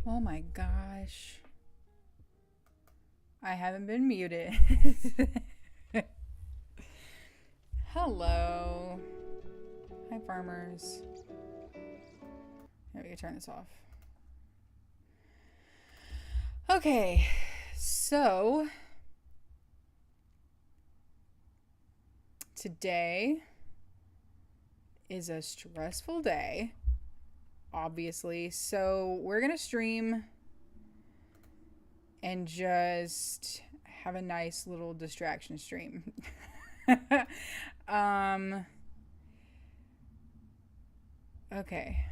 Oh my gosh. I haven't been muted. Hello. Hi, farmers. Here, we can turn this off. Okay, so today is a stressful day, obviously. So we're gonna stream and just have a nice little distraction stream. Okay.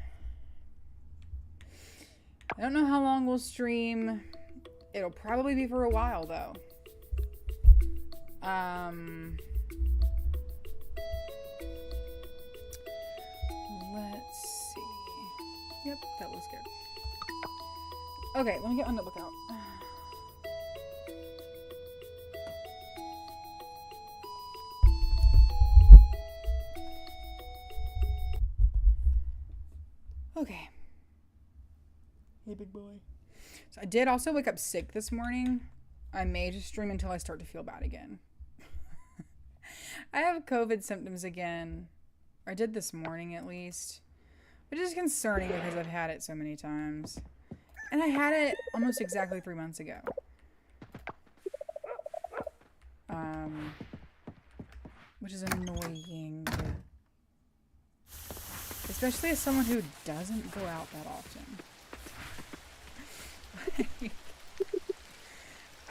I don't know how long we'll stream. It'll probably be for a while though. Let's see. Yep, that looks good. Okay, let me get my notebook out. Okay. Hey, big boy. So I did also wake up sick this morning. I may just stream until I start to feel bad again. I have COVID symptoms again. Or I did this morning at least. Which is concerning because I've had it so many times. And I had it almost exactly 3 months ago. Which is annoying. Especially as someone who doesn't go out that often.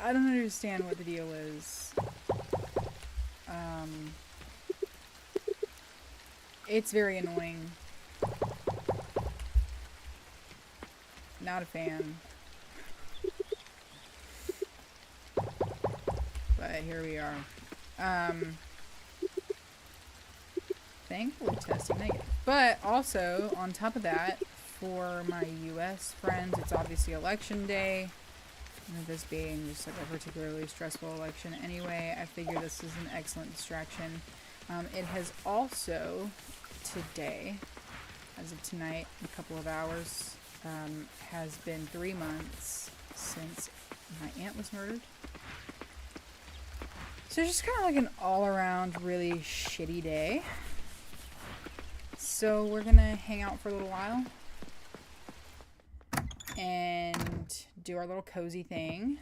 I don't understand what the deal is. It's very annoying. Not a fan. But here we are. Thankfully testing negative. But also, on top of that, for my US friends, it's obviously election day. And this being just like a particularly stressful election anyway, I figure this is an excellent distraction. It has also, today, as of tonight, in a couple of hours, has been 3 months since my aunt was murdered. So it's just kind of like an all-around really shitty day. So we're gonna hang out for a little while and do our little cozy thing.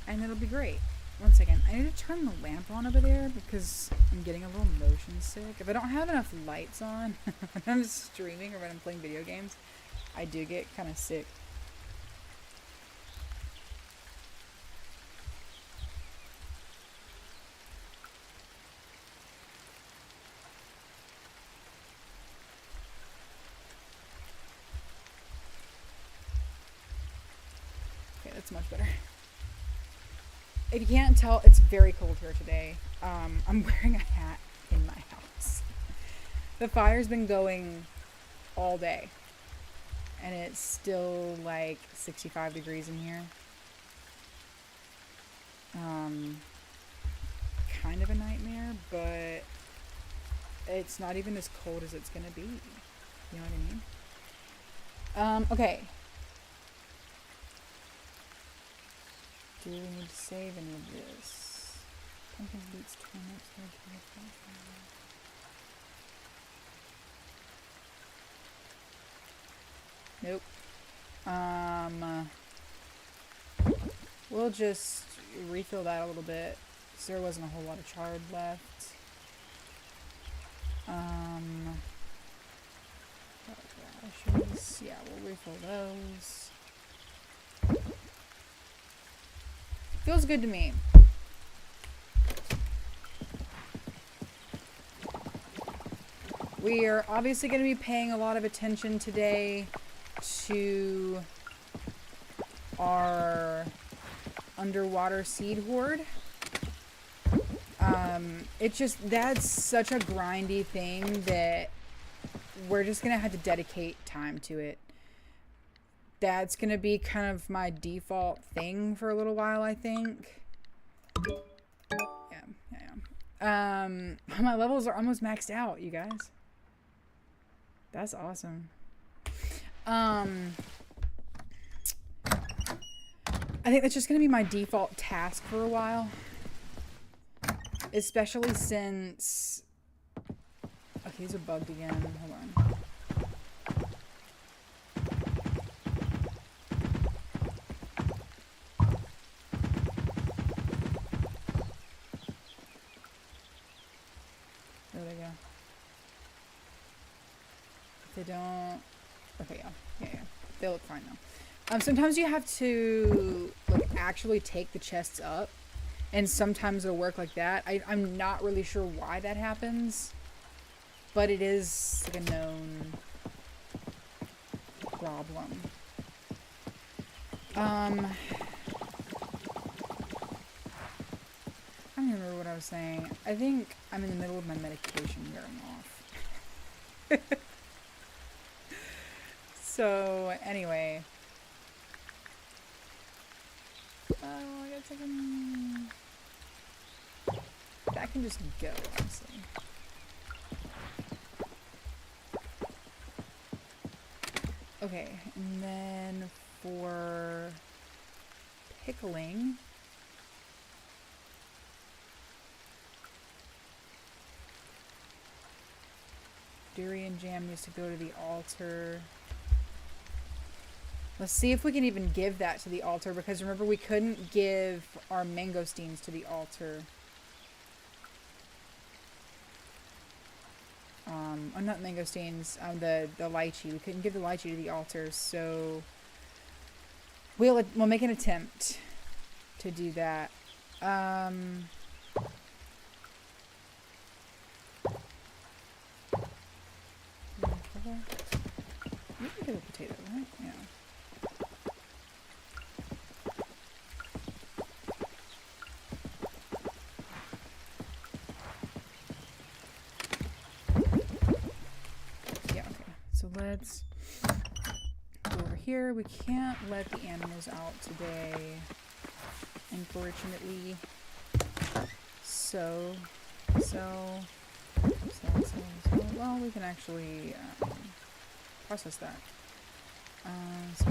And it'll be great. One second. I need to turn the lamp on over there because I'm getting a little motion sick. If I don't have enough lights on when I'm streaming or when I'm playing video games, I do get kind of sick. Okay, that's much better. If you can't tell, it's very cold here today. I'm wearing a hat in my house. The fire's been going all day. And it's still like 65 degrees in here. Kind of a nightmare, but it's not even as cold as it's gonna be. You know what I mean? Okay. Do we need to save any of this? Pumpkin beets, turnips, nope. We'll just refill that a little bit. So there wasn't a whole lot of chard left. Rashes. Yeah, we'll refill those. Feels good to me. We are obviously going to be paying a lot of attention today to our underwater seed hoard. That's such a grindy thing that we're just going to have to dedicate time to it. That's going to be kind of my default thing for a little while, I think. Yeah. My levels are almost maxed out, you guys. That's awesome. I think that's just gonna be my default task for a while. Especially since... Okay, these are bugged again. Hold on. There they go. If they don't... Okay, yeah. They look fine now. Sometimes you have to like actually take the chests up, and sometimes it'll work like that. I'm not really sure why that happens, but it is like a known problem. I don't remember what I was saying. I think I'm in the middle of my medication wearing off. So, anyway. I got something. That can just go, honestly. Okay, and then for pickling. Durian jam needs to go to the altar. Let's see if we can even give that to the altar, because remember we couldn't give our mangosteens to the altar. Oh, not mangosteens, the lychee. We couldn't give the lychee to the altar, so we'll make an attempt to do that. We can give a potato, right? Yeah. So let's go over here. We can't let the animals out today, unfortunately. So, well, we can actually process that. Let's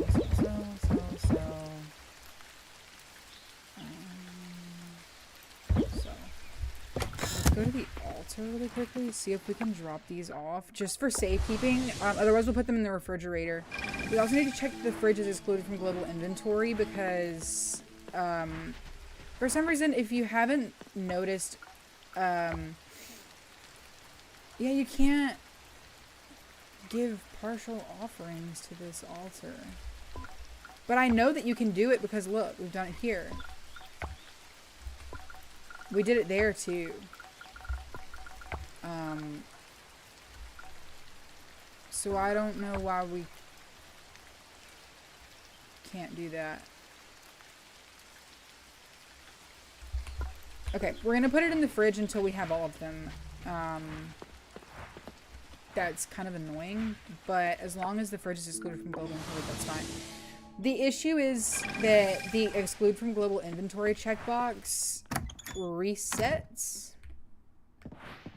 go to the altar really quickly, see if we can drop these off, just for safekeeping. Otherwise, we'll put them in the refrigerator. We also need to check that the fridge is excluded from global inventory, because for some reason, if you haven't noticed, yeah, you can't give partial offerings to this altar. But I know that you can do it because, look, we've done it here. We did it there, too. So I don't know why we can't do that. Okay, we're gonna put it in the fridge until we have all of them. That's kind of annoying, but as long as the fridge is excluded from global inventory, that's fine. The issue is that the exclude from global inventory checkbox resets.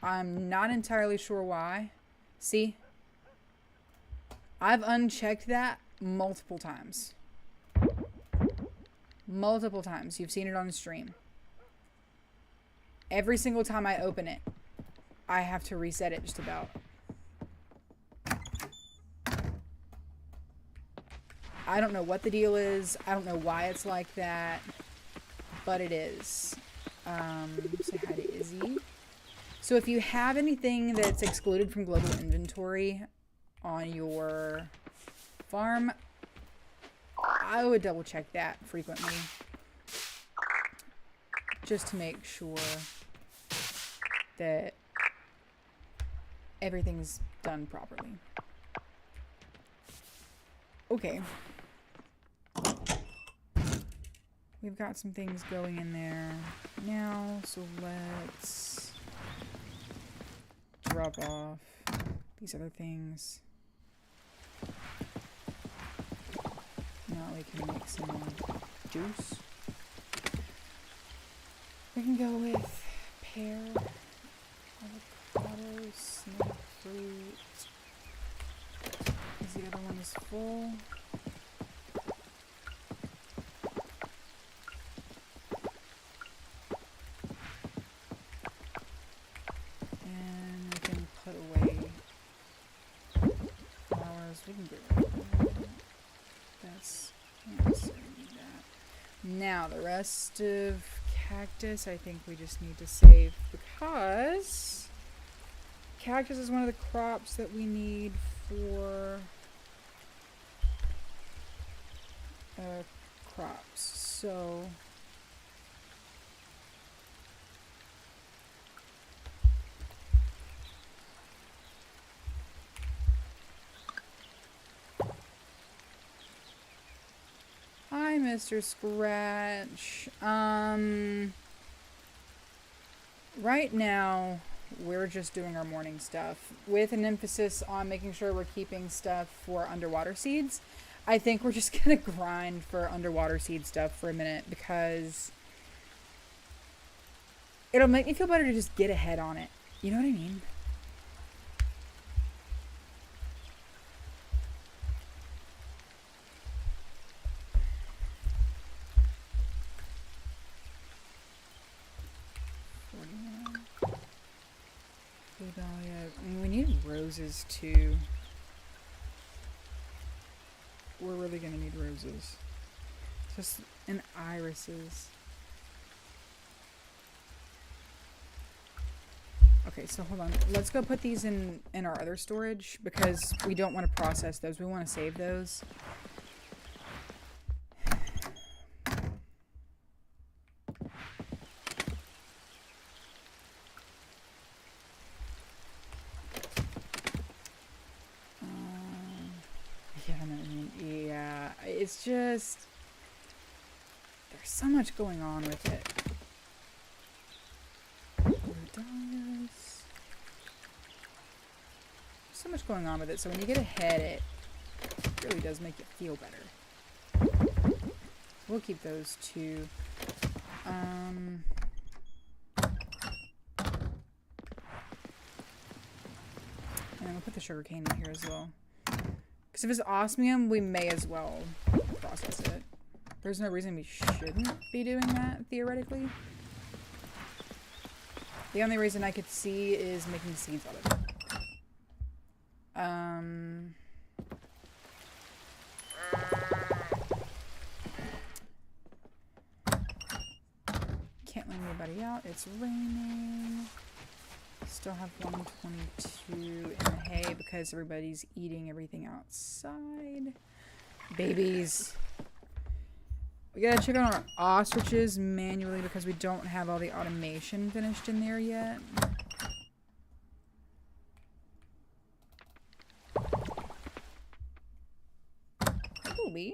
I'm not entirely sure why. See? I've unchecked that multiple times. Multiple times. You've seen it on the stream. Every single time I open it, I have to reset it just about. I don't know what the deal is. I don't know why it's like that, but it is. Say hi to Izzy. So if you have anything that's excluded from global inventory on your farm, I would double check that frequently, just to make sure that everything's done properly. Okay. We've got some things going in there now, so let's drop off these other things. Now we can make some juice. We can go with pear, avocado, snake fruit, the other one is full. And we can put away flowers. We can get rid of that. That's, yeah, so we need that. Now the rest of cactus I think we just need to save because cactus is one of the crops that we need for crops. So hi, Mr. Scratch. Right now we're just doing our morning stuff with an emphasis on making sure we're keeping stuff for underwater seeds. I think we're just gonna grind for underwater seed stuff for a minute because it'll make me feel better to just get ahead on it. You know what I mean? We need roses too. We're really gonna need roses. Just and irises. Okay, so hold on. Let's go put these in our other storage because we don't want to process those. We want to save those. Yeah, it's just there's so much going on with it. So much going on with it, so when you get ahead, it really does make you feel better. We'll keep those two. And we'll put the sugarcane in here as well. Because if it's osmium, we may as well process it. There's no reason we shouldn't be doing that, theoretically. The only reason I could see is making seeds out of it. Can't let anybody out. It's raining. Still have 122 in the hay because everybody's eating everything outside. Babies. We gotta check on our ostriches manually because we don't have all the automation finished in there yet. Bumblebee.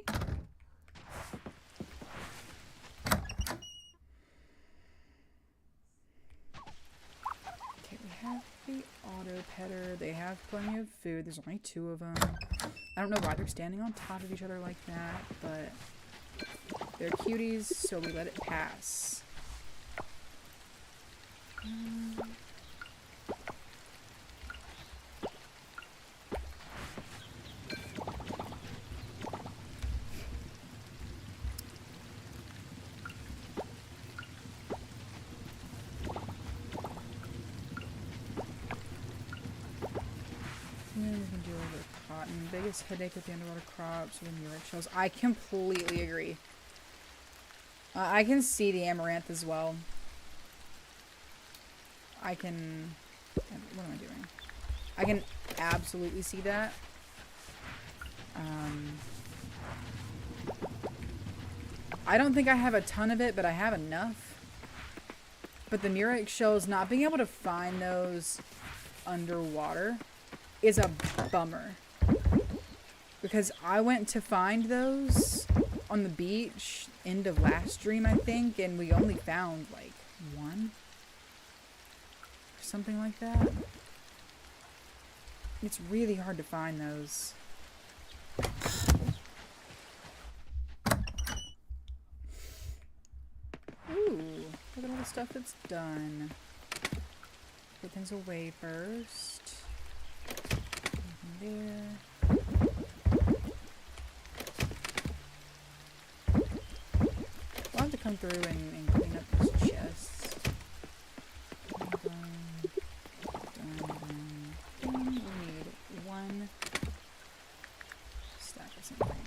Okay, we have the auto petter. They have plenty of food. There's only 2 of them. I don't know why they're standing on top of each other like that, but they're cuties, so we let it pass. Biggest headache with the underwater crops or the murex shells. I completely agree. I can see the amaranth as well. I can... What am I doing? I can absolutely see that. I don't think I have a ton of it, but I have enough. But the murex shells, not being able to find those underwater is a bummer. Because I went to find those on the beach end of last stream, I think, and we only found like 1 or something like that. It's really hard to find those. Ooh, look at all the stuff that's done. Put things away first. There. going through and clean up these chests. We need one stack of something.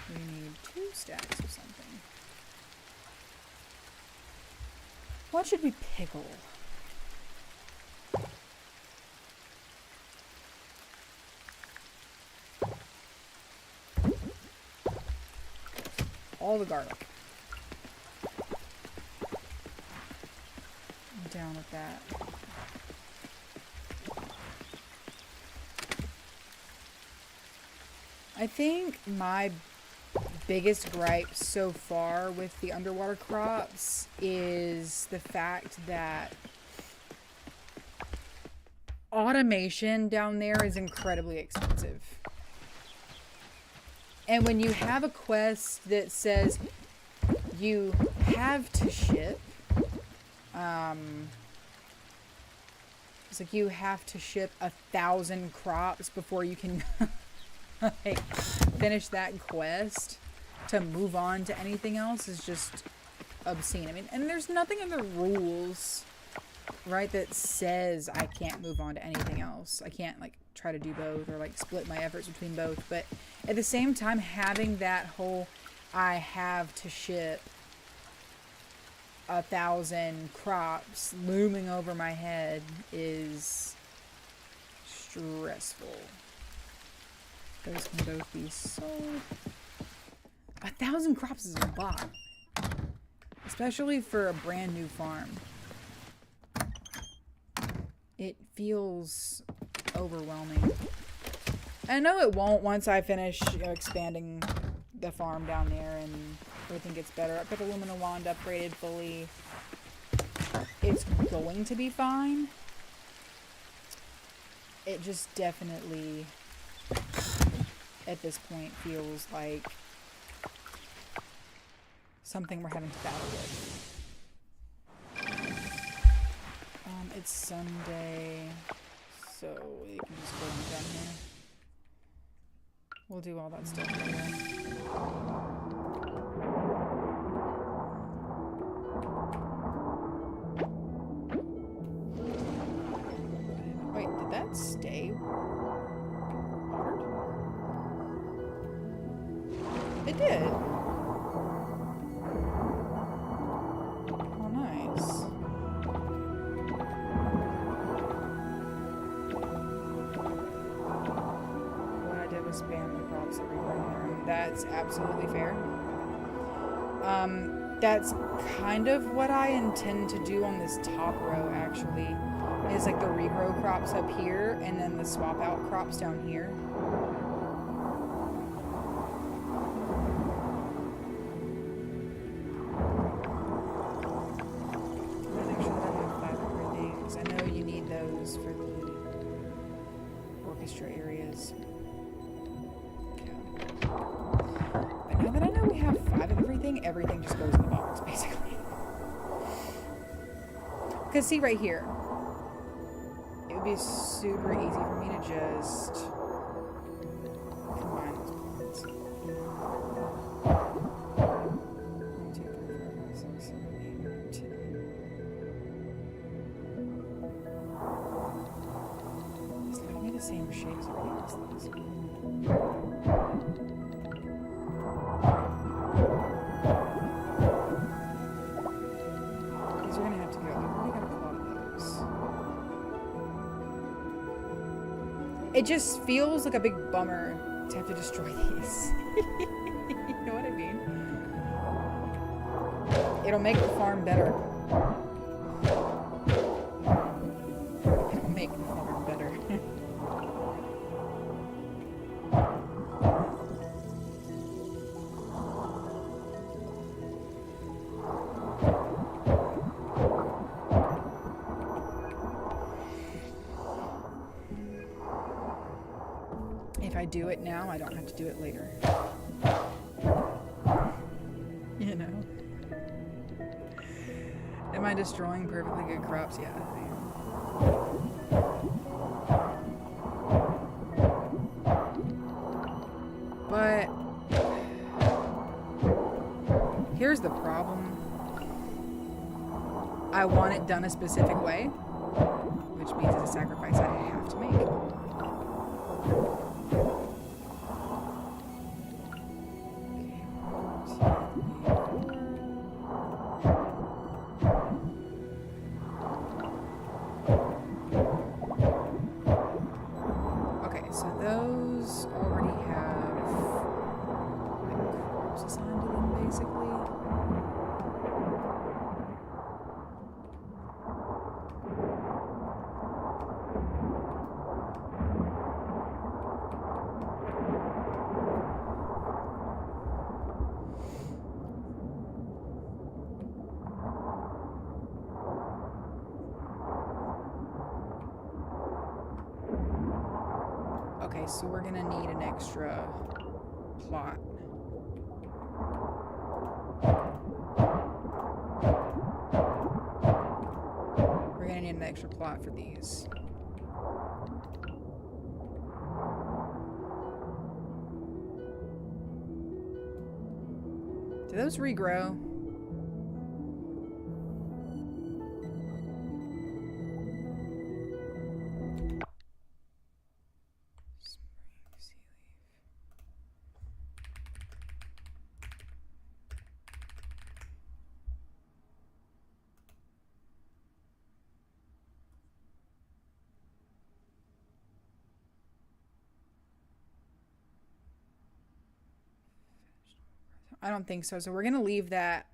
We need 2 stacks of something. What should we pickle? All the garlic. I'm down with that. I think my biggest gripe so far with the underwater crops is the fact that automation down there is incredibly expensive. And when you have a quest that says you have to ship, it's like you have to ship 1,000 crops before you can like finish that quest to move on to anything else is just obscene. I mean, and there's nothing in the rules, right, that says I can't move on to anything else. I can't like try to do both or like split my efforts between both, but at the same time having that whole I have to ship 1,000 crops looming over my head is stressful. Those can both be sold. 1,000 crops is a lot, especially for a brand new farm. It feels overwhelming. I know it won't once I finish expanding the farm down there and everything gets better. I've got the Lumina Wand upgraded fully. It's going to be fine. It just definitely, at this point, feels like something we're having to battle with. It's Sunday, so you can just go down here. We'll do all that stuff later. Wait, did that stay watered? It did. Oh, nice. What I did was spam the crops everywhere in the room. That's absolutely fair. That's kind of what I intend to do on this top row, actually. Is like the regrow crops up here and then the swap out crops down here. Make sure that I have 5 everythings. I know you need those for the orchestra areas. Yeah. But now that I know we have 5 of everything just goes in the box, basically. Because see right here, it would be super easy for me to just combine those plants. 1, 2, 3, 4, 5, 6, 7, 8, 9, 10. It's giving me the same shapes everything else does. These are gonna have to go. I've already got a lot of those. It just feels like a big bummer to have to destroy these. You know what I mean? It'll make the farm better. It'll make the farm better. If I do it now, I don't have to do it later. You know? Am I destroying perfectly good crops? Yeah, I am. I want it done a specific way, which means it's a sacrifice I have to make. Okay, so those already have like crops assigned to them, basically. Okay, so we're gonna need an extra plot. We're gonna need an extra plot for these. Do those regrow? I don't think so. So we're gonna leave that.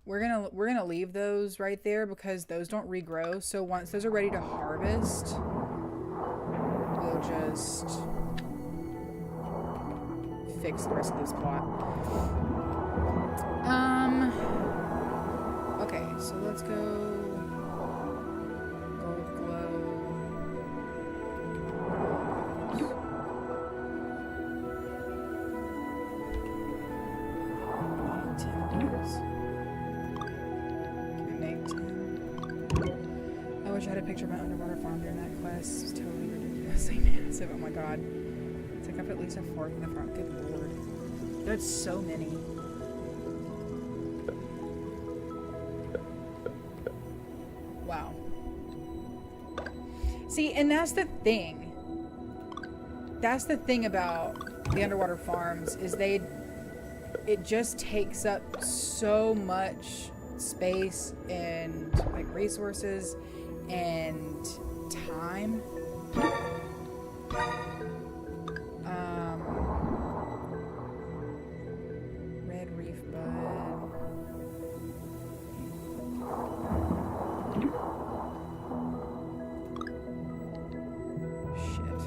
We're gonna leave those right there because those don't regrow. So once those are ready to harvest, we'll just fix the rest of this plot. Okay, so let's go. Gold glow. I wish I had a picture of my underwater farm during that quest. It's totally ridiculously massive. Oh my god. It's like up at least a fourth in the front. Good lord. That's so many. Wow. See, and that's the thing. That's the thing about the underwater farms is it just takes up so much space and like resources and time. Red reef bud. Shit.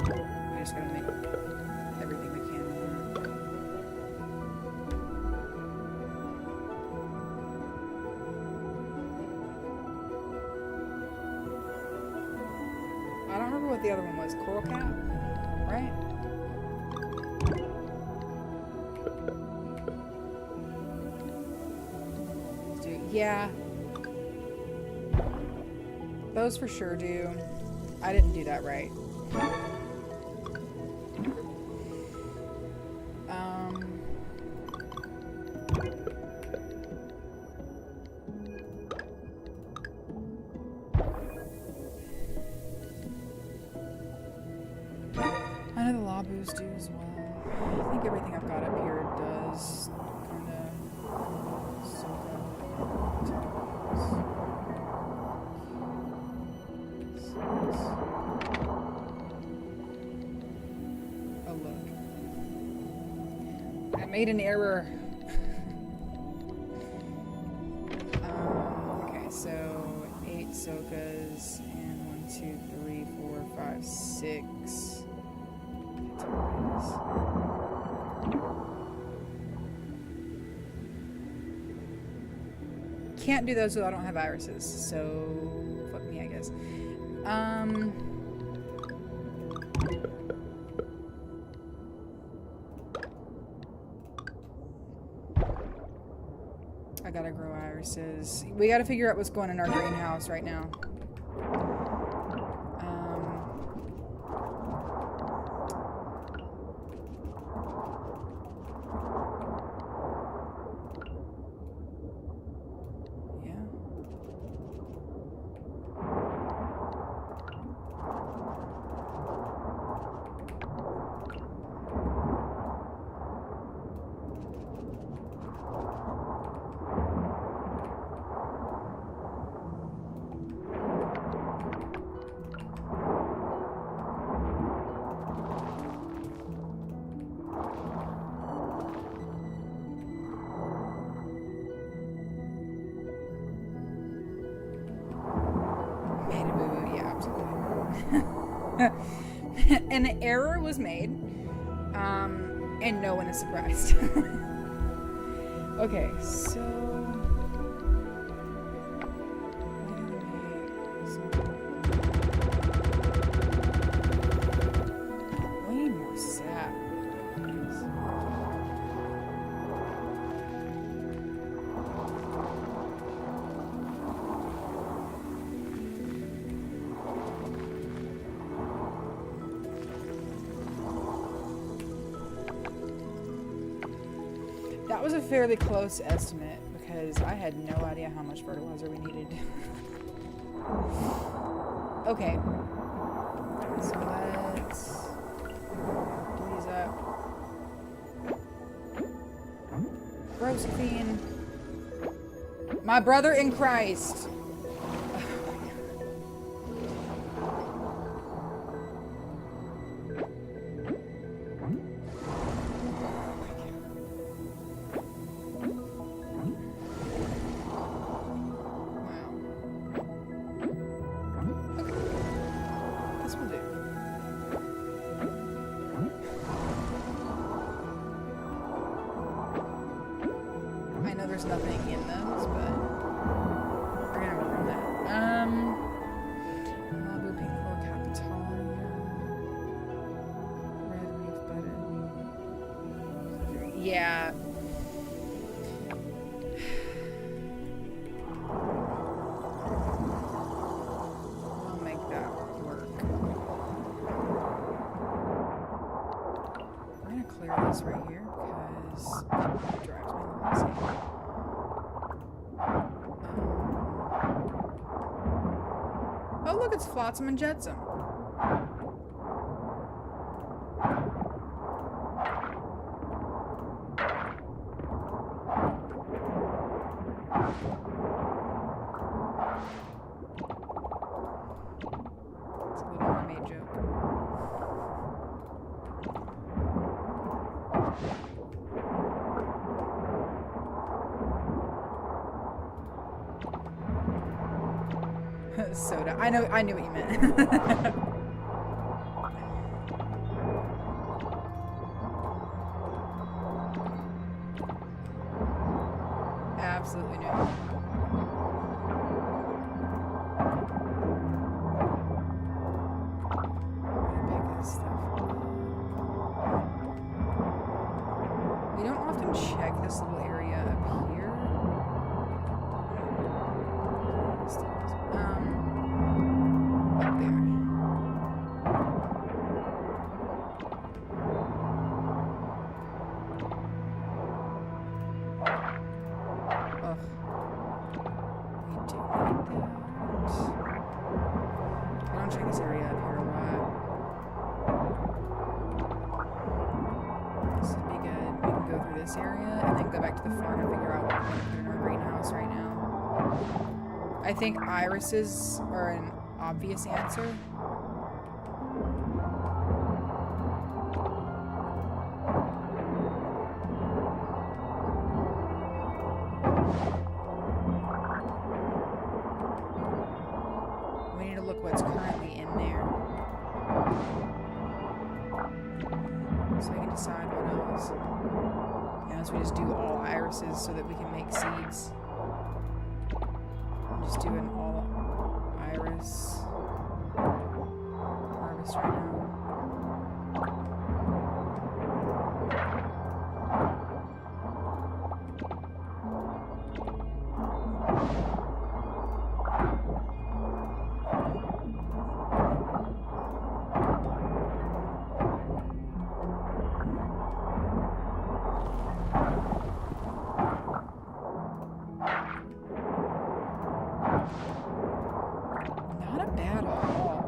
I just gotta make everything we can. I don't remember what the other one was. Coral cap? Right? Yeah. Those for sure do. I didn't do that right. I know the Labus do as well. I think everything I've got up here does kind of soak up. Oh look. I made an error. Okay, so 8 sokas and 1, 2, 3, 4, 5, 6. Can't do those so I don't have irises, so fuck me, I guess. I gotta grow irises. We gotta figure out what's going in our greenhouse right now. An error was made, and no one is surprised. Okay, so we need more sap. That was a fairly close estimate because I had no idea how much fertilizer we needed. Okay. So let's do these up. Josephine. My brother in Christ. There's nothing in those, but we're gonna work on that. Malibu Pink Claw Capitalia. Red Reef Button. Yeah. We'll make that work. I'm gonna clear this right here because it drives me insane. Oh, look, it's Flotsam and Jetsam. It's a Little Mermaid joke. Soda. I knew what you meant. Absolutely no. Pick this stuff. We don't often check this little area up here. Up there. Ugh. We do need that. I don't check this area up here a lot. This would be good. We can go through this area and then go back to the farm and figure out what we're going to put in our greenhouse right now. I think irises are an obvious answer. We need to look what's currently in there, so we can decide what else. Unless we just do all irises so that we can make seeds. I'm just doing all iris harvest right now. Not a bad haul.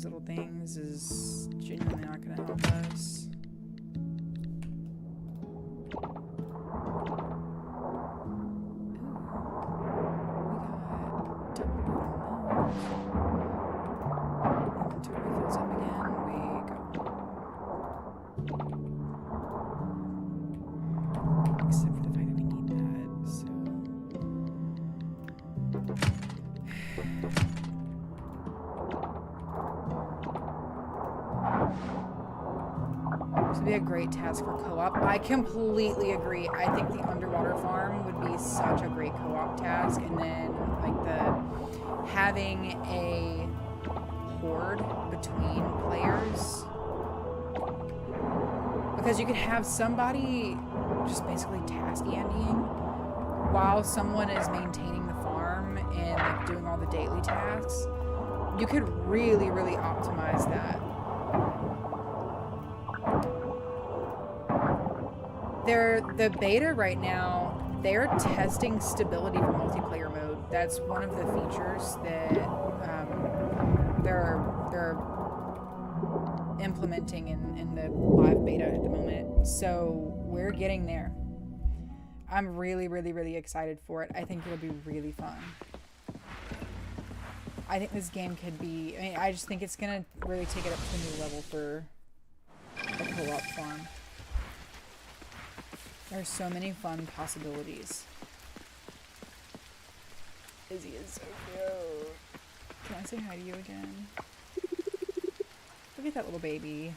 little things is genuinely not going to help us. Be a great task for co-op. I completely agree. I think the underwater farm would be such a great co-op task, and then like the having a horde between players, because you could have somebody just basically task Andying while someone is maintaining the farm and like doing all the daily tasks. You could really optimize that. The beta right now, they're testing stability for multiplayer mode. That's one of the features that they're implementing in the live beta at the moment. So we're getting there. I'm really excited for it. I think it'll be really fun. I think this game could be, I mean, I just think it's gonna really take it up to a new level for the co-op farm. There's so many fun possibilities. Izzy is so cute. Can I say hi to you again? Look at that little baby.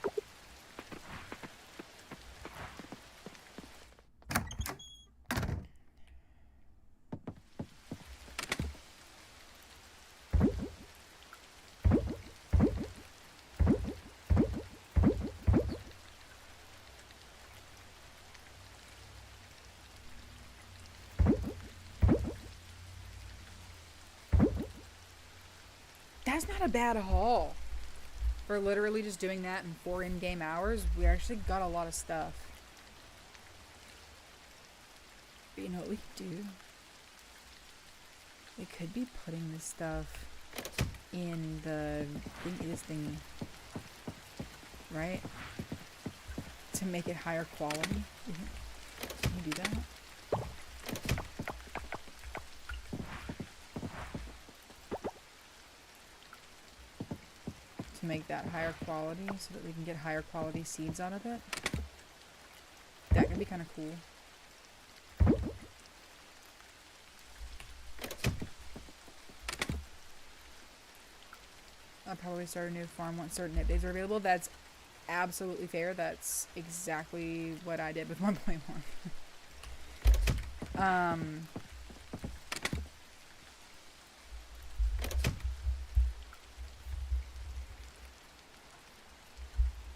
That's not a bad haul. For literally just doing that in 4 in-game hours, we actually got a lot of stuff. But you know what we could do? We could be putting this stuff in the this thingy, right? To make it higher quality. Can you do that? To make that higher quality so that we can get higher quality seeds out of it. That could be kind of cool. I'll probably start a new farm once certain hit days are available. That's absolutely fair. That's exactly what I did with 1.1.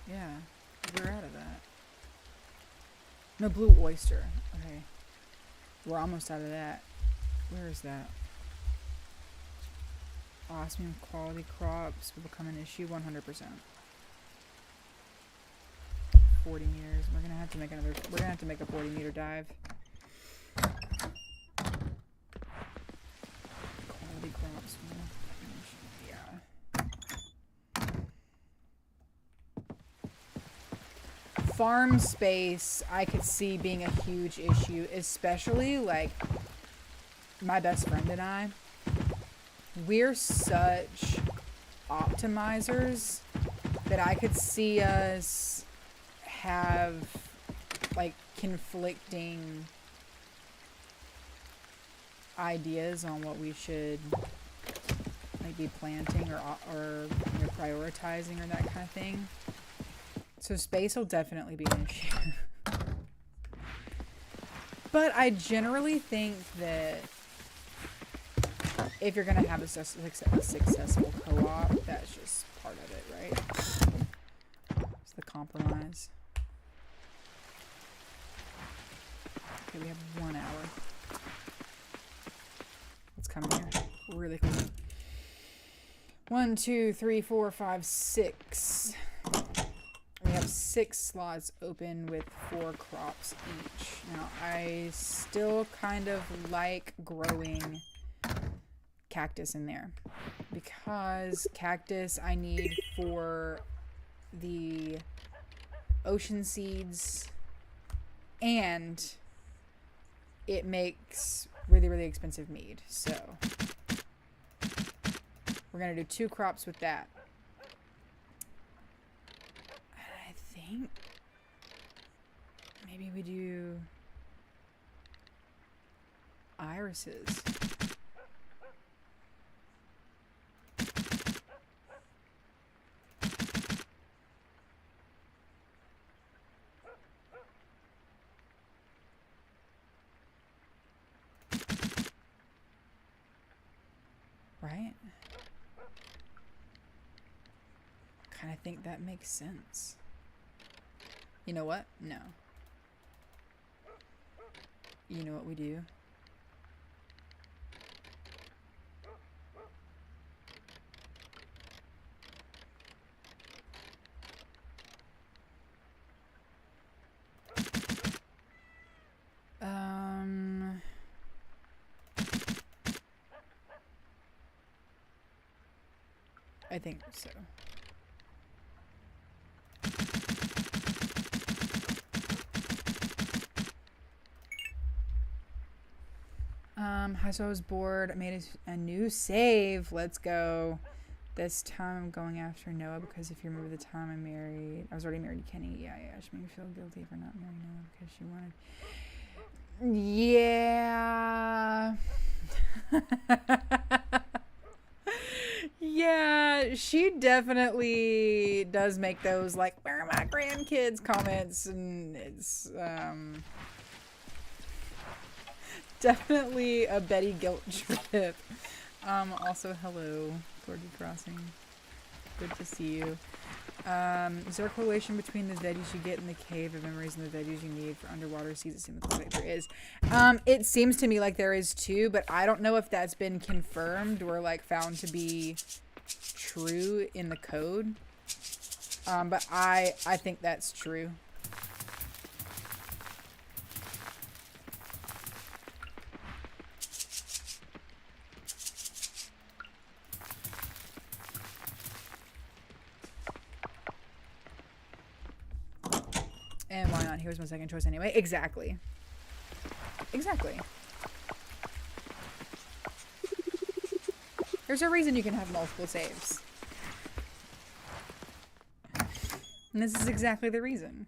Yeah, we're out of that. No, blue oyster. Okay. We're almost out of that. Where is that? Osmium quality crops will become an issue 100%. 40 meters. We're gonna have to make another. We're gonna have to make a 40-meter dive. Quality crops. Yeah. Farm space, I could see being a huge issue, especially like my best friend and I. We're such optimizers that I could see us have like conflicting ideas on what we should like be planting or you know, prioritizing or that kind of thing. So space will definitely be an issue. But I generally think that if you're going to have a successful co-op, that's just part of it, right? It's the compromise. Okay, we have 1 hour. Let's come here really quick. 1, 2, 3, 4, 5, 6. We have 6 slots open with 4 crops each. Now, I still kind of like growing cactus in there because cactus I need for the ocean seeds, and it makes really, really expensive mead. So we're gonna do 2 crops with that. I think maybe we do irises. Right? Kind of think that makes sense. You know what? No. You know what we do? I think so. So I was bored. I made a new save. Let's go. This time I'm going after Noah because if you remember the time I was already married to Kenny. Yeah. She made me feel guilty for not marrying Noah because she wanted. Yeah. Yeah, she definitely does make those like, where are my grandkids comments, and it's definitely a Betty guilt trip. Also, hello, Gordy Crossing. Good to see you. Is there a correlation between the veggies you get in the cave of memories and the veggies you need for underwater seas? It seems like there is. It seems to me like there is too, but I don't know if that's been confirmed or like found to be true in the code. But I think that's true. And why not? Here's my second choice anyway. Exactly. There's a reason you can have multiple saves. And this is exactly the reason.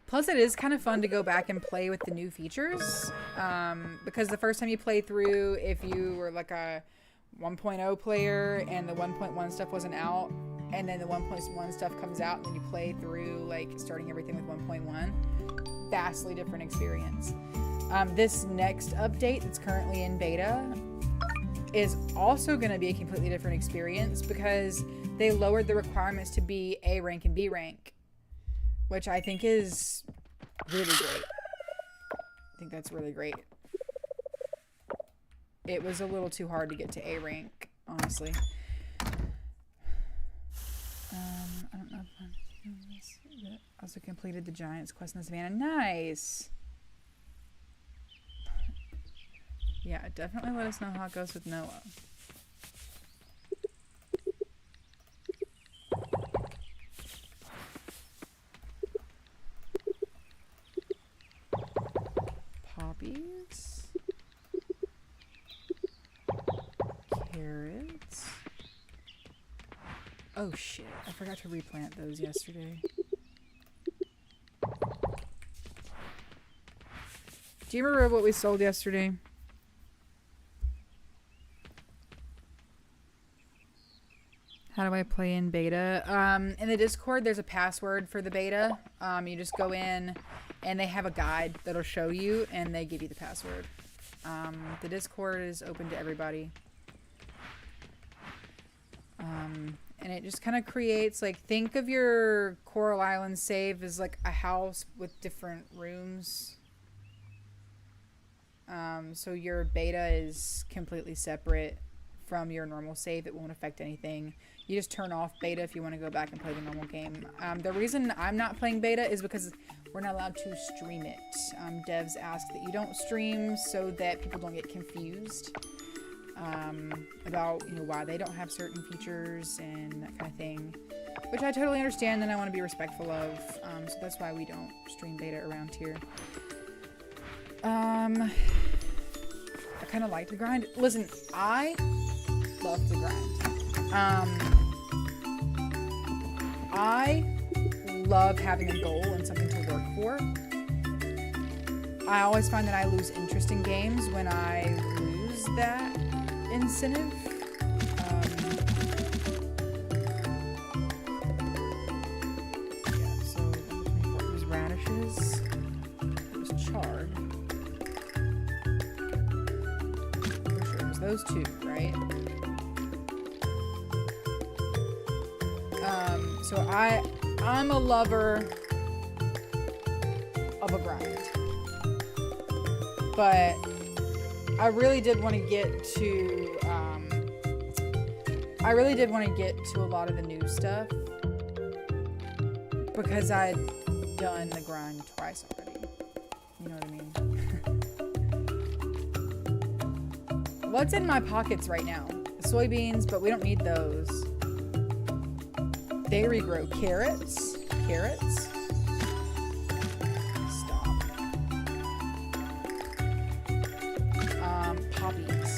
Plus, it is kind of fun to go back and play with the new features. Because the first time you play through, if you were like a 1.0 player and the 1.1 stuff wasn't out, and then the 1.1 stuff comes out, and then you play through, like, starting everything with 1.1. Vastly different experience. This next update that's currently in beta is also going to be a completely different experience because they lowered the requirements to be A rank and B rank, which I think is really great. I think that's really great. It was a little too hard to get to A rank, honestly. I don't know if I'm doing this. Also completed the Giants quest in the Savannah. Nice! Yeah, definitely let us know how it goes with Noah. Poppies. Carrots. Oh shit, I forgot to replant those yesterday. Do you remember what we sold yesterday? How do I play in beta? In the Discord, there's a password for the beta. You just go in, and they have a guide that'll show you, and they give you the password. The Discord is open to everybody. And it just kind of creates, like, think of your Coral Island save as, like, a house with different rooms. So your beta is completely separate from your normal save. It won't affect anything. You just turn off beta if you want to go back and play the normal game. The reason I'm not playing beta is because we're not allowed to stream it. Devs ask that you don't stream so that people don't get confused about, you know, why they don't have certain features and that kind of thing, which I totally understand and I want to be respectful of. So that's why we don't stream beta around here. I kind of like to grind. Listen, I love to grind. I love having a goal and something to work for. I always find that I lose interest in games when I lose that incentive. Yeah, so it was radishes. It was chard. For sure, it was those two, right? So I'm a lover of a grind. But I really did want to get to a lot of the new stuff because I'd done the grind twice already. You know what I mean? What's in my pockets right now? Soybeans, but we don't need those. They regrow carrots. Stop. Poppies.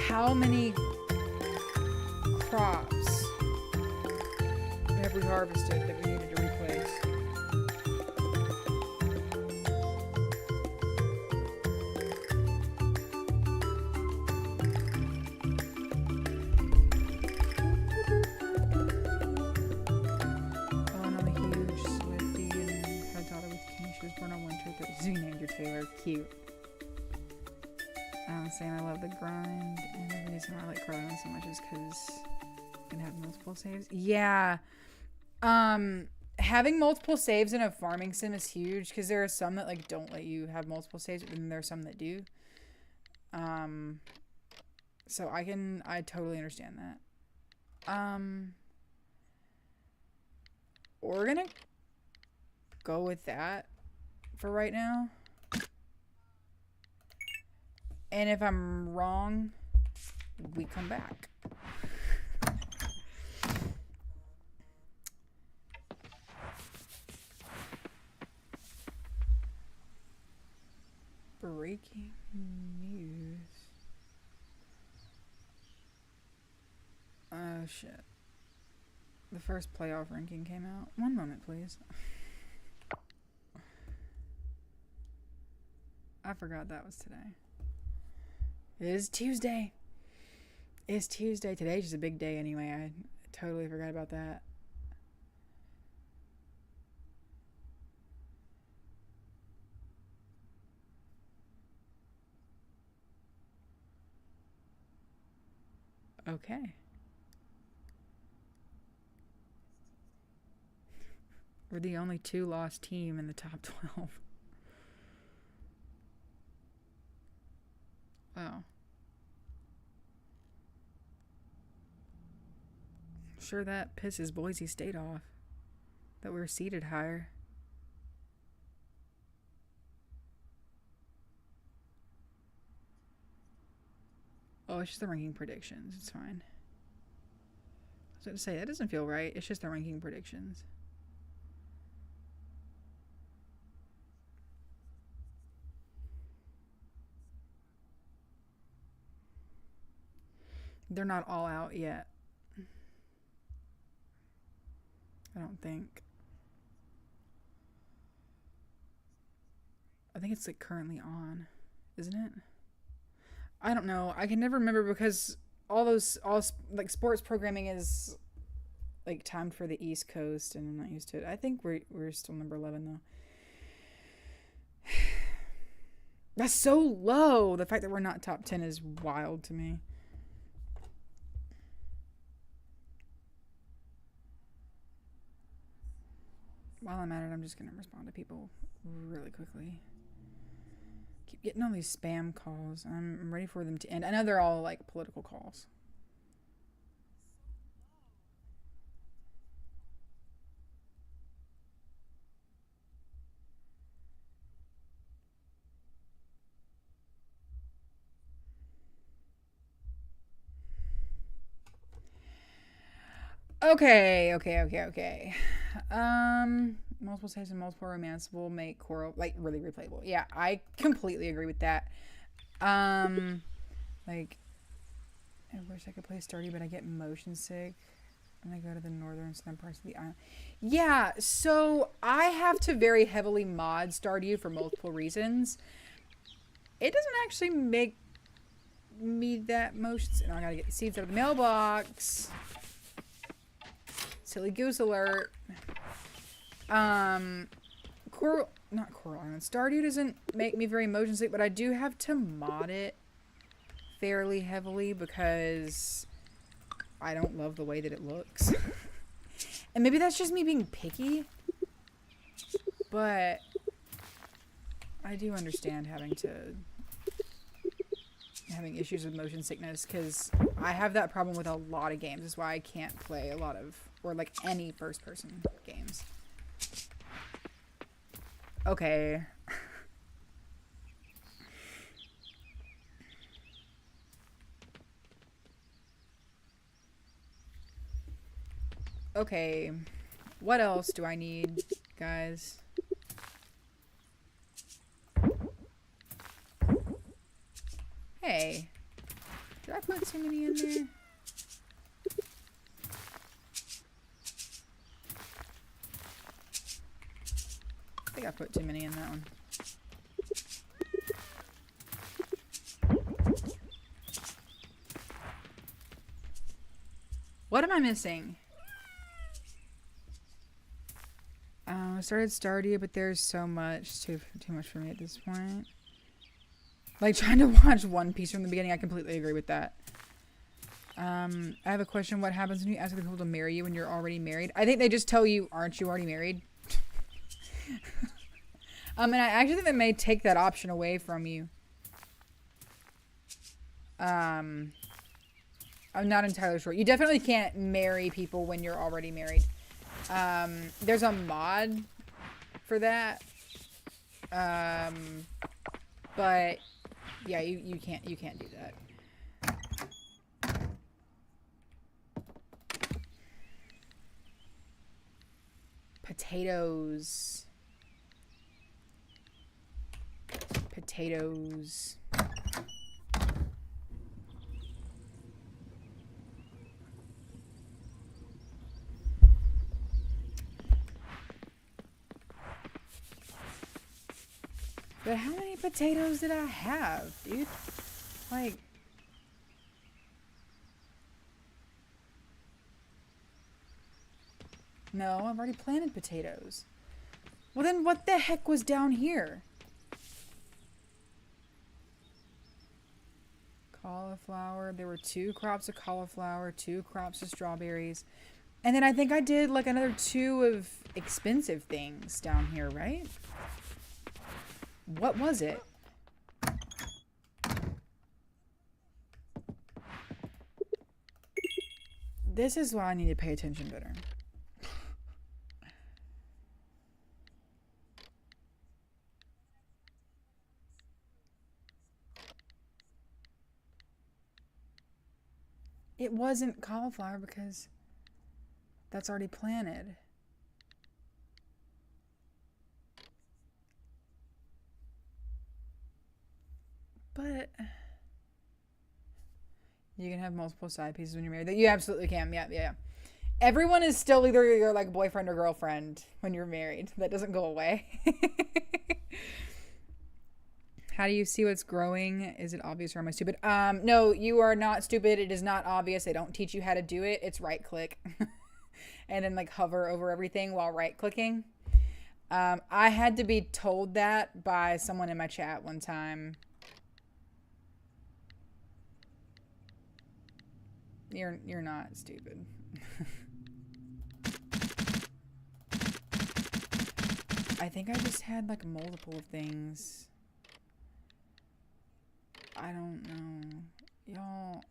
How many crops have we harvested that we needed to replace? Taylor, cute. I'm saying I love the grind, and the reason why I like Cardano so much is because you can have multiple saves. Yeah. Having multiple saves in a farming sim is huge because there are some that like don't let you have multiple saves, but then there are some that do. So I totally understand that. We're gonna go with that for right now. And if I'm wrong, we come back. Breaking news. Oh shit. The first playoff ranking came out. One moment, please. I forgot that was today. It is Tuesday. It's Tuesday. Today's just a big day anyway. I totally forgot about that. Okay. We're the only 2-loss team in the top 12. Wow. Sure that pisses Boise State off. That we're seated higher. Oh, it's just the ranking predictions. It's fine. I was going to say, that doesn't feel right. It's just the ranking predictions. They're not all out yet. I don't think. I think it's like currently on, isn't it? I don't know. I can never remember because all like sports programming is like timed for the East Coast and I'm not used to it. I think we're still number 11 though. That's so low. The fact that we're not top 10 is wild to me. While I'm at it, I'm just going to respond to people really quickly. getting all these spam calls. I'm ready for them to end. I know they're all like political calls. Okay. Multiple saves and multiple romance will make Coral like really replayable. Yeah, I completely agree with that. Like I wish I could play Stardew, but I get motion sick when I go to the northern southern parts of the island. Yeah, so I have to very heavily mod Stardew for multiple reasons. It doesn't actually make me that motion sick. I gotta get the seeds out of the mailbox. Silly goose alert. Coral, not Coral Island. Stardew doesn't make me very motion sick, but I do have to mod it fairly heavily because I don't love the way that it looks. And maybe that's just me being picky, but I do understand having issues with motion sickness because I have that problem with a lot of games. That's why I can't play a lot of, or like any first person games. Okay. Okay. What else do I need, guys? Hey. Did I put too many in there? I think I put too many in that one. What am I missing? I started Stardew, but there's so much too much for me at this point. Like trying to watch One Piece from the beginning, I completely agree with that. I have a question. What happens when you ask other people to marry you when you're already married? I think they just tell you, aren't you already married? And I actually think they may take that option away from you. I'm not entirely sure. You definitely can't marry people when you're already married. There's a mod for that. But yeah, you can't do that. Potatoes. But how many potatoes did I have, dude? Like... No, I've already planted potatoes. Well, then what the heck was down here? Cauliflower. There were 2 crops of cauliflower, 2 crops of strawberries. And then I think I did like another 2 of expensive things down here, right? What was it? This is why I need to pay attention better. It wasn't cauliflower because that's already planted. But you can have multiple side pieces when you're married. That you absolutely can. Yeah. Everyone is still either your like boyfriend or girlfriend when you're married. That doesn't go away. How do you see what's growing? Is it obvious or am I stupid? No, you are not stupid. It is not obvious. They don't teach you how to do it. It's right click. And then like hover over everything while right clicking. I had to be told that by someone in my chat one time. You're not stupid. I think I just had like multiple things. I don't know. Y'all.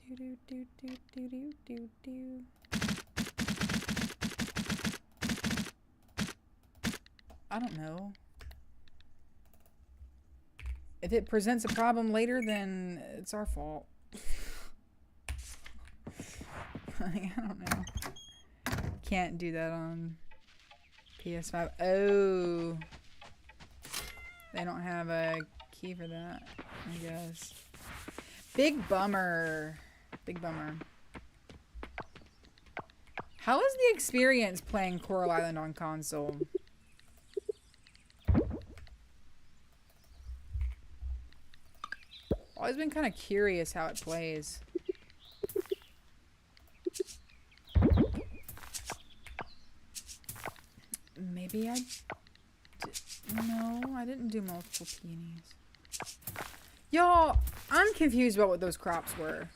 Do do do do do do do do. I don't know. If it presents a problem later, then it's our fault. I don't know. Can't do that on PS5. Oh. They don't have a key for that, I guess. Big bummer. Big bummer. How is the experience playing Coral Island on console? Always been kind of curious how it plays. Maybe no, I didn't do multiple peonies. Y'all, I'm confused about what those crops were.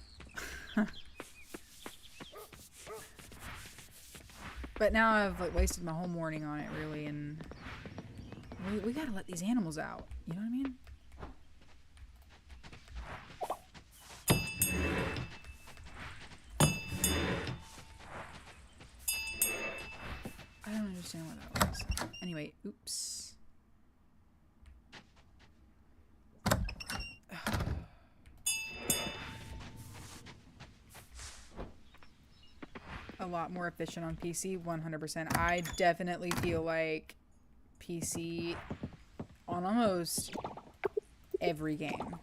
But now I've like wasted my whole morning on it, really, and we gotta let these animals out. You know what I mean? I don't understand what that was. Anyway, oops. A lot more efficient on PC, 100%. I definitely feel like PC on almost every game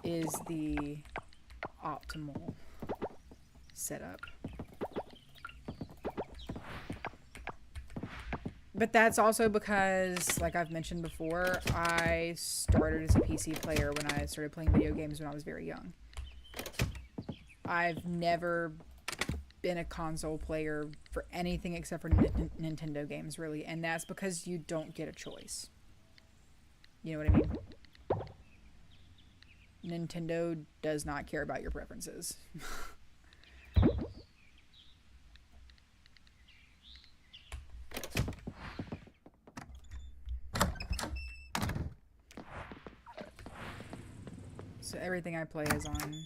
is the optimal setup. But that's also because, like I've mentioned before, I started as a PC player when I started playing video games when I was very young. I've never been a console player for anything except for Nintendo games, really. And that's because you don't get a choice. You know what I mean? Nintendo does not care about your preferences. So everything I play is on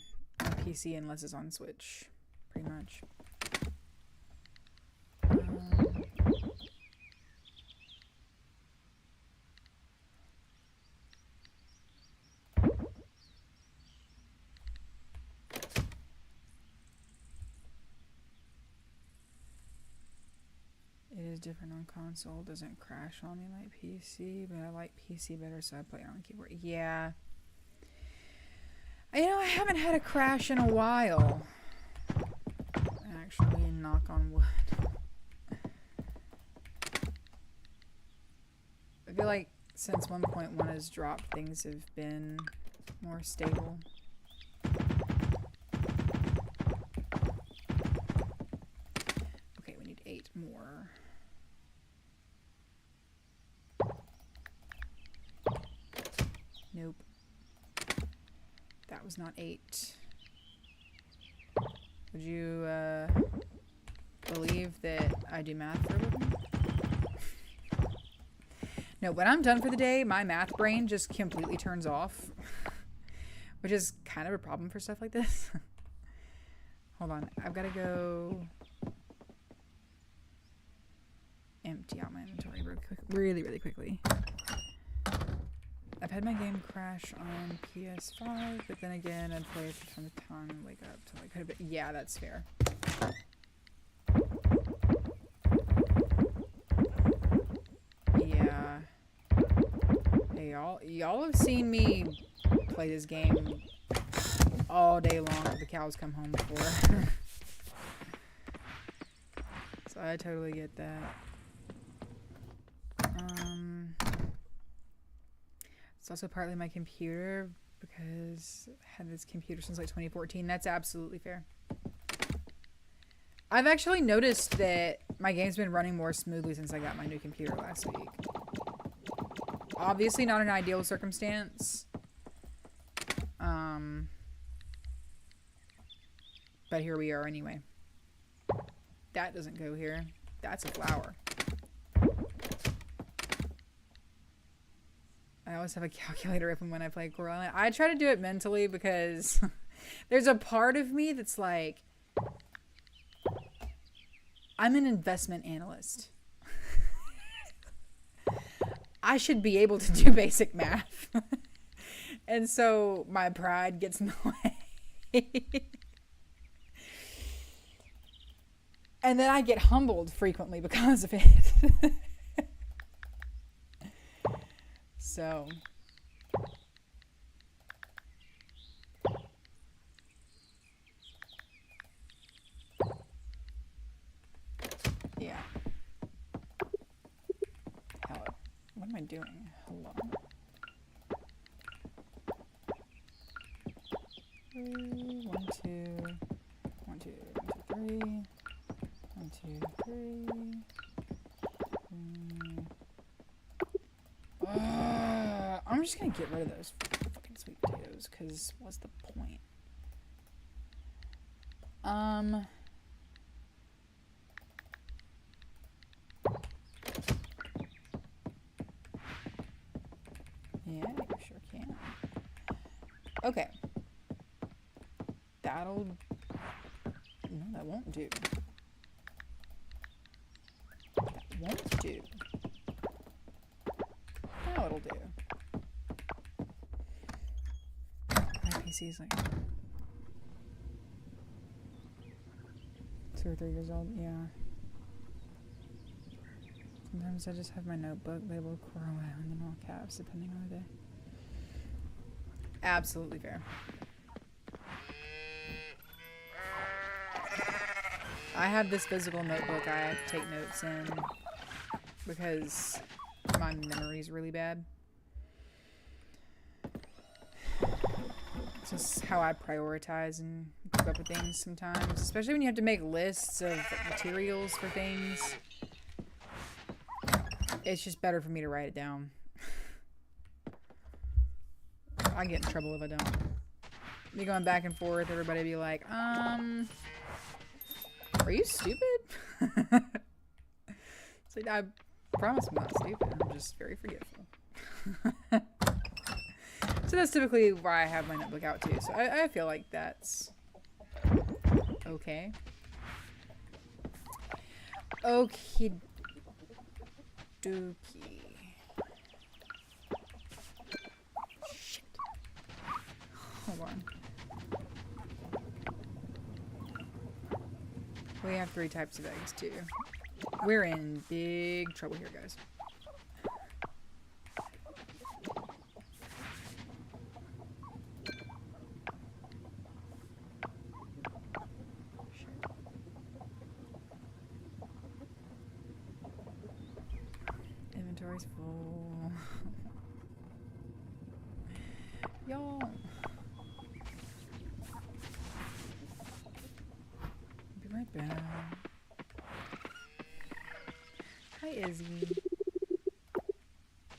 PC unless it's on Switch, pretty much. It is different on console. Doesn't crash on me like PC, but I like PC better, so I play it on keyboard. Yeah. You know, I haven't had a crash in a while. Actually, knock on wood. I feel like since 1.1 has dropped, things have been more stable. Okay, we need 8 more. Nope. That was not 8. Would you believe that I do math for a living? No, when I'm done for the day, my math brain just completely turns off. Which is kind of a problem for stuff like this. Hold on. I've got to go empty out my inventory really, really quickly. I've had my game crash on PS5, but then again, I'd play it from the time and wake up till I could have been. Yeah, that's fair. Yeah. Hey, y'all have seen me play this game all day long if the cows come home before. So I totally get that. It's also partly my computer because I had this computer since like 2014. That's absolutely fair. I've actually noticed that my game's been running more smoothly since I got my new computer last week. Obviously not an ideal circumstance. But here we are anyway. That doesn't go here. That's a flower. I always have a calculator open when I play Coral Island. I try to do it mentally because there's a part of me that's like, I'm an investment analyst. I should be able to do basic math. And so my pride gets in the way. And then I get humbled frequently because of it. So. Yeah. Hello. What am I doing? Hello. 1, 2, 1, 2, 1, 2, 3. 1, 2, 3. I'm just gonna get rid of those fucking sweet potatoes, cause what's the point? Yeah, you sure can. Okay. That'll... No, that won't do. That won't do. Now it'll do. My PC's like 2 or 3 years old, yeah. Sometimes I just have my notebook labeled Coral Island in all caps, depending on the day. Absolutely fair. I have this physical notebook I have to take notes in because my memory's really bad. It's just how I prioritize and keep up with things sometimes, especially when you have to make lists of materials for things. It's just better for me to write it down. I get in trouble if I don't. Me going back and forth, everybody be like, are you stupid? It's like, I promise I'm not stupid. I'm just very forgetful. So that's typically why I have my notebook out too. So I feel like that's okay. Okie dokie. Shit. Hold on. We have 3 types of eggs too. We're in big trouble here, guys. Inventory's full. Y'all. Be right back. Hi, Izzy.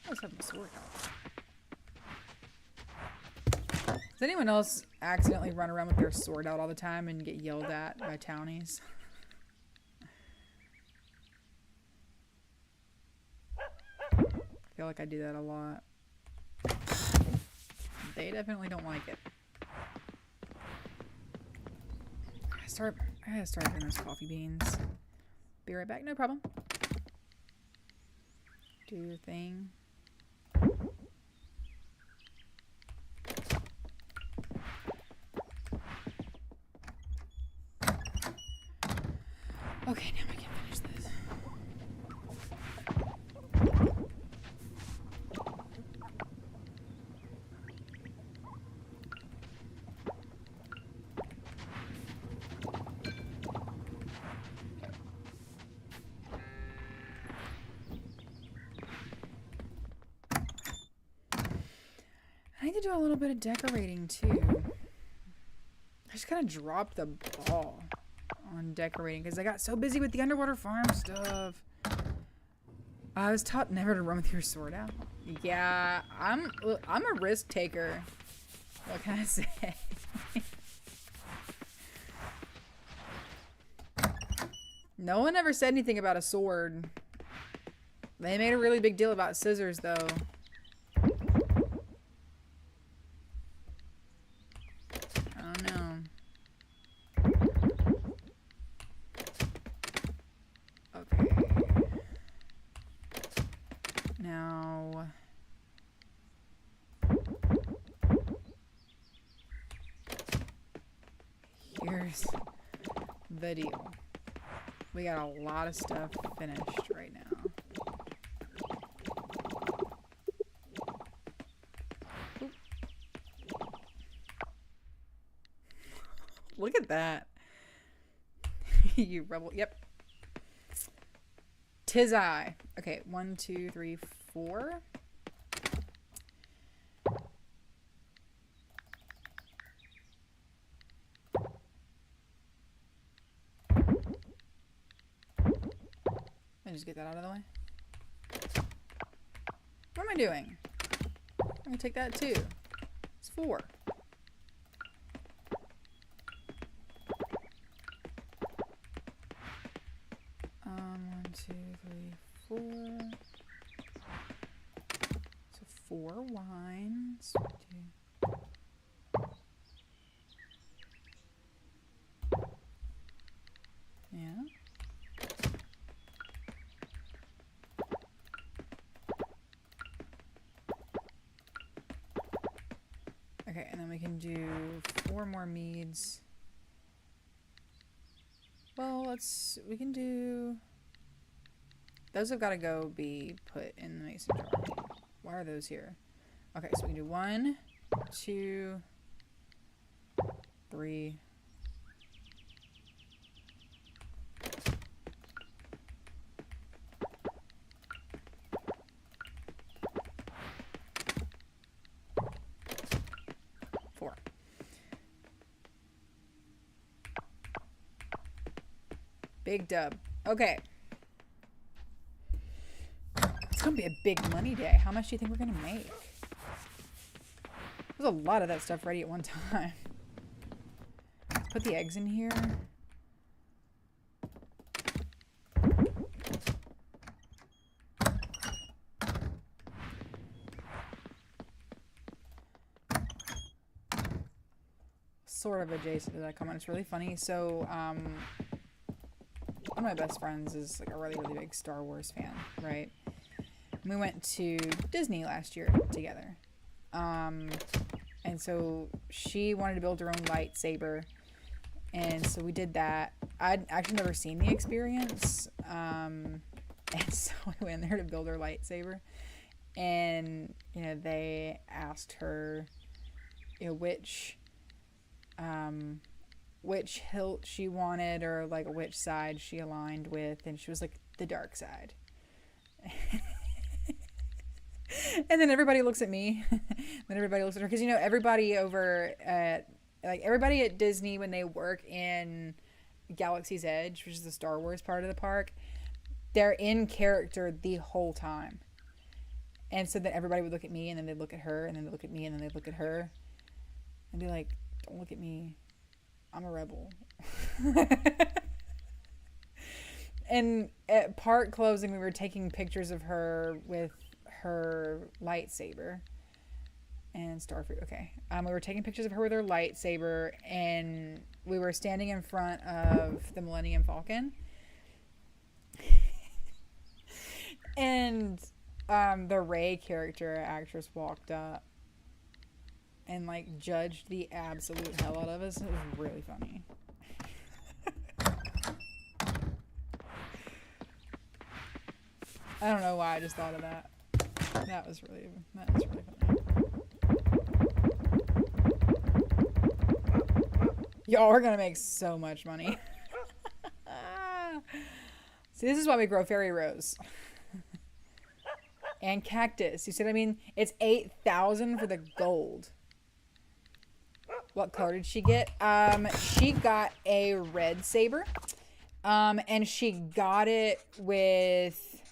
I was having a sword out. Does anyone else accidentally run around with their sword out all the time and get yelled at by townies? I feel like I do that a lot. They definitely don't like it. I gotta start doing those coffee beans. Be right back, no problem. Do your thing. Okay, now I can finish this. I need to do a little bit of decorating too. I just kind of dropped the ball on decorating because I got so busy with the underwater farm stuff. I was taught never to run with your sword out. Yeah, I'm a risk taker. What can I say? No one ever said anything about a sword. They made a really big deal about scissors though. know. Okay. Now... here's the deal. We got a lot of stuff finished right now. Oop. Look at that. You rebel. Yep. 'Tis I. Okay, 1, 2, 3, 4. Let me just get that out of the way. What am I doing? I'm gonna take that too. It's 4. One, 2, 3, 4. So 4 wines. 2. Yeah. Okay, and then we can do 4 more meads. Well, we can do... Those have got to go be put in the mason jar. Why are those here? Okay, so we can do 1, 2, 3. Big dub. Okay. It's gonna be a big money day. How much do you think we're gonna make? There's a lot of that stuff ready at one time. Let's put the eggs in here. Sort of adjacent to that comment. It's really funny. So, one of my best friends is like a really, really big Star Wars fan, right? We went to Disney last year together. And so she wanted to build her own lightsaber. And so we did that. I'd actually never seen the experience. And so we went there to build her lightsaber. And, you know, they asked her, you know, which hilt she wanted, or like which side she aligned with, and she was like the dark side. And then everybody looks at me. Then everybody looks at her, because you know everybody over at everybody at Disney, when they work in Galaxy's Edge, which is the Star Wars part of the park, they're in character the whole time. And so then everybody would look at me, and then they'd look at her, and then they'd look at me, and then they'd look at her and be like, don't look at me, I'm a rebel. And at park closing, we were taking pictures of her with her lightsaber and Starfruit. Okay. We were taking pictures of her with her lightsaber, and we were standing in front of the Millennium Falcon. And the Rey character actress walked up and like judged the absolute hell out of us. It was really funny. I don't know why I just thought of that. That was really funny. Y'all are gonna make so much money. See, this is why we grow fairy rose. And cactus. You see what I mean? It's 8,000 for the gold. What color did she get? She got a red saber. And she got it with,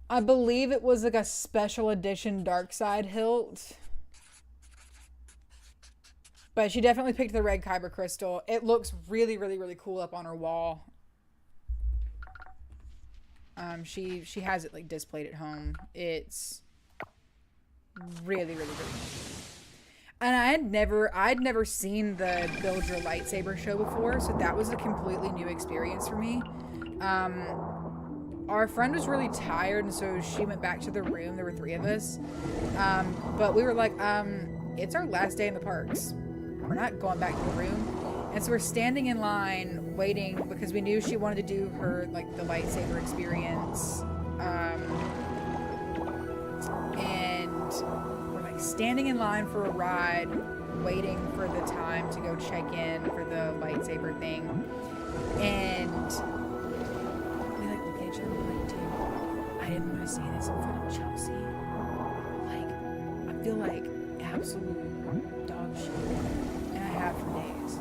I believe it was like a special edition dark side hilt. But she definitely picked the red kyber crystal. It looks really, really, really cool up on her wall. She has it like displayed at home. It's really, really, really cool. And I'd never seen the Build Your Lightsaber show before, so that was a completely new experience for me. Our friend was really tired, and so she went back to the room. There were 3 of us. But we were like, it's our last day in the parks. We're not going back to the room. And so we're standing in line waiting because we knew she wanted to do her, like, the lightsaber experience. And we're, like, standing in line for a ride, waiting for the time to go check in for the lightsaber thing. And we, like, look at each other like, dude, I didn't want to say this in front of Chelsea. Like, I feel like absolute dog shit. And I have for days.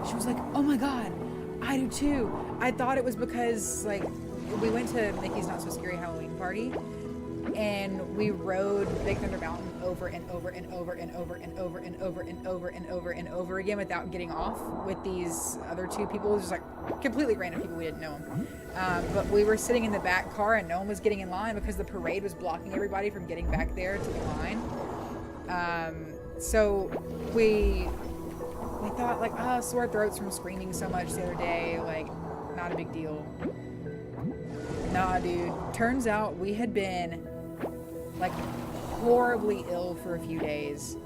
She was like, oh my god, I do too. I thought it was because, like, we went to Mickey's Not So Scary Halloween party, and we rode Big Thunder Mountain over and over and over and over and over and over and over and over and over again without getting off with these other 2 people, just like completely random people, we didn't know them. But we were sitting in the back car and no one was getting in line because the parade was blocking everybody from getting back there to the line. So we thought, like, oh, sore throats from screaming so much the other day, like, not a big deal. Nah, dude. Turns out we had been, like, horribly ill for a few days,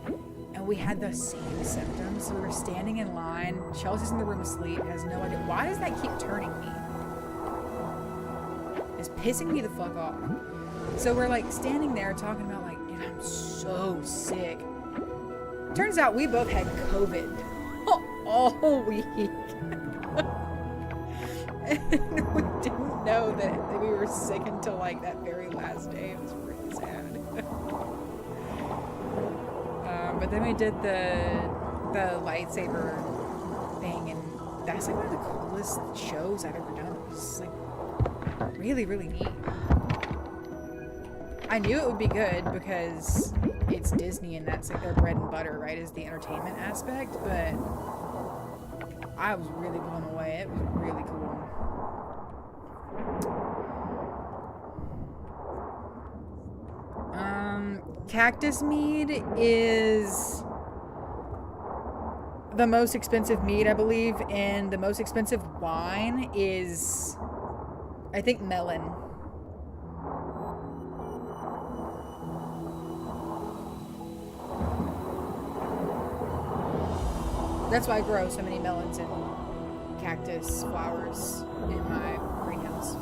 and we had the same symptoms. So we were standing in line. Chelsea's in the room asleep, has no idea. Why does that keep turning me? It's pissing me the fuck off. So we're, like, standing there talking about, like, dude, I'm so sick. Turns out we both had COVID all week. And we didn't know that we were sick until, like, that very last day. It was pretty sad. But then we did the lightsaber thing, and that's, like, one of the coolest shows I've ever done. It was, like, really, really neat. I knew it would be good because it's Disney and that's, like, their bread and butter, right, is the entertainment aspect, but I was really blown away. It was really cool. Cactus mead is the most expensive mead, I believe, and the most expensive wine is, I think, melon. That's why I grow so many melons and cactus flowers in my greenhouse.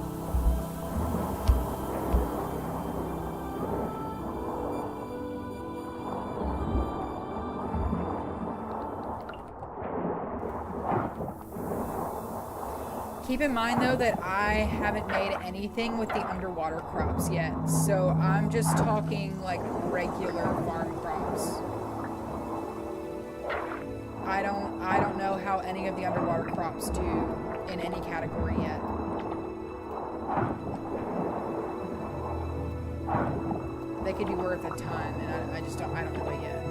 Keep in mind, though, that I haven't made anything with the underwater crops yet. So I'm just talking, like, regular farm crops. I don't know how any of the underwater crops do in any category yet. They could be worth a ton, and I don't know it yet.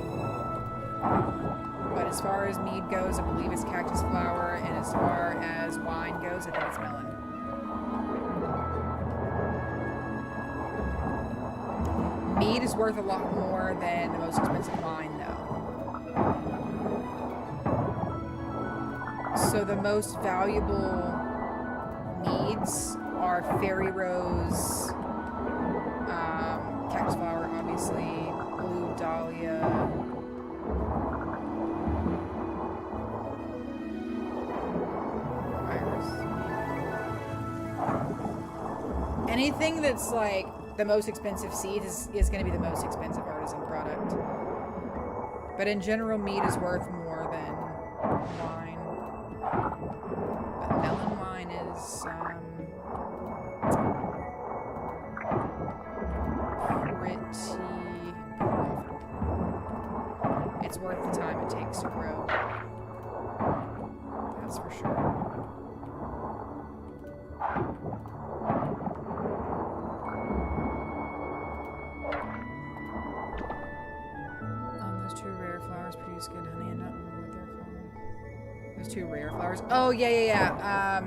But as far as mead goes, I believe it's cactus flower, and as far as wine goes, I think it's melon. Mead is worth a lot more than the most expensive wine, though. So the most valuable meads are Fairy Rose, cactus flower, obviously, blue dahlia, iris. Anything that's, like, the most expensive seed is going to be the most expensive artisan product. But in general, mead is worth more than wine. But melon wine is pretty profitable. It's worth the time it takes to grow. That's for sure. Those 2 rare flowers produce good honey and not remember what they're called. Those 2 rare flowers. Oh, yeah.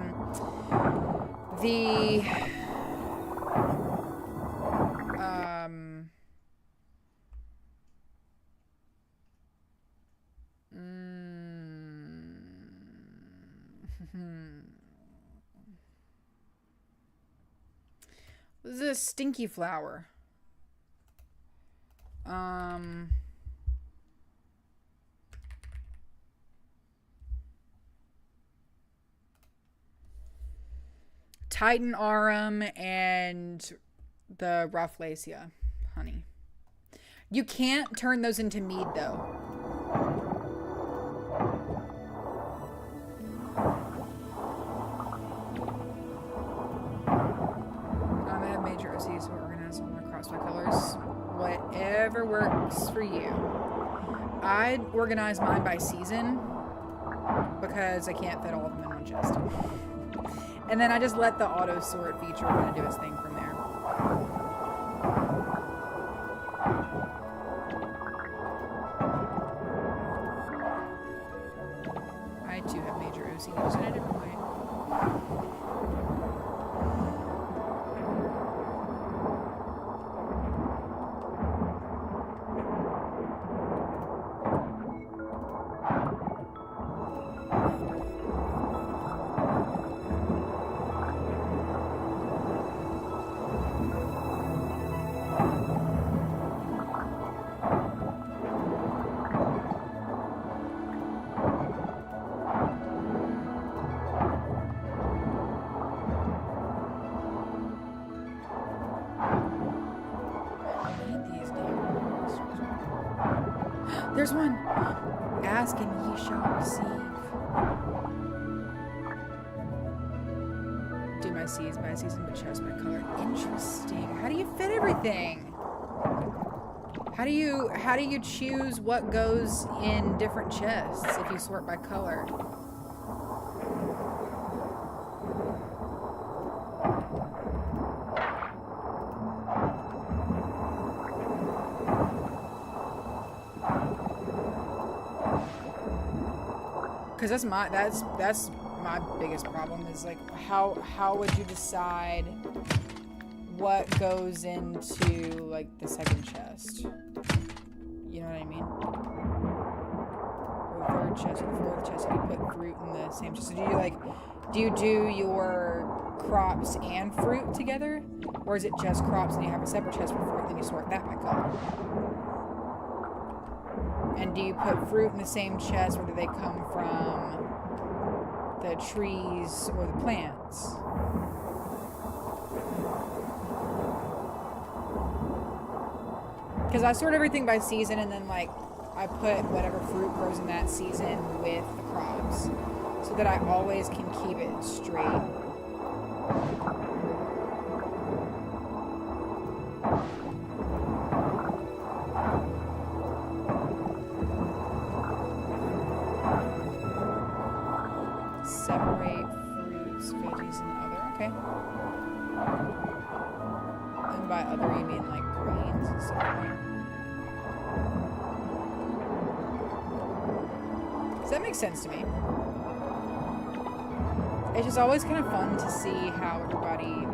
This is a stinky flower. Titan Arum and the Rafflesia honey. You can't turn those into mead though. I have major OCs who organize all my crops by colors. Whatever works for you. I'd organize mine by season because I can't fit all of them in one chest. And then I just let the auto sort feature kind of do its thing from there. I too have major OCD, just in a different way. There's one. Ask and ye shall receive. Do my seeds by season, but chest by color. Interesting. How do you fit everything? How do you choose what goes in different chests if you sort by color? Because that's my biggest problem is like how would you decide what goes into like the second chest? You know what I mean? Or the third chest or the fourth chest if you put fruit in the same chest. So do you do your crops and fruit together? Or is it just crops and you have a separate chest for fruit and then you sort that by color? And do you put fruit in the same chest, or do they come from the trees or the plants? Because I sort everything by season, and then like I put whatever fruit grows in that season with the crops, so that I always can keep it straight. Separate fruits, veggies, and other. Okay. And by other, you mean like grains and stuff like that. Does that make sense to me? It's just always kind of fun to see how everybody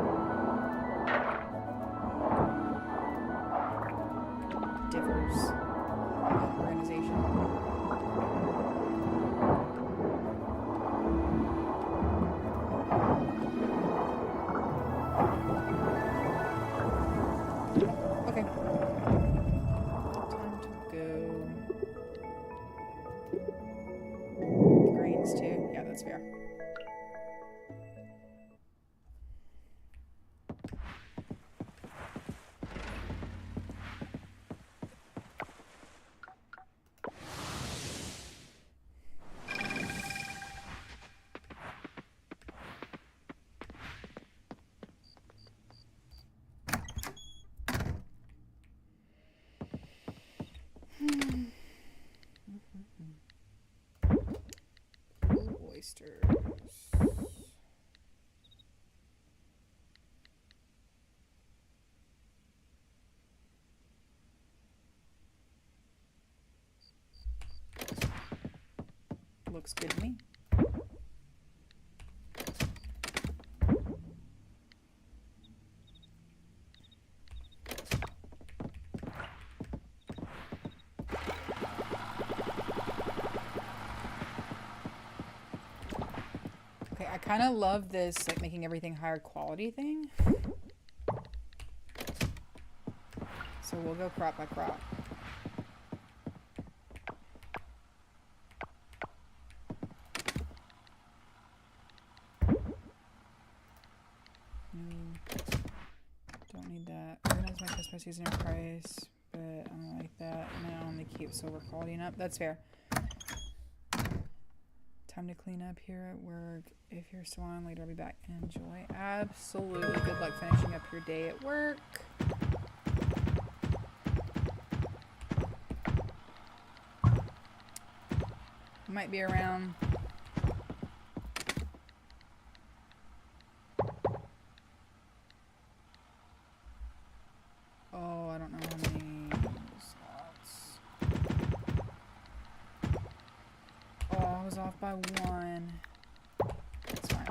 differs in the organization. Okay. Time to go. Grains too? Yeah, that's fair. Oysters. Looks good to me. kind of love this, like, making everything higher quality thing. So we'll go crop by crop. Don't need that. Organize my test by season and price, but I don't like that. And I only keep silver quality up. That's fair. Time to clean up here at work. If you're still on later, I'll be back. Enjoy. Absolutely. Good luck finishing up your day at work. Might be around. Oh, I don't know how many slots. Oh, I was off by one. That's fine.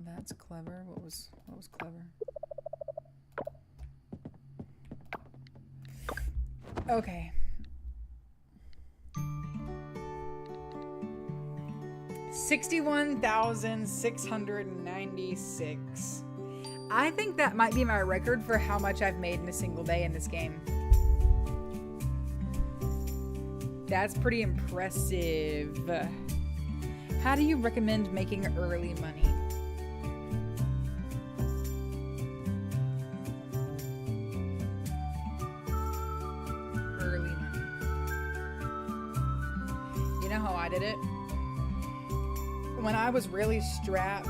That's clever. What was clever? Okay. 61,696. I think that might be my record for how much I've made in a single day in this game. That's pretty impressive. How do you recommend making early money? I did it when I was really strapped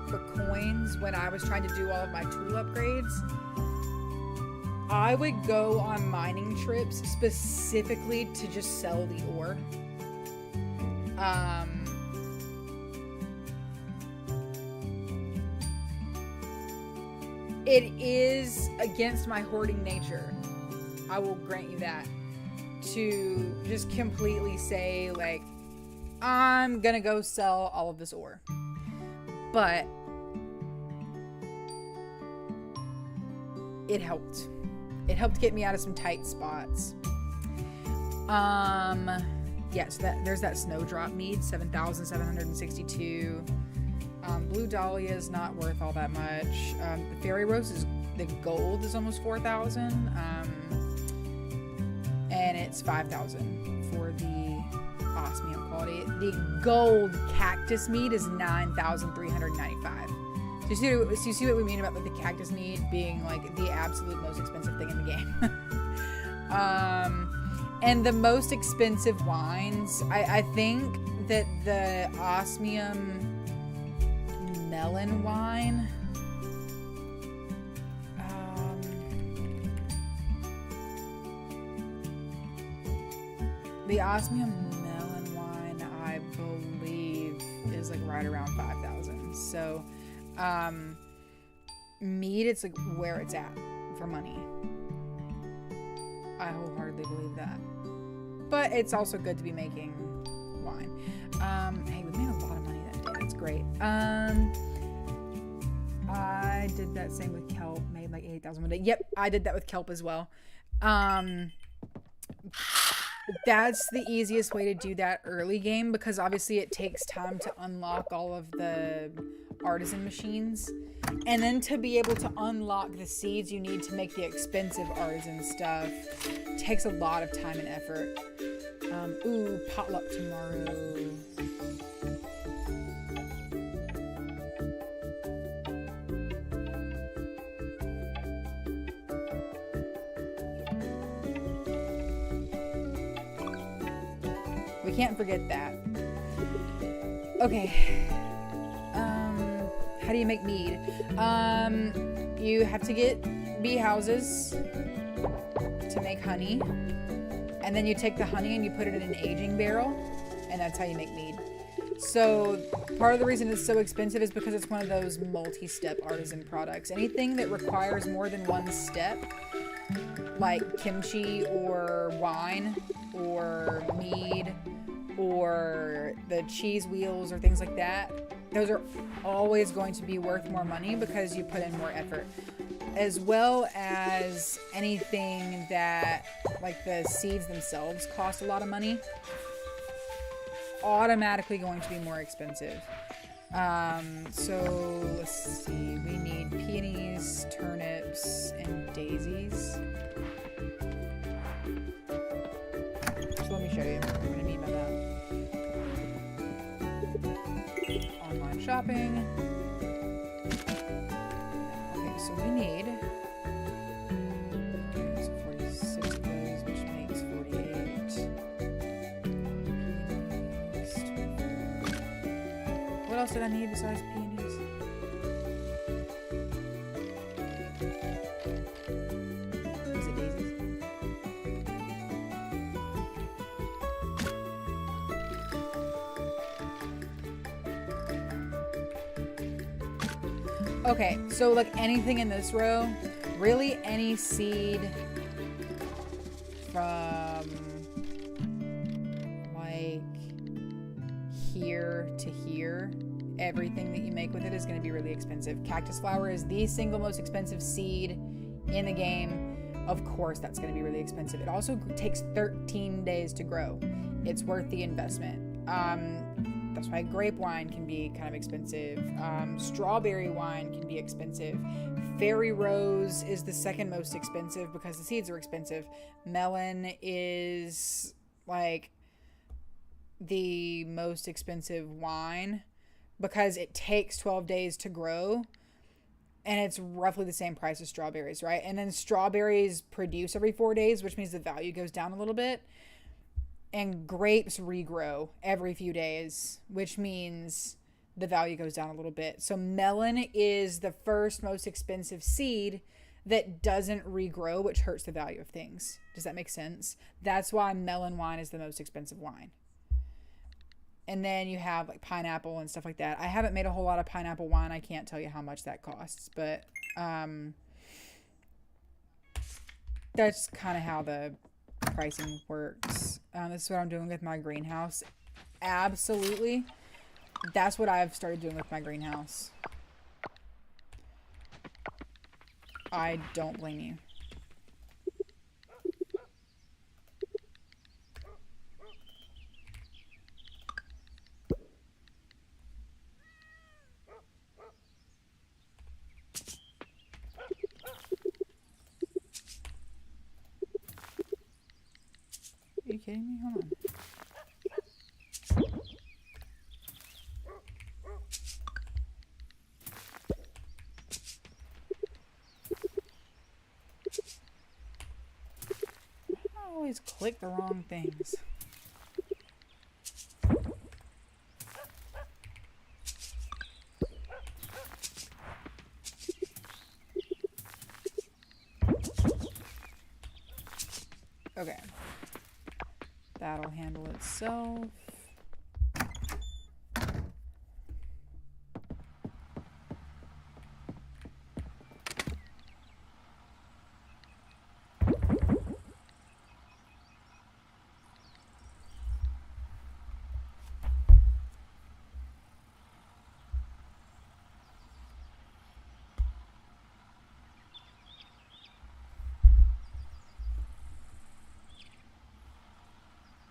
for coins, when I was trying to do all of my tool upgrades. I would go on mining trips specifically to just sell the ore. It is against my hoarding nature, I will grant you that, to just completely say, like, I'm gonna go sell all of this ore. But it helped. It helped get me out of some tight spots. Yeah, so there's that snowdrop mead, 7,762. Blue Dahlia is not worth all that much. The Fairy Rose is, the gold is almost 4,000. And it's 5,000 for the osmium quality. The gold cactus mead is 9,395. So you see what we mean about, like, the cactus mead being, like, the absolute most expensive thing in the game. And the most expensive wines, I think that the osmium melon wine, the osmium melon wine, I believe, is, like, right around 5,000. So, mead, it's, like, where it's at for money. I wholeheartedly believe that. But it's also good to be making wine. Hey, we made a lot of money that day. That's great. I did that same with kelp. Made like 8,000 one day. Yep, I did that with kelp as well. That's the easiest way to do that early game, because obviously it takes time to unlock all of the artisan machines. And then to be able to unlock the seeds you need to make the expensive artisan stuff takes a lot of time and effort. Ooh, potluck tomorrow. We can't forget that. Okay. How do you make mead? You have to get bee houses to make honey. And then you take the honey and you put it in an aging barrel. And that's how you make mead. So part of the reason it's so expensive is because it's one of those multi-step artisan products. Anything that requires more than one step, like kimchi or wine or mead or the cheese wheels or things like that, those are always going to be worth more money because you put in more effort. As well as anything that, like the seeds themselves cost a lot of money, automatically going to be more expensive. So let's see, we need peonies, turnips, and daisies. So let me show you what I mean by that. Online shopping. Okay, so we need, okay, so 46 of those, which makes 48. What else did I need besides peonies? Is it daisies? Okay, so like anything in this row, really any seed from like here to here, everything that you make with it is going to be really expensive. Cactus flower is the single most expensive seed in the game. Of course, that's going to be really expensive. It also takes 13 days to grow. It's worth the investment. That's why grape wine can be kind of expensive. Strawberry wine can be expensive. Fairy rose is the second most expensive because the seeds are expensive. Melon is like the most expensive wine because it takes 12 days to grow, and it's roughly the same price as strawberries, right? And then strawberries produce every 4 days, which means the value goes down a little bit. And grapes regrow every few days, which means the value goes down a little bit. So melon is the first most expensive seed that doesn't regrow, which hurts the value of things. Does that make sense? That's why melon wine is the most expensive wine. And then you have like pineapple and stuff like that. I haven't made a whole lot of pineapple wine. I can't tell you how much that costs, but that's kind of how the pricing works. This is what I'm doing with my greenhouse. Absolutely. That's what I've started doing with my greenhouse. I don't blame you. Are you kidding me? Hold on. I always click the wrong things. Okay. That'll handle itself.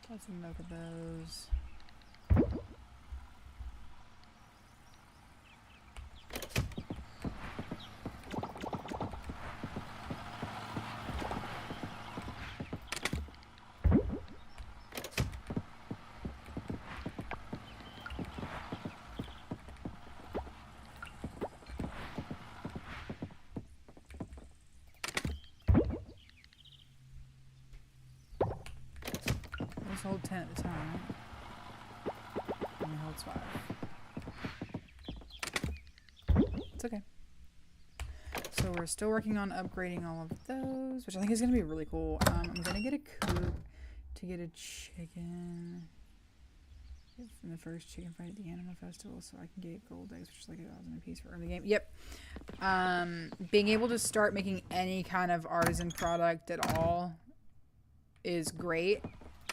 Got some milk of those. Hold 10 at the time. Only holds 5. It's okay. So we're still working on upgrading all of those, which I think is going to be really cool. I'm going to get a coop to get a chicken. Get in the first chicken fight at the Animal Festival so I can get gold eggs, which is like 1,000 a piece for early game. Yep. Being able to start making any kind of artisan product at all is great.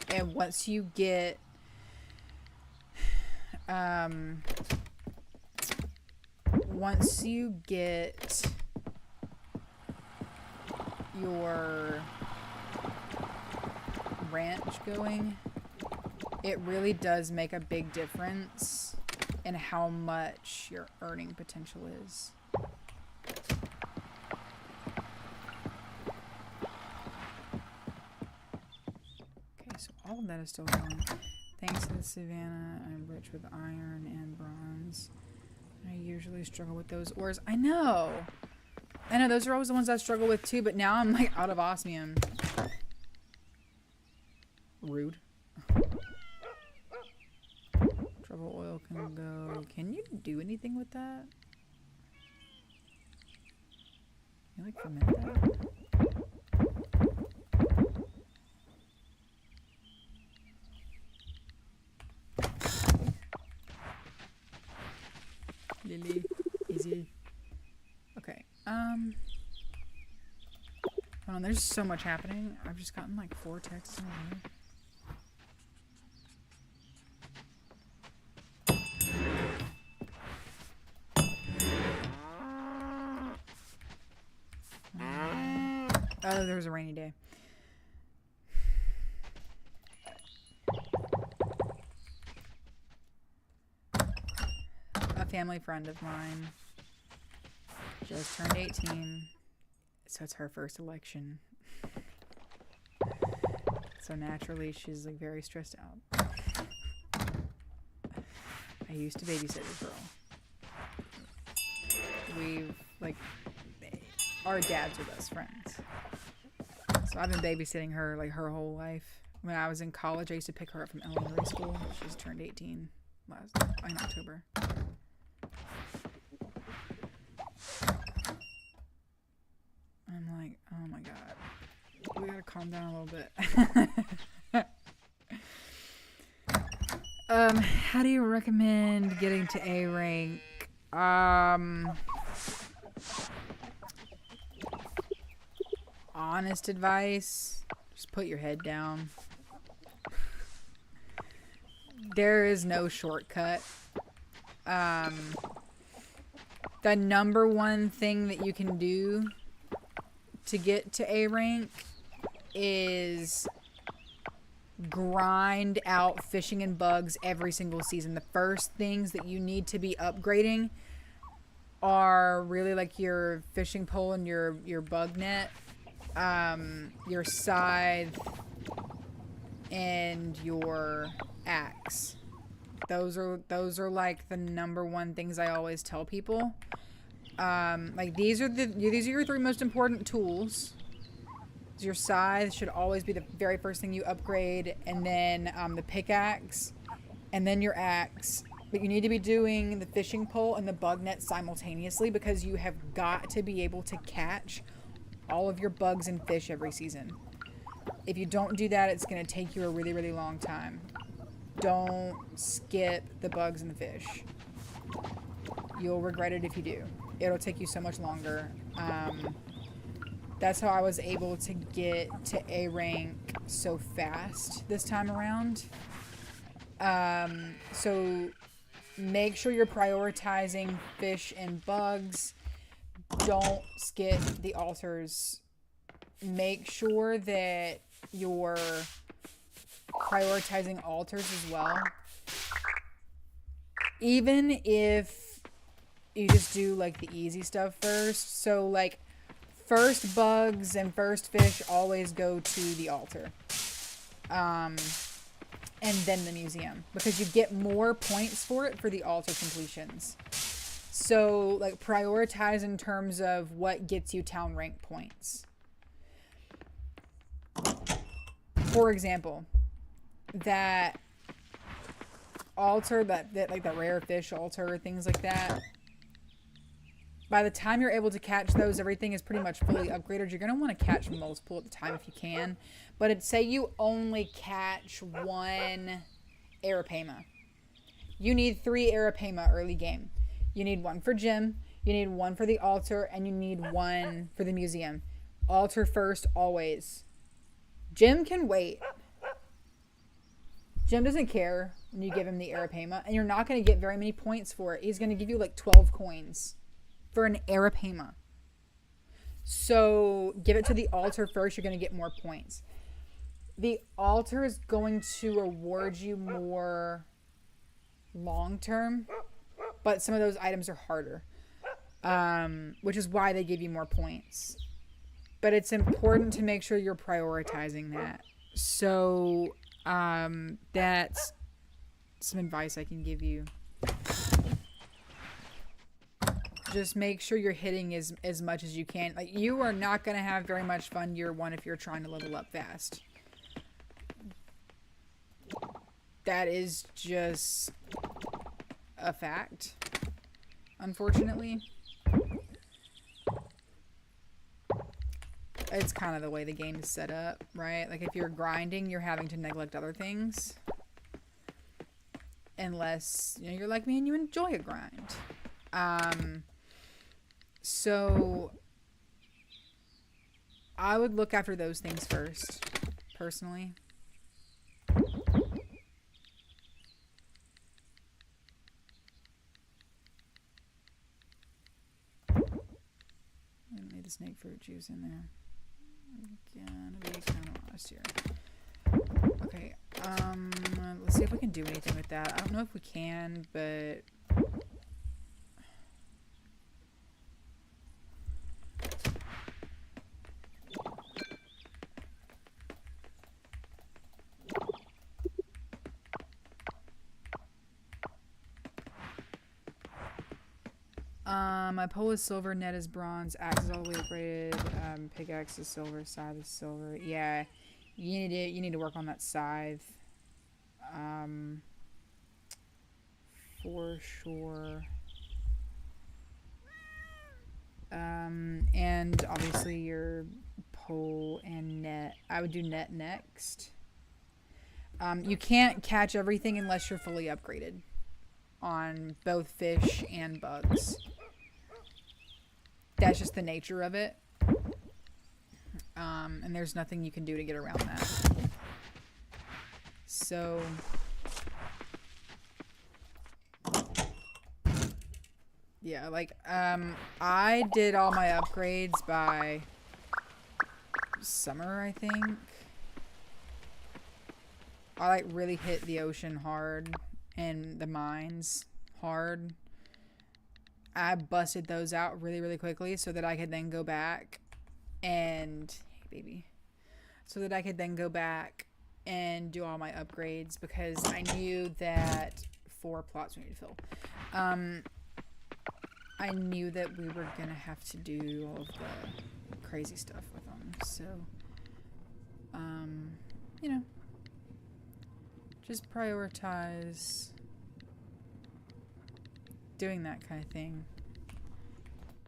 And once you get your ranch going, it really does make a big difference in how much your earning potential is. Okay, so all of that is still going. Thanks to the Savannah, I'm rich with iron and bronze. I usually struggle with those ores. I know, those are always the ones I struggle with too, but now I'm like out of osmium. Rude. Trouble oil can go. Can you do anything with that? Can you like ferment that? Lily, easy. Okay. Hold on, there's so much happening. I've just gotten like 4 texts in a row. Oh, there was a rainy day. A family friend of mine just turned 18, so it's her first election. So naturally, she's like very stressed out. I used to babysit this girl. We've like, our dads are best friends. So I've been babysitting her like her whole life. When I was in college, I used to pick her up from elementary school. She's turned 18 in October. I'm like, oh my god, we gotta calm down a little bit. How do you recommend getting to A rank? Honest advice, just put your head down. There is no shortcut. The number one thing that you can do to get to A rank is grind out fishing and bugs every single season. The first things that you need to be upgrading are really like your fishing pole and your bug net, your scythe, and your axe. Those are like the number one things I always tell people. Like these are your 3 most important tools. Your scythe should always be the very first thing you upgrade, and then the pickaxe, and then your axe. But you need to be doing the fishing pole and the bug net simultaneously, because you have got to be able to catch all of your bugs and fish every season. If you don't do that, it's going to take you a really, really long time. Don't skip the bugs and the fish. You'll regret it if you do. It'll take you so much longer. That's how I was able to get to A rank so fast this time around. So make sure you're prioritizing fish and bugs. Don't skip the altars. Make sure that you're prioritizing altars as well. Even if you just do like the easy stuff first. So like first bugs and first fish always go to the altar. And then the museum, because you get more points for it for the altar completions. So like prioritize in terms of what gets you town rank points. For example, that altar, that like the rare fish altar, things like that, by the time you're able to catch those, everything is pretty much fully upgraded. You're going to want to catch multiple at the time if you can. But say you only catch 1 Arapaima. You need 3 Arapaima early game. You need 1 for gym, you need 1 for the altar, and you need 1 for the museum. Altar first, always. Gym can wait. Gym doesn't care when you give him the Arapaima, and you're not going to get very many points for it. He's going to give you like 12 coins for an Arapaima. So give it to the altar first, you're going to get more points. The altar is going to reward you more long term, but some of those items are harder, which is why they give you more points. But it's important to make sure you're prioritizing that. So that's some advice I can give you. Just make sure you're hitting as much as you can. Like, you are not going to have very much fun year 1 if you're trying to level up fast. That is just a fact, unfortunately. It's kind of the way the game is set up, right? Like, if you're grinding, you're having to neglect other things. Unless, you know, you're like me and you enjoy a grind. So I would look after those things first, personally. I'm gonna need the snake fruit juice in there. I'm gonna be kind of honest here. Okay, let's see if we can do anything with that. I don't know if we can, but my pole is silver, net is bronze, axe is all the way upgraded, pickaxe is silver, scythe is silver. Yeah, you need to work on that scythe. For sure. And obviously your pole and net. I would do net next. You can't catch everything unless you're fully upgraded on both fish and bugs. That's just the nature of it. And there's nothing you can do to get around that. So yeah, like I did all my upgrades by summer, I think. I like really hit the ocean hard and the mines hard. I busted those out really, really quickly so that I could then go back and hey baby, so that I could then go back and do all my upgrades because I knew that 4 plots we need to fill. I knew that we were gonna have to do all of the crazy stuff with them, so you know, just prioritize doing that kind of thing.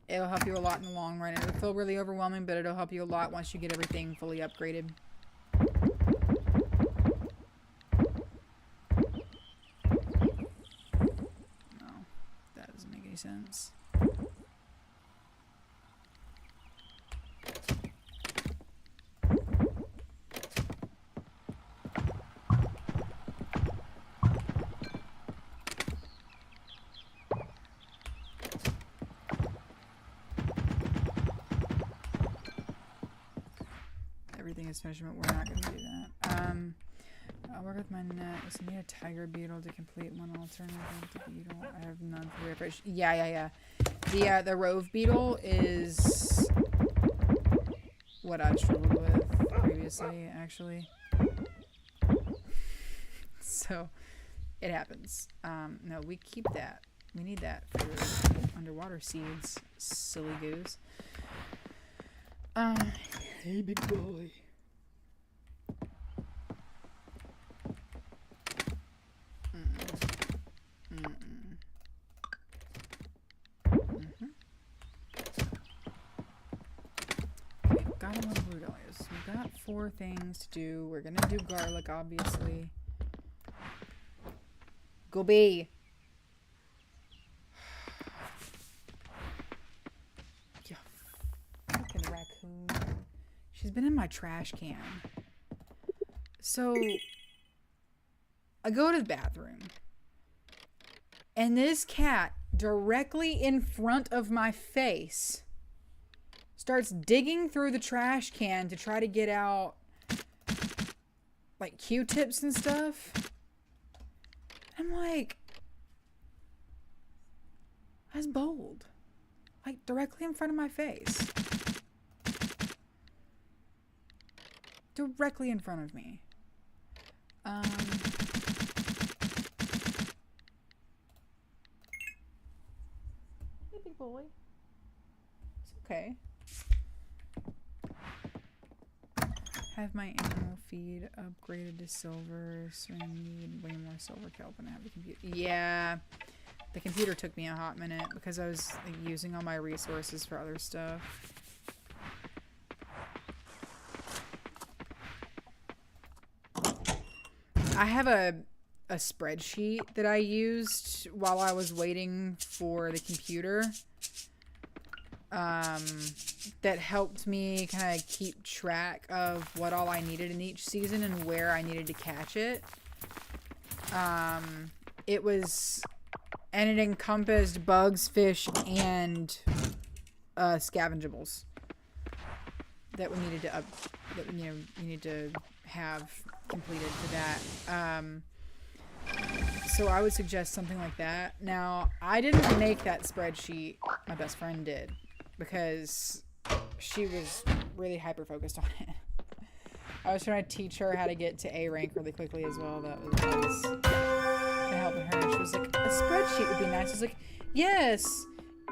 It'll help you a lot in the long run. It'll feel really overwhelming, but it'll help you a lot once you get everything fully upgraded. No, that doesn't make any sense. Everything is finished, but we're not going to do that. I'll work with my net. So I need a tiger beetle to complete one alternative to beetle. I have none for fish. Yeah. The rove beetle is what I've struggled with previously, actually. So it happens. No, we keep that. We need that for underwater seeds. Silly goose. Hey, big boy. Okay, got a lot of blue dahlias. We've got 4 things to do. We're gonna do garlic, obviously. Go bee. She's been in my trash can. So I go to the bathroom. And this cat, directly in front of my face, starts digging through the trash can to try to get out, like, Q-tips and stuff. I'm like, that's bold. Like, directly in front of my face. Directly in front of me. Hey, big boy. It's okay. Have my animal feed upgraded to silver, so I need way more silver kelp than I have the computer. Yeah, the computer took me a hot minute because I was like, using all my resources for other stuff. I have a spreadsheet that I used while I was waiting for the computer. That helped me kind of keep track of what all I needed in each season and where I needed to catch it. It encompassed bugs, fish, and scavengeables that we needed to you need to have completed for that. So I would suggest something like that. Now, I didn't make that spreadsheet. My best friend did, because she was really hyper-focused on it. I was trying to teach her how to get to A rank really quickly as well. That was helping her. She was like, a spreadsheet would be nice. I was like, yes,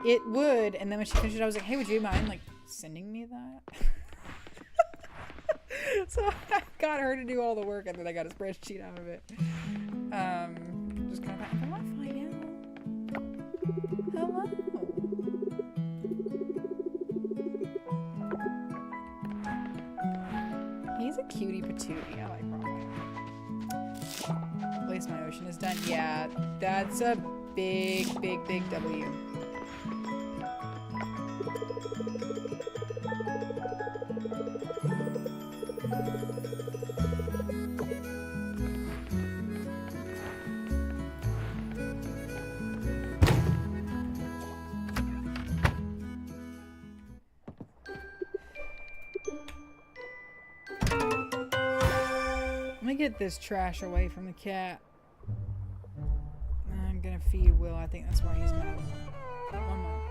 it would. And then when she finished it, I was like, hey, would you mind, like, sending me that? So I got her to do all the work, and then I got a spreadsheet out of it. Just kind of like, I want to find out. Hello. He's a cutie patootie. I like Broadway. At least my ocean is done. Yeah, that's a big, big, big W. Let me get this trash away from the cat. I'm gonna feed Will. I think that's why he's mad. One more.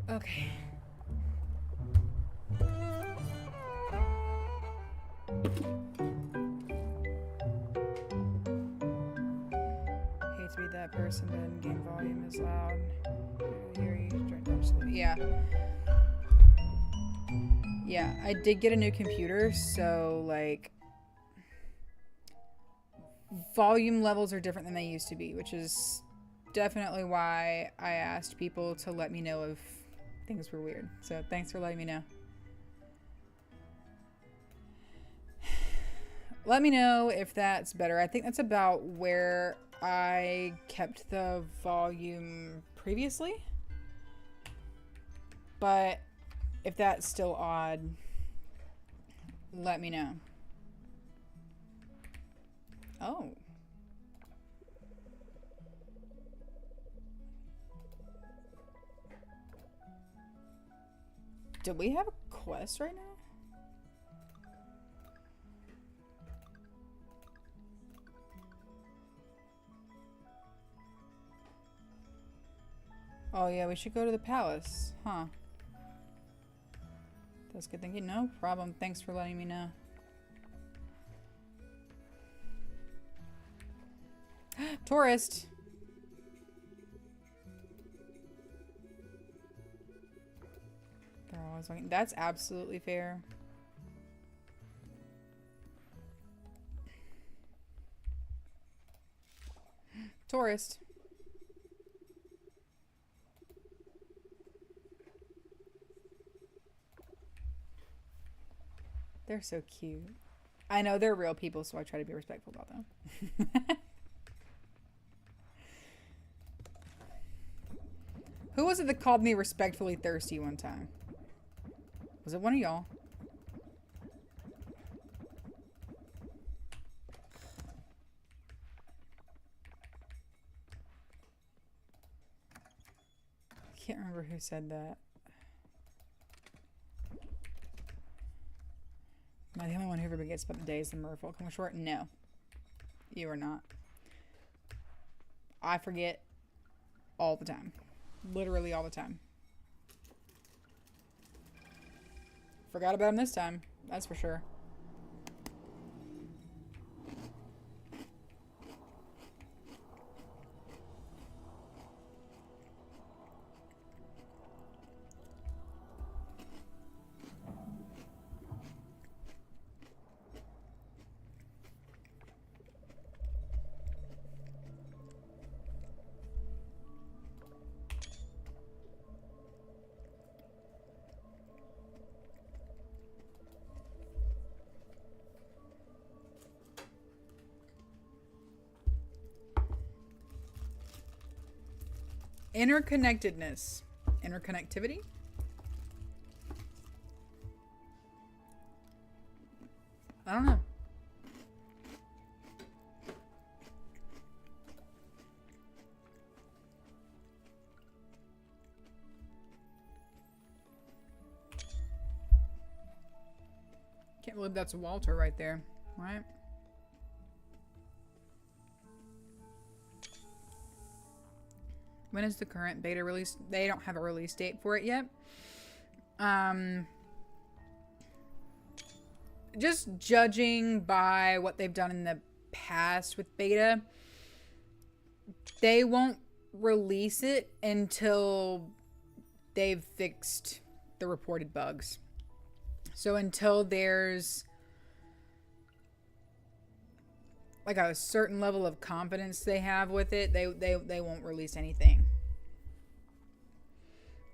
Okay. Hate to be that person, but in-game volume is loud. Yeah. Yeah, I did get a new computer, so, like, volume levels are different than they used to be, which is definitely why I asked people to let me know if things were weird. So thanks for letting me know. Let me know if that's better. I think that's about where I kept the volume previously. But if that's still odd, let me know. Oh. Do we have a quest right now? Oh yeah, we should go to the palace. Huh. That's good thinking. No problem. Thanks for letting me know. Tourist! They're always looking. That's absolutely fair. Tourist. They're so cute. I know they're real people, so I try to be respectful about them. Who was it that called me respectfully thirsty one time? Was it one of y'all? I can't remember who said that. Am I the only one who ever forgets about the days the merfolk come short? No. You are not. I forget all the time. Literally all the time. Forgot about him this time. That's for sure. Interconnectedness. Interconnectivity? I don't know. Can't believe that's Walter right there, right? When is the current beta release? They don't have a release date for it yet. Just judging by what they've done in the past with beta, they won't release it until they've fixed the reported bugs. So until there's like a certain level of confidence they have with it, they won't release anything.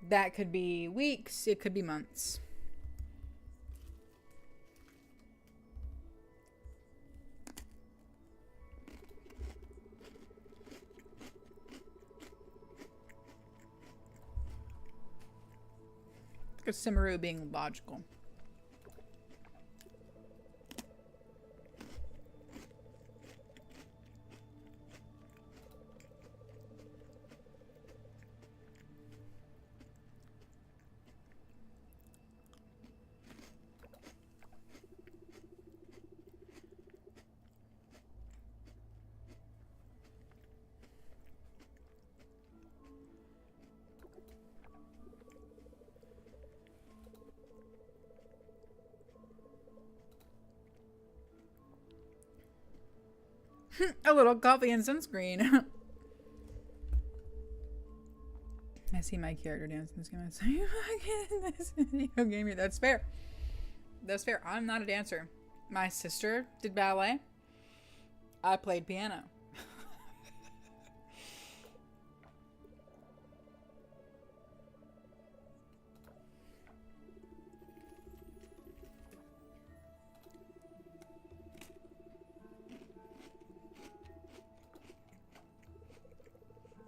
That could be weeks, it could be months. Because Simaru being logical. A little coffee and sunscreen. I see my character dance in this game. I this video game here. That's fair. That's fair. I'm not a dancer. My sister did ballet. I played piano.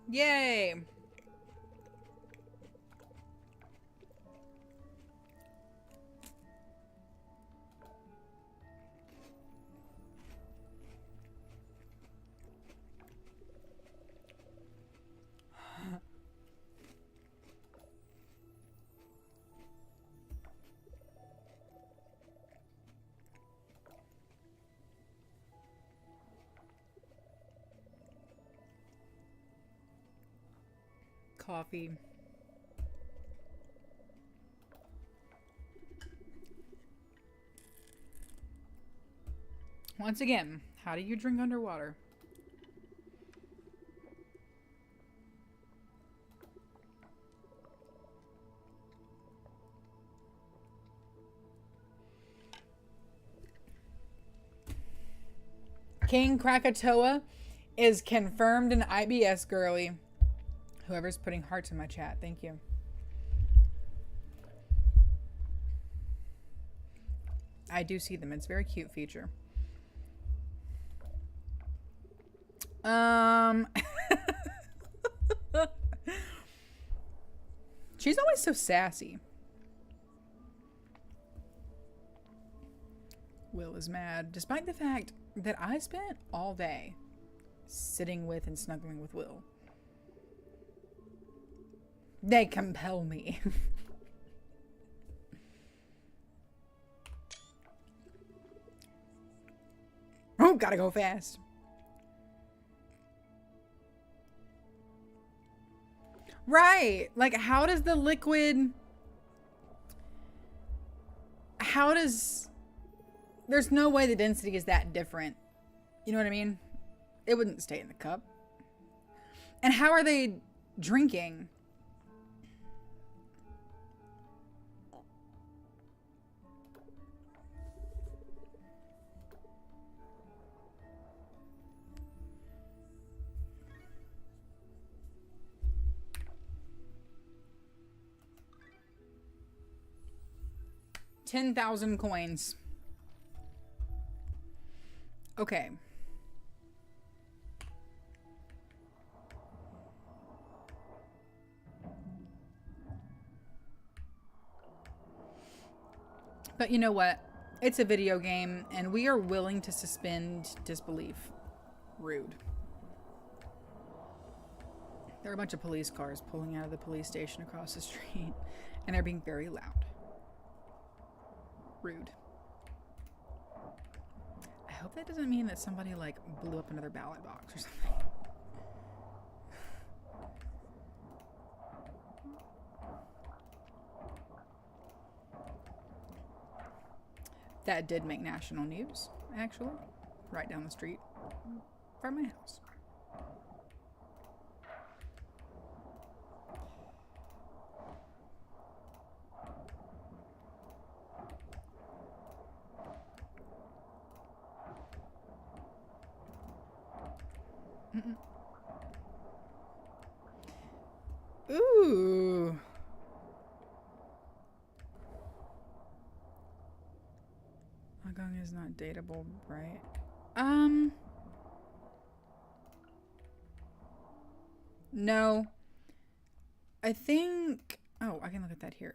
Yay! coffee. Once again, how do you drink underwater? King Krakatoa is confirmed an IBS girly. Whoever's putting hearts in my chat, thank you. I do see them. It's a very cute feature. She's always so sassy. Will is mad, despite the fact that I spent all day sitting with and snuggling with Will. They compel me. Oh, gotta go fast. Right. Like, how does the liquid... How does... There's no way the density is that different. You know what I mean? It wouldn't stay in the cup. And how are they drinking? $10,000 coins. Okay. But you know what? It's a video game, and we are willing to suspend disbelief. Rude. There are a bunch of police cars pulling out of the police station across the street, and they're being very loud. Rude. I hope that doesn't mean that somebody, like, blew up another ballot box or something. That did make national news, actually. Right down the street from my house. Ooh. Agong is not dateable, right? No. I think... Oh, I can look at that here.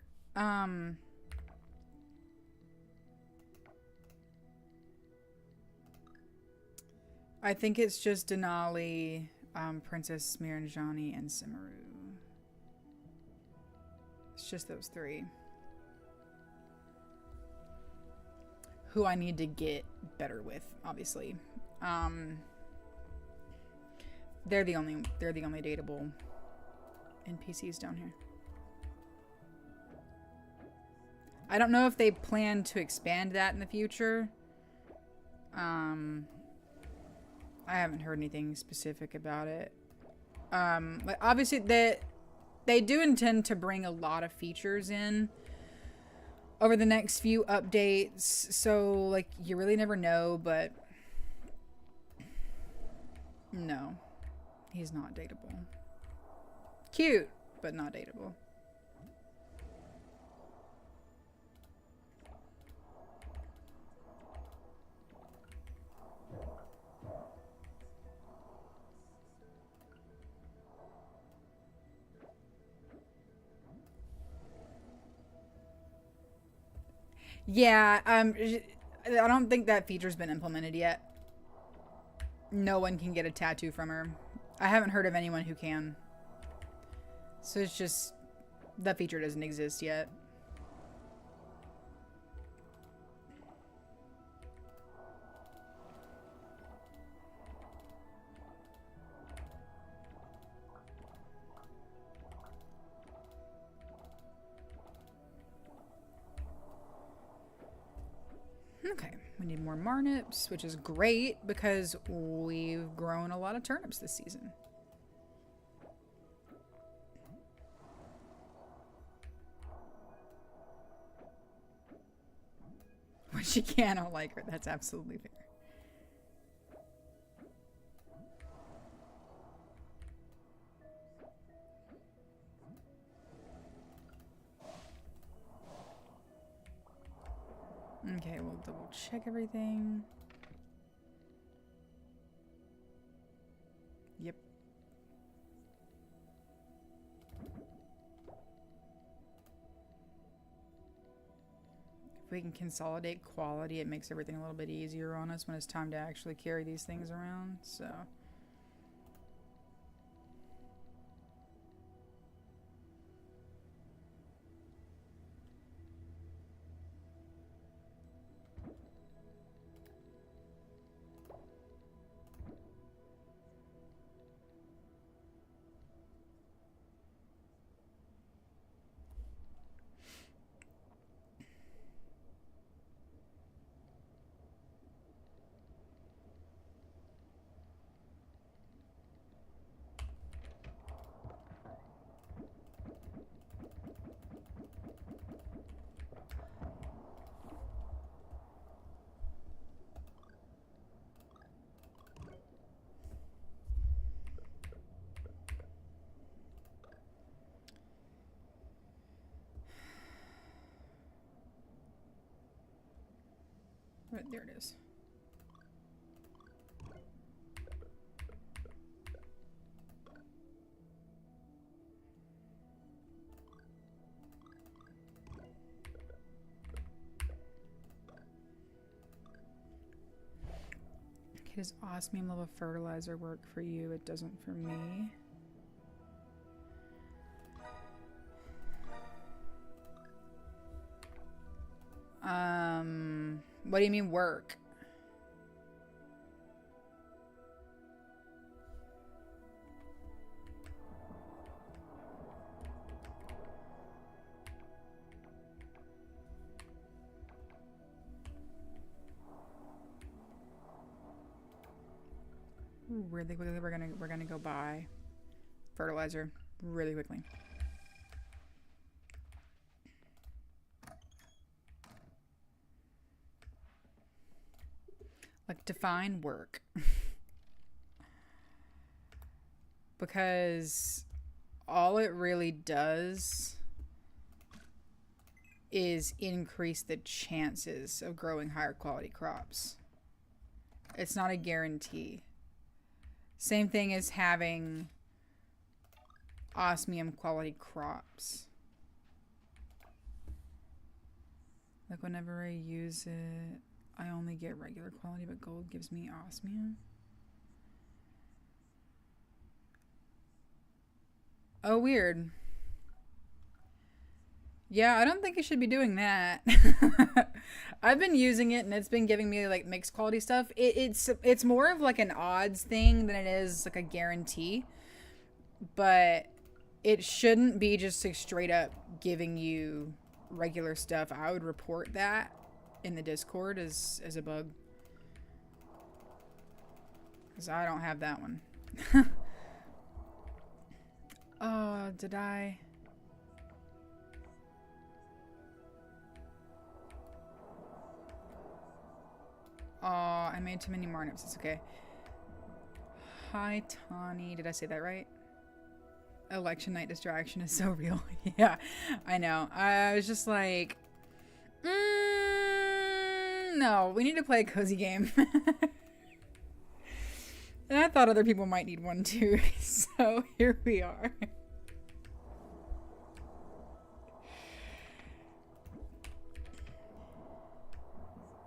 I think it's just Denali, Princess Miranjani, and Simaru. It's just those three. Who I need to get better with, obviously. They're the only dateable NPCs down here. I don't know if they plan to expand that in the future. I haven't heard anything specific about it. Like obviously they do intend to bring a lot of features in over the next few updates, so like you really never know, but no, he's not dateable. Cute, but not dateable. Yeah, I don't think that feature's been implemented yet. No one can get a tattoo from her. I haven't heard of anyone who can. So it's just, that feature doesn't exist yet. Okay, we need more marnips, which is great because we've grown a lot of turnips this season. When she can, I'll like her. That's absolutely fair. Okay, we'll double check everything. Yep. If we can consolidate quality, it makes everything a little bit easier on us when it's time to actually carry these things around, so... Right, there it is. Okay, does osmium level fertilizer work for you? It doesn't for me. What do you mean work? Really quickly, we're gonna go buy fertilizer really quickly. Like, define work. Because all it really does is increase the chances of growing higher quality crops. It's not a guarantee. Same thing as having osmium quality crops. Like, whenever I use it, I only get regular quality, but gold gives me osmium. Oh, weird. Yeah, I don't think you should be doing that. I've been using it and it's been giving me like mixed quality stuff. It's more of like an odds thing than it is like a guarantee. But it shouldn't be just like straight up giving you regular stuff. I would report that in the Discord as a bug. Because I don't have that one. Oh, did I? Oh, I made too many marnips. It's okay. Hi, Tawny. Did I say that right? Election night distraction is so real. Yeah, I know. I was just like, no, we need to play a cozy game. And I thought other people might need one too. So here we are.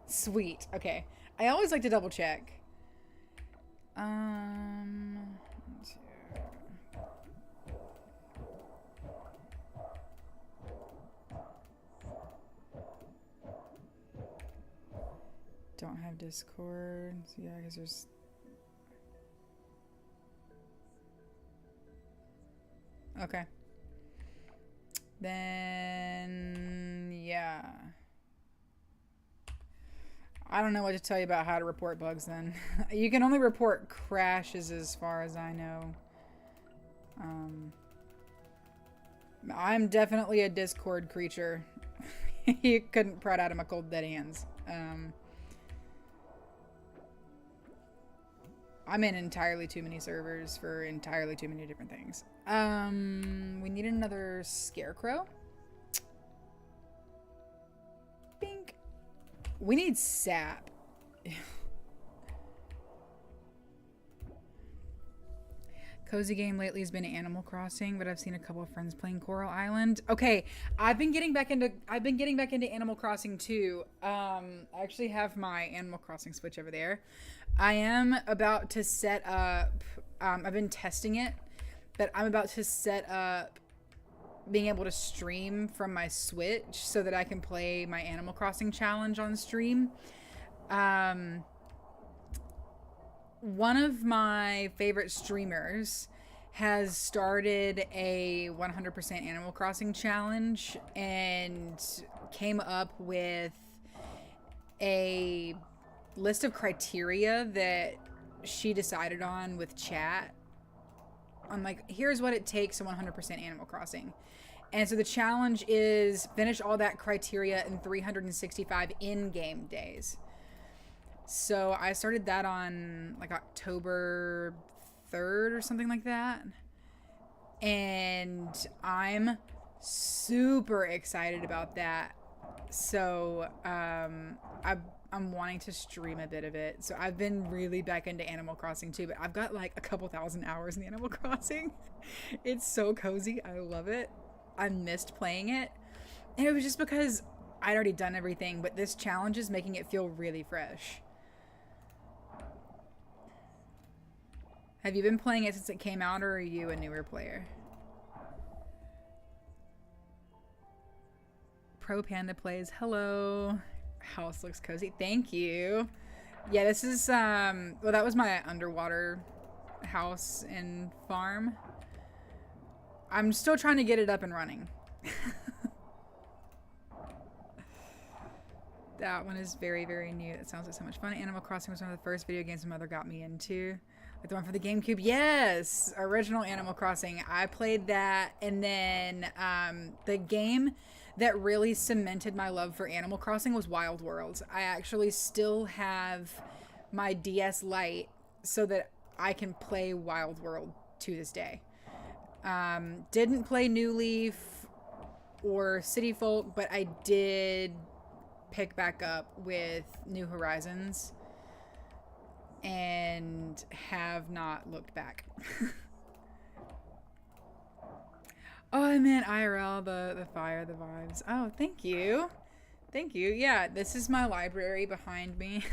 Sweet. Okay. I always like to double check. Don't have Discord. So yeah, because there's... Okay. Then... yeah. I don't know what to tell you about how to report bugs then. You can only report crashes as far as I know. I'm definitely a Discord creature. You couldn't pry out of my cold dead hands. I'm in entirely too many servers for entirely too many different things. We need another scarecrow. Bink. We need sap. Cozy game lately has been Animal Crossing, but I've seen a couple of friends playing Coral Island. Okay, I've been getting back into Animal Crossing too. I actually have my Animal Crossing Switch over there. I am about to set up. I've been testing it, but I'm about to set up being able to stream from my Switch so that I can play my Animal Crossing challenge on stream. One of my favorite streamers has started a 100% Animal Crossing challenge and came up with a list of criteria that she decided on with chat on, like, here's what it takes to 100% Animal Crossing. And so the challenge is finish all that criteria in 365 in-game days. So I started that on like October 3rd or something like that. And I'm super excited about that. So I'm wanting to stream a bit of it. So I've been really back into Animal Crossing too, but I've got like a couple thousand hours in the Animal Crossing. It's so cozy. I love it. I missed playing it. And it was just because I'd already done everything, but this challenge is making it feel really fresh. Have you been playing it since it came out, or are you a newer player? Pro Panda plays. Hello. House looks cozy. Thank you. Yeah, this is, well, that was my underwater house and farm. I'm still trying to get it up and running. That one is very, very new. It sounds like so much fun. Animal Crossing was one of the first video games my mother got me into. Like the one for the GameCube. Yes! Original Animal Crossing. I played that. And then the game that really cemented my love for Animal Crossing was Wild World. I actually still have my DS Lite so that I can play Wild World to this day. Didn't play New Leaf or City Folk, but I did pick back up with New Horizons and have not looked back. Oh, I meant IRL, the fire, the vibes. Oh, thank you. Thank you. Yeah, this is my library behind me.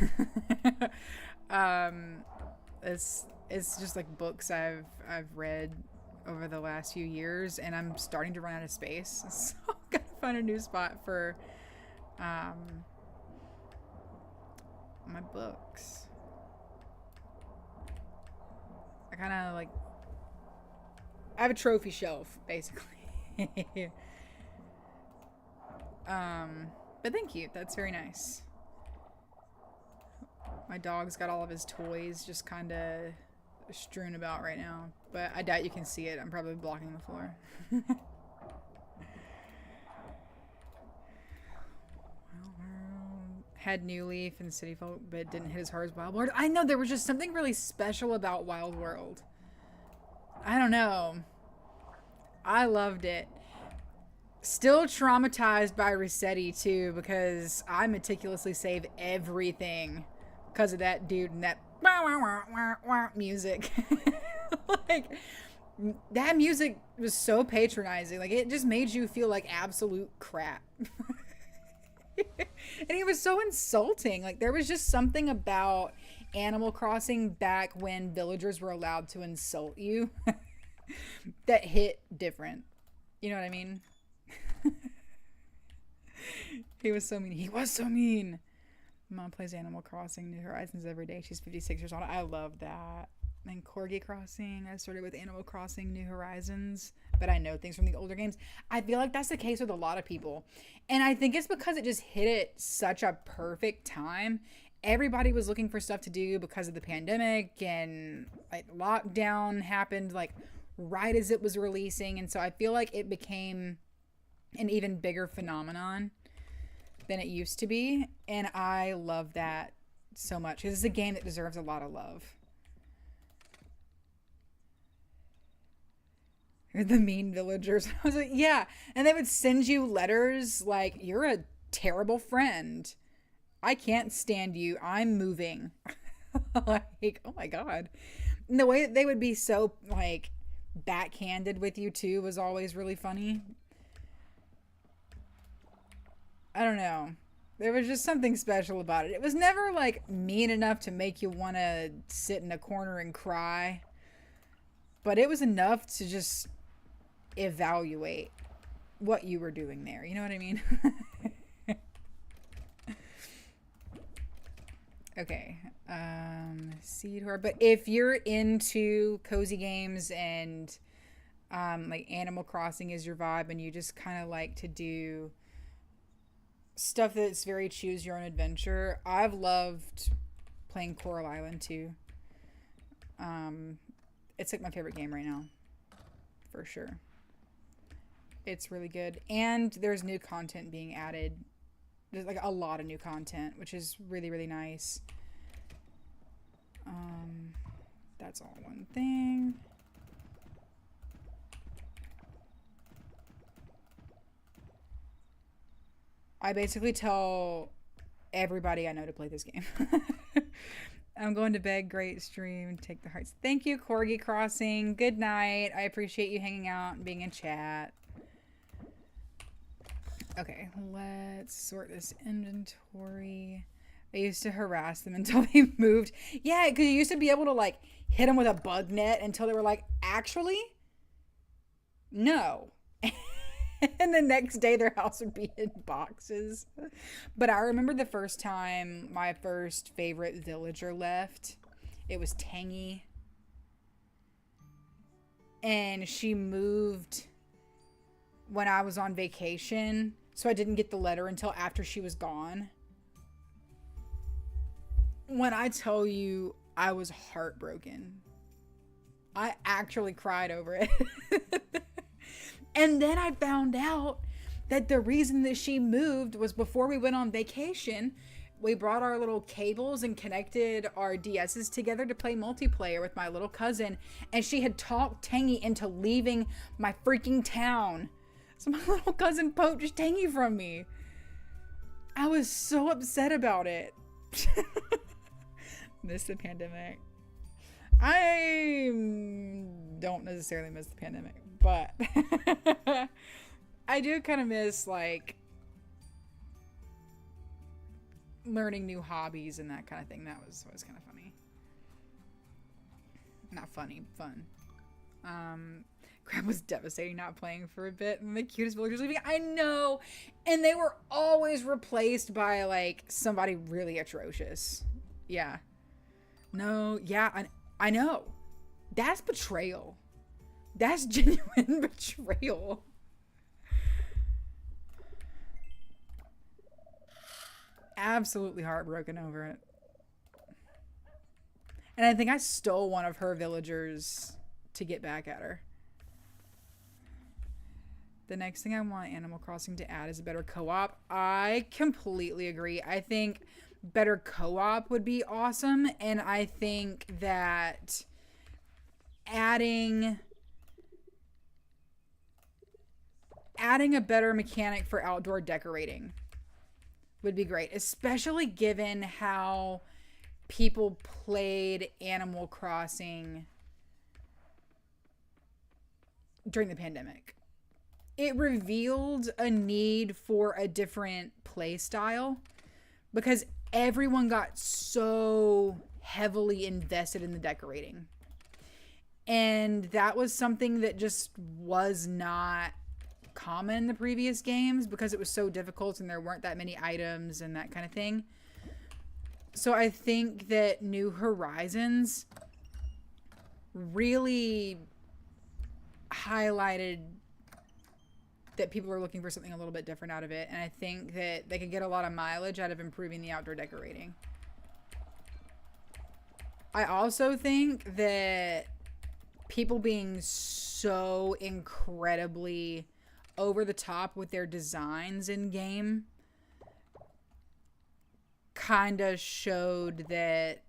It's just like books I've read over the last few years, and I'm starting to run out of space. So I'm gonna find a new spot for my books. I kind of like, I have a trophy shelf basically. But thank you, that's very nice. My dog's got all of his toys just kind of strewn about right now, but I doubt you can see it. I'm probably blocking the floor. Had New Leaf and City Folk, but didn't hit as hard as Wild World. I know, there was just something really special about Wild World. I don't know. I loved it. Still traumatized by Resetti too, because I meticulously save everything because of that dude and that music. Like, that music was so patronizing. Like, it just made you feel like absolute crap. And it was so insulting. Like, there was just something about Animal Crossing back when villagers were allowed to insult you that hit different. You know what I mean? He was so mean. He was so mean. Mom plays Animal Crossing New Horizons every day. She's 56 years old. I love that. And Corgi Crossing. I started with Animal Crossing New Horizons, but I know things from the older games. I feel like that's the case with a lot of people. And I think it's because it just hit at such a perfect time. everybody was looking for stuff to do because of the pandemic, and like lockdown happened like right as it was releasing, and so I feel like it became an even bigger phenomenon than it used to be, and I love that so much because it's a game that deserves a lot of love. The mean villagers. I was like, yeah. And they would send you letters like, you're a terrible friend. I can't stand you. I'm moving. Like, oh my God. And the way that they would be so, like, backhanded with you, too, was always really funny. I don't know. There was just something special about it. It was never, like, mean enough to make you want to sit in a corner and cry. But it was enough to just evaluate what you were doing there. You know what I mean? Okay. Seed Horror. But if you're into cozy games and like Animal Crossing is your vibe and you just kind of like to do stuff that's very choose your own adventure, I've loved playing Coral Island too. It's like my favorite game right now, for sure. It's really good, and there's new content being added. There's like a lot of new content, which is really, really nice. That's all one thing. I basically tell everybody I know to play this game. I'm going to bed. Great stream. Take the hearts. Thank you, Corgi Crossing. Good night. I appreciate you hanging out and being in chat. Okay, let's sort this inventory. I used to harass them until they moved. Yeah, because you used to be able to, like, hit them with a bug net until they were like, actually? No. And the next day their house would be in boxes. But I remember the first time my first favorite villager left. It was Tangy. And she moved when I was on vacation. So I didn't get the letter until after she was gone. When I tell you I was heartbroken. I actually cried over it. And then I found out that the reason that she moved was before we went on vacation, we brought our little cables and connected our DSs together to play multiplayer with my little cousin. And she had talked Tangy into leaving my freaking town. So my little cousin poached Tangy from me. I was so upset about it. Miss the pandemic. I don't necessarily miss the pandemic, but I do kind of miss, like, learning new hobbies and that kind of thing. That was kind of funny. Not funny, fun. Crab was devastating not playing for a bit, and the cutest villagers leaving. I know, and they were always replaced by, like, somebody really atrocious. Yeah. No, yeah, I know. That's betrayal. That's genuine betrayal. Absolutely heartbroken over it. And I think I stole one of her villagers to get back at her. The next thing I want Animal Crossing to add is a better co-op. I completely agree. I think better co-op would be awesome, and I think that adding a better mechanic for outdoor decorating would be great, especially given how people played Animal Crossing during the pandemic. It revealed a need for a different play style because everyone got so heavily invested in the decorating. And that was something that just was not common in the previous games because it was so difficult and there weren't that many items and that kind of thing. So I think that New Horizons really highlighted that people are looking for something a little bit different out of it, and I think that they could get a lot of mileage out of improving the outdoor decorating. I also think that people being so incredibly over the top with their designs in game kind of showed that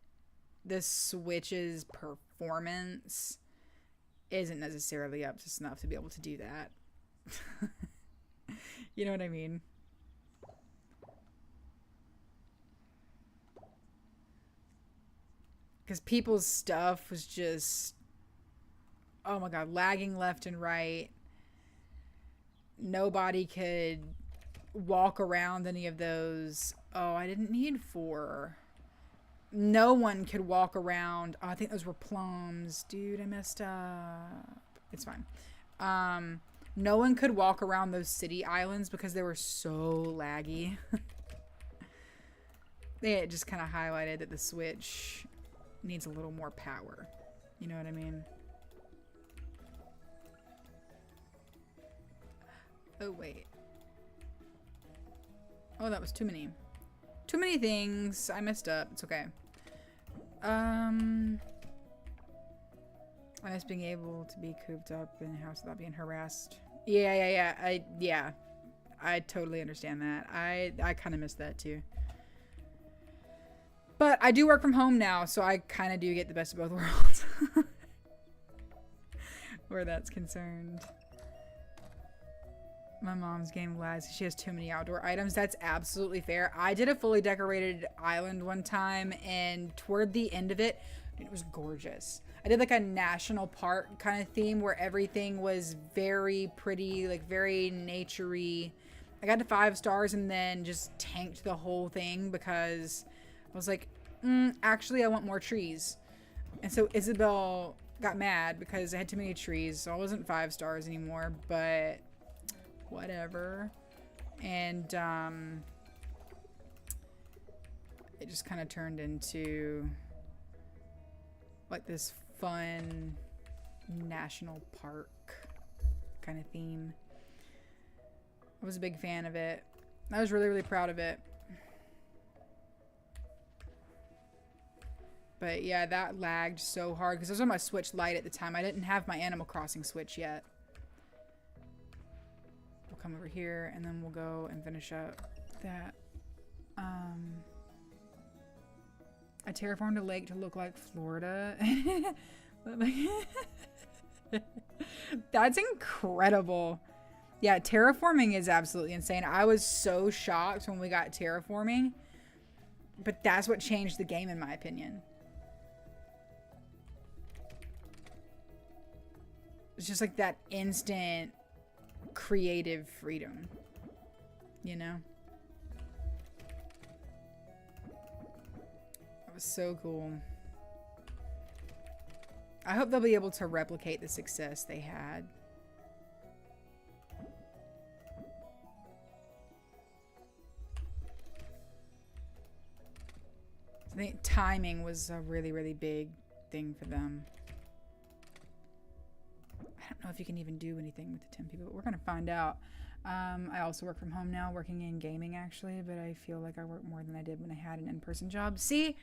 the Switch's performance isn't necessarily up to snuff to be able to do that. You know what I mean? Because people's stuff was just, oh my god, lagging left and right. Nobody could walk around any of those. Oh, I didn't need 4. No one could walk around. Oh, I think those were plums. Dude, I messed up. It's fine. No one could walk around those city islands because they were so laggy. It just kind of highlighted that the Switch needs a little more power. You know what I mean? Oh, wait. Oh, that was too many. Too many things. I messed up. It's okay. I miss being able to be cooped up in a house without being harassed. Yeah. I totally understand that. I kind of miss that too. But I do work from home now, so I kind of do get the best of both worlds. Where that's concerned. My mom's game lags. She has too many outdoor items. That's absolutely fair. I did a fully decorated island one time, and toward the end of it, it was gorgeous. I did like a national park kind of theme where everything was very pretty, like very naturey. I got to 5 stars and then just tanked the whole thing because I was like, actually, I want more trees. And so Isabel got mad because I had too many trees, so I wasn't 5 stars anymore, but whatever. And it just kind of turned into like this fun national park kind of theme. I was a big fan of it. I was really, really proud of it. But yeah, that lagged so hard because I was on my Switch Lite at the time. I didn't have my Animal Crossing Switch yet. We'll come over here and then we'll go and finish up that. I terraformed a lake to look like Florida. That's incredible. Yeah, terraforming is absolutely insane. I was so shocked when we got terraforming. But that's what changed the game in my opinion. It's just like that instant creative freedom, you know? That was so cool. I hope they'll be able to replicate the success they had. I think timing was a really, really big thing for them. I don't know if you can even do anything with the 10 people, but we're going to find out. I also work from home now, working in gaming actually, but I feel like I work more than I did when I had an in-person job. See,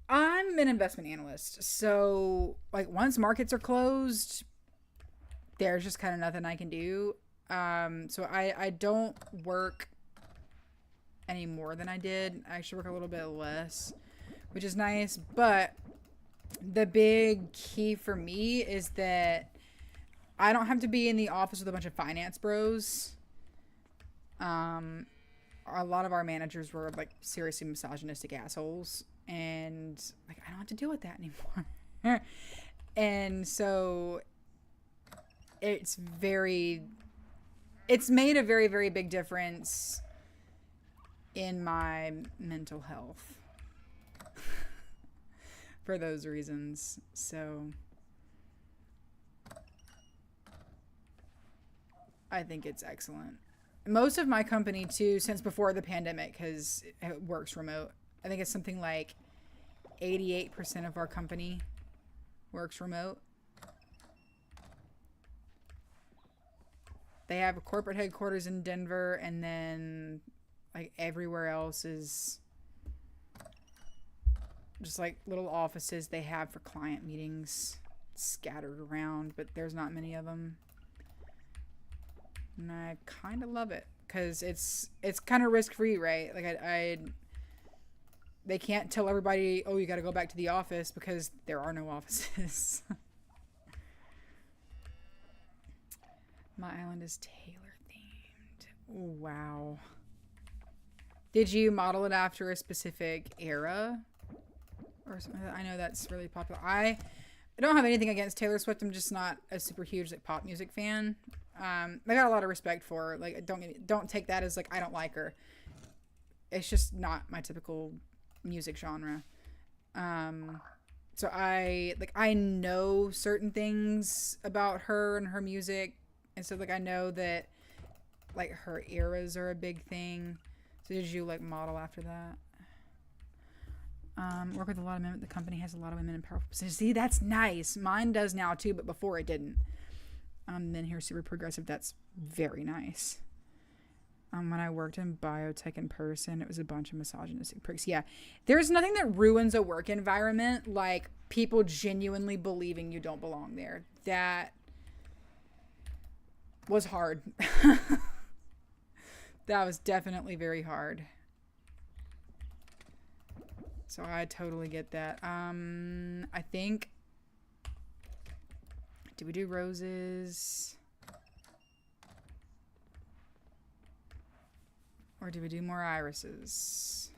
I'm an investment analyst, so like once markets are closed, there's just kind of nothing I can do. So I don't work any more than I did. I actually work a little bit less, which is nice, but the big key for me is that I don't have to be in the office with a bunch of finance bros. A lot of our managers were like seriously misogynistic assholes, and like I don't have to deal with that anymore. And so it's made a very, very big difference in my mental health for those reasons. So I think it's excellent. Most of my company too, since before the pandemic, it works remote. I think it's something like 88% of our company works remote. They have a corporate headquarters in Denver, and then like everywhere else is just like little offices they have for client meetings scattered around, but there's not many of them. And I kind of love it because it's kind of risk free, right? Like they can't tell everybody, oh, you got to go back to the office because there are no offices. My island is Taylor themed. Oh, wow. Did you model it after a specific era? Or something? I know that's really popular. I don't have anything against Taylor Swift. I'm just not a super huge like pop music fan. I got a lot of respect for her. Like, don't take that as like I don't like her. It's just not my typical music genre. So I know certain things about her and her music, and so like I know that like her eras are a big thing. So did you like model after that? Work with a lot of women. The company has a lot of women in powerful positions. See, that's nice. Mine does now too, but before it didn't. Men here super progressive. That's very nice. When I worked in biotech in person, it was a bunch of misogynistic pricks. Yeah, there's nothing that ruins a work environment like people genuinely believing you don't belong there. That was hard. That was definitely very hard. So I totally get that. I think... Did we do roses? Or do we do more irises?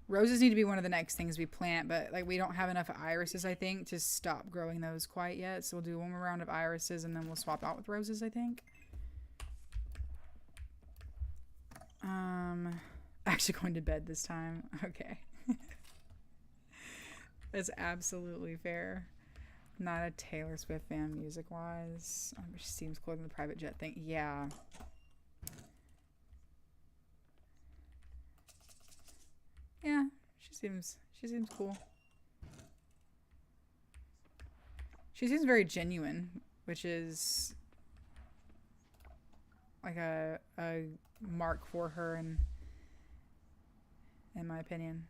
Roses need to be one of the next things we plant, but like we don't have enough irises, I think, to stop growing those quite yet. So we'll do one more round of irises and then we'll swap out with roses, I think. Actually going to bed this time. Okay. That's absolutely fair. Not a Taylor Swift fan music-wise. She seems cooler than the private jet thing. Yeah. Yeah, she seems cool. She seems very genuine, which is like a mark for her in my opinion.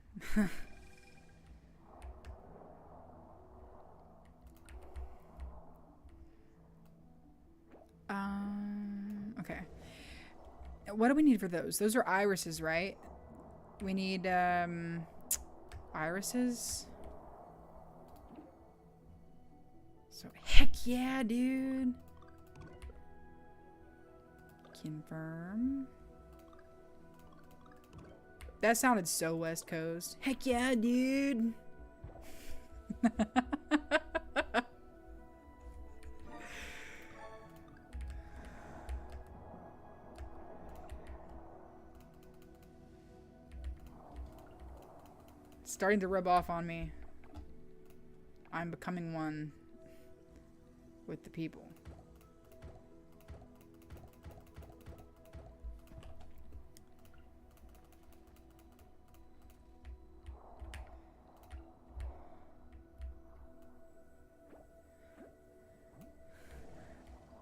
Okay. What do we need for those? Those are irises, right? We need irises. So heck yeah, dude. Confirm. That sounded so West Coast. Heck yeah, dude. Starting to rub off on me. I'm becoming one with the people.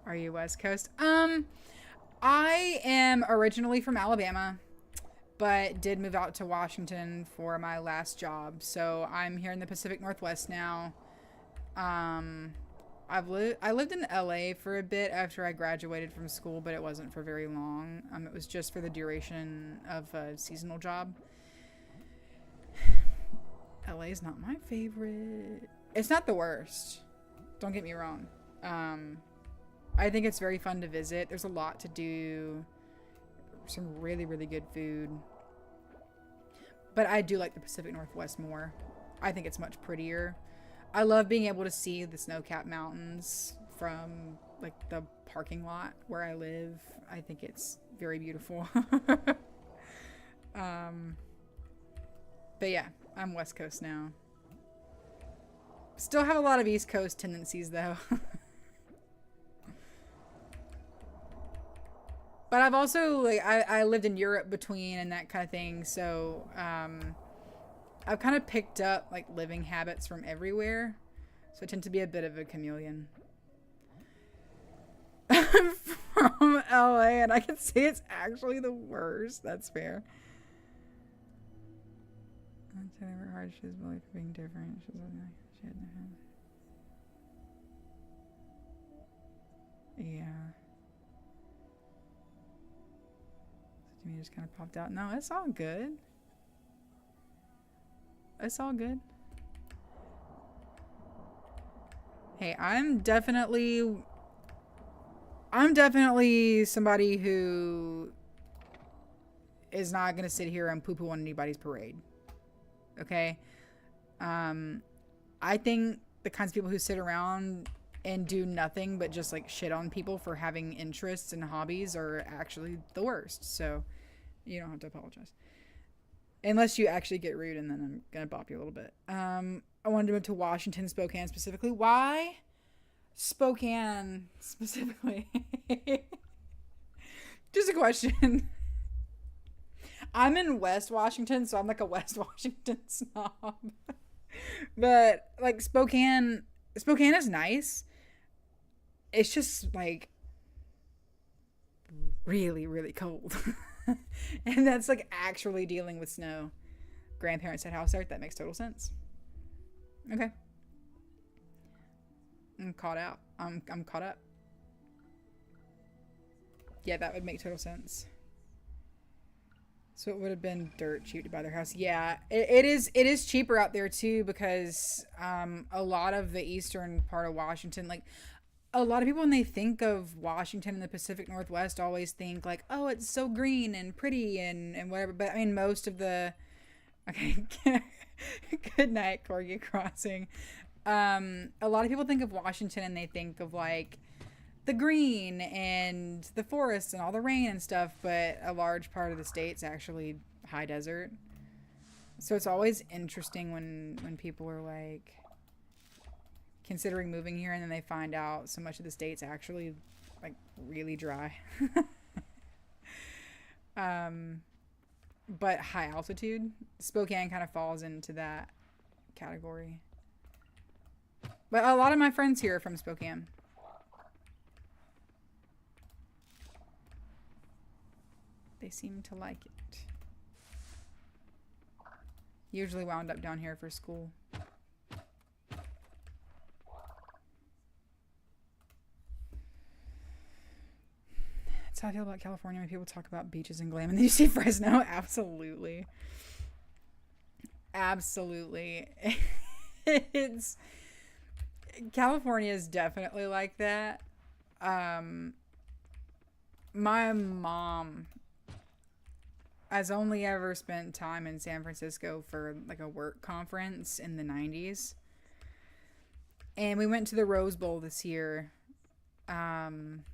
Are you West Coast? I am originally from Alabama, but did move out to Washington for my last job. So I'm here in the Pacific Northwest now. I lived in LA for a bit after I graduated from school, but it wasn't for very long. It was just for the duration of a seasonal job. LA is not my favorite. It's not the worst. Don't get me wrong. I think it's very fun to visit. There's a lot to do. Some really, really good food. But I do like the Pacific Northwest more. I think it's much prettier. I love being able to see the snow-capped mountains from like the parking lot where I live. I think it's very beautiful. But yeah, I'm West Coast now. Still have a lot of East Coast tendencies though. But I've also, like, I lived in Europe between and that kind of thing, so, I've kind of picked up, like, living habits from everywhere, so I tend to be a bit of a chameleon. I'm from LA, and I can say it's actually the worst. That's fair. That's her hard. She's bullied for being different. She had no hands. Yeah. So to me, just kind of popped out. No, it's all good. It's all good. Hey, I'm definitely somebody who is not gonna sit here and poo-poo on anybody's parade. Okay? I think the kinds of people who sit around and do nothing but just like shit on people for having interests and hobbies are actually the worst. So you don't have to apologize. Unless you actually get rude, and then I'm gonna bop you a little bit. I wanted to move to Washington, Spokane specifically. Why Spokane specifically? Just a question. I'm in West Washington, so I'm like a West Washington snob. But like Spokane is nice. It's just like really, really cold. And that's like actually dealing with snow. Grandparents had house there. That makes total sense. Okay. I'm caught out. I'm caught up. Yeah, that would make total sense. So it would have been dirt cheap to buy their house. Yeah, it is cheaper out there too, because a lot of the eastern part of Washington, like a lot of people when they think of Washington and the Pacific Northwest always think like, oh, it's so green and pretty and whatever. But I mean, most of the, okay, good night, Corgi Crossing. A lot of people think of Washington and they think of like the green and the forests and all the rain and stuff, but a large part of the state's actually high desert. So it's always interesting when people are like considering moving here and then they find out so much of the state's actually like really dry. But high altitude, Spokane kind of falls into that category. But a lot of my friends here are from Spokane. They seem to like it. Usually wound up down here for school. That's how I feel about California when people talk about beaches and glam and then you see Fresno. Absolutely. Absolutely. It's California is definitely like that. My mom has only ever spent time in San Francisco for like a work conference in the 90s. And we went to the Rose Bowl this year. And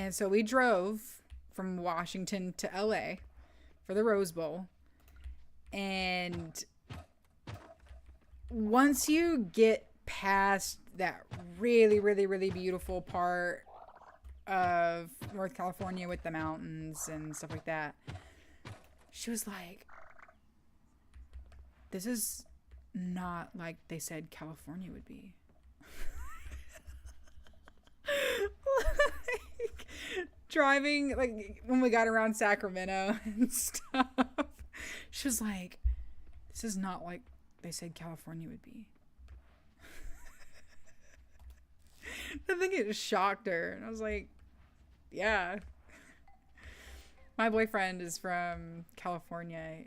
so we drove from Washington to LA for the Rose Bowl. And once you get past that really, really, really beautiful part of North California with the mountains and stuff like that, she was like, this is not like they said California would be. Like, driving, like when we got around Sacramento and stuff, she was like, this is not like they said California would be. I think it just shocked her. And I was like, yeah. My boyfriend is from California.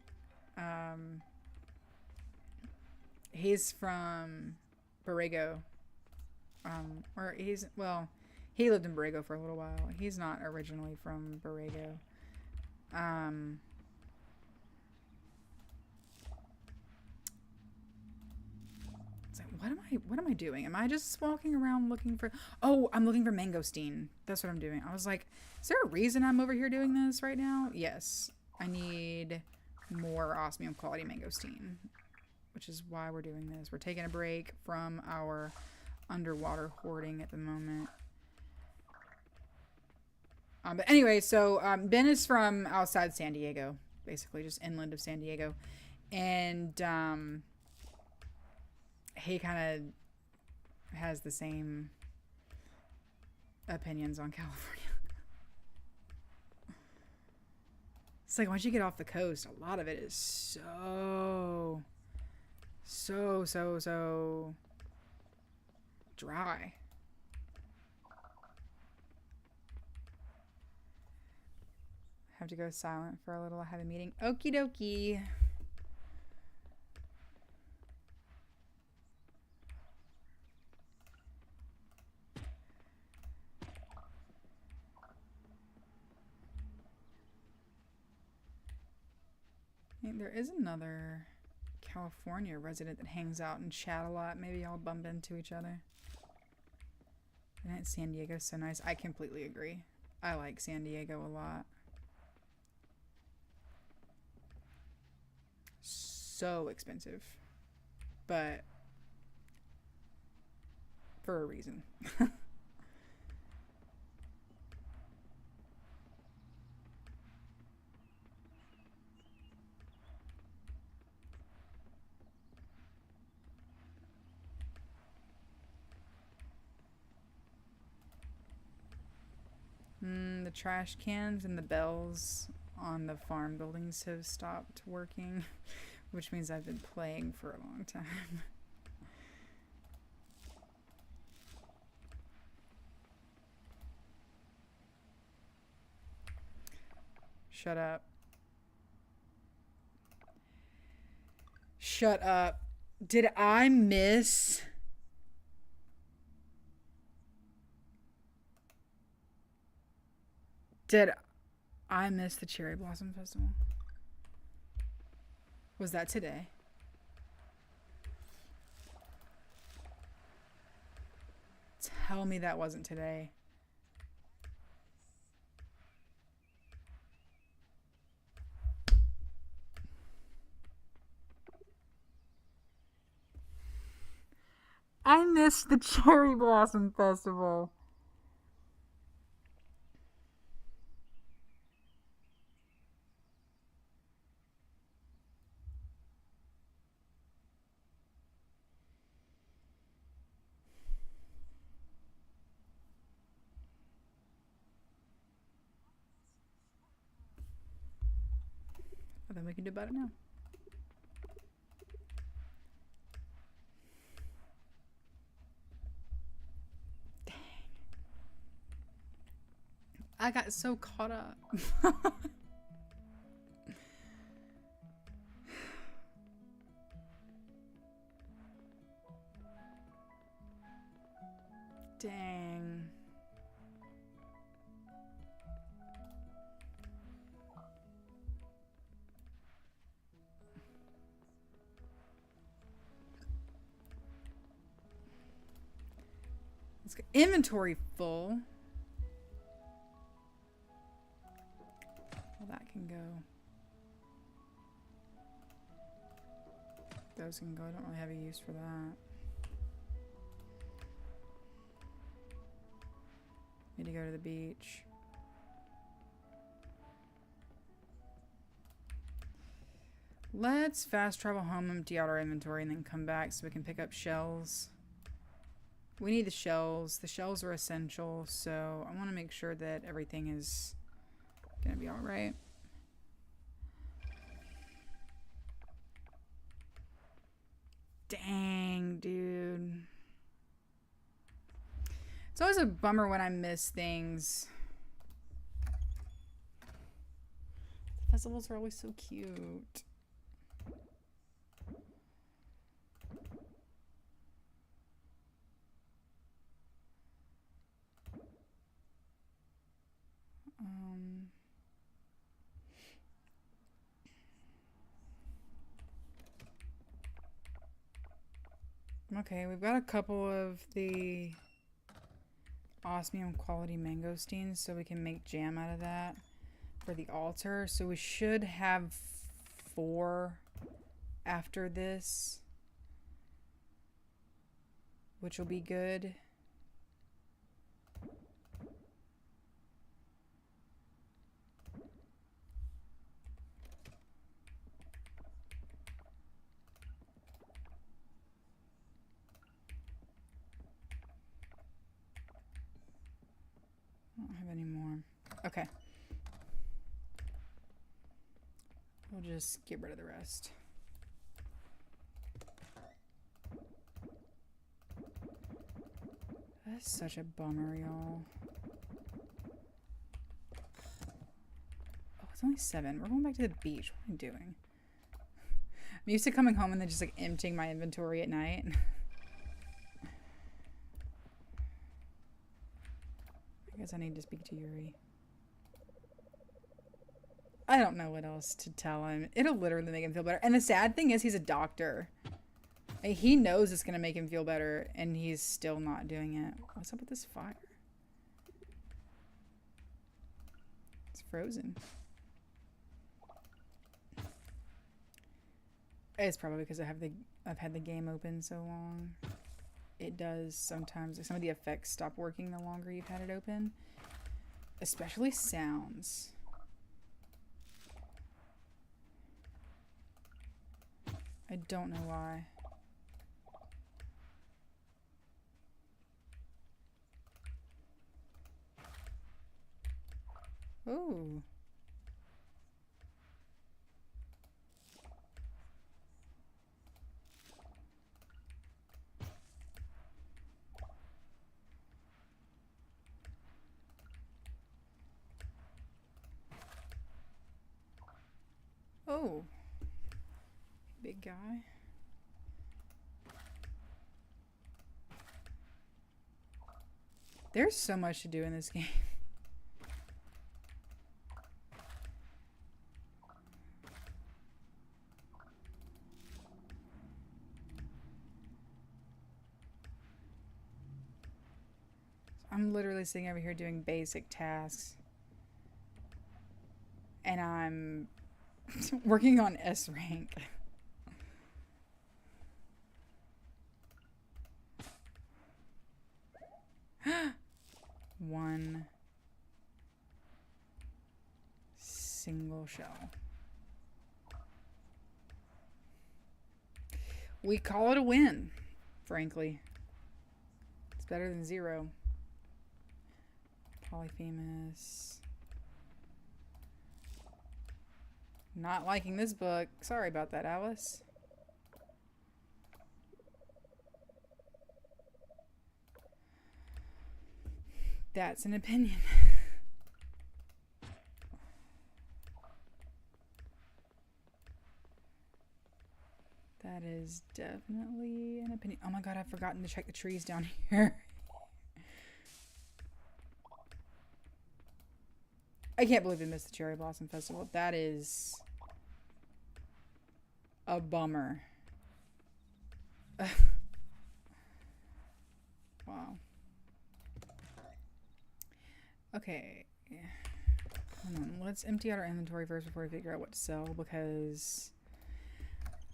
He's from Borrego. Or he's, well, he lived in Borrego for a little while. He's not originally from Borrego. What am I doing? Am I just walking around looking for... Oh, I'm looking for mangosteen. That's what I'm doing. I was like, is there a reason I'm over here doing this right now? Yes. I need more osmium quality mangosteen, which is why we're doing this. We're taking a break from our underwater hoarding at the moment. But anyway, so Ben is from outside San Diego, basically just inland of San Diego. And... he kind of has the same opinions on California. It's like once you get off the coast, a lot of it is so dry. Have to go silent for a little. I have a meeting. Okie dokie. There is another California resident that hangs out and chat a lot. Maybe I'll bump into each other. And San Diego's so nice. I completely agree. I like San Diego a lot. So expensive. But for a reason. The trash cans and the bells on the farm buildings have stopped working, which means I've been playing for a long time. Shut up. Shut up. Did I miss... Did I miss the Cherry Blossom Festival? Was that today? Tell me that wasn't today. I missed the Cherry Blossom Festival. Well, then we can do about it now. Dang. I got so caught up. Dang. Let's get inventory full. Well, that can go. Those can go. I don't really have a use for that. Need to go to the beach. Let's fast travel home, empty out our inventory, and then come back so we can pick up shells. We need the shells. The shells are essential, so I want to make sure that everything is gonna be alright. Dang, dude. It's always a bummer when I miss things. Festivals are always so cute. Okay, we've got a couple of the osmium quality mangosteens, so we can make jam out of that for the altar. So we should have 4 after this, which will be good. I don't have any more. Okay. We'll just get rid of the rest. That's such a bummer, y'all. Oh, it's only 7. We're going back to the beach. What am I doing? I'm used to coming home and then just like emptying my inventory at night. I guess I need to speak to Yuri. I don't know what else to tell him. It'll literally make him feel better. And the sad thing is he's a doctor. He knows it's going to make him feel better, and he's still not doing it. What's up with this fire? It's frozen. It's probably because I've had the game open so long. It does sometimes. Like some of the effects stop working the longer you've had it open. Especially sounds. I don't know why. Oh. Oh. Big guy. There's so much to do in this game. I'm literally sitting over here doing basic tasks. And I'm working on S rank. One single shell. We call it a win, frankly. It's better than 0. Polyphemus. Not liking this book. Sorry about that, Alice. That's an opinion. That is definitely an opinion. Oh my god, I've forgotten to check the trees down here. I can't believe we missed the Cherry Blossom Festival. That is a bummer. Wow. Okay. Hold on. Let's empty out our inventory first before we figure out what to sell, because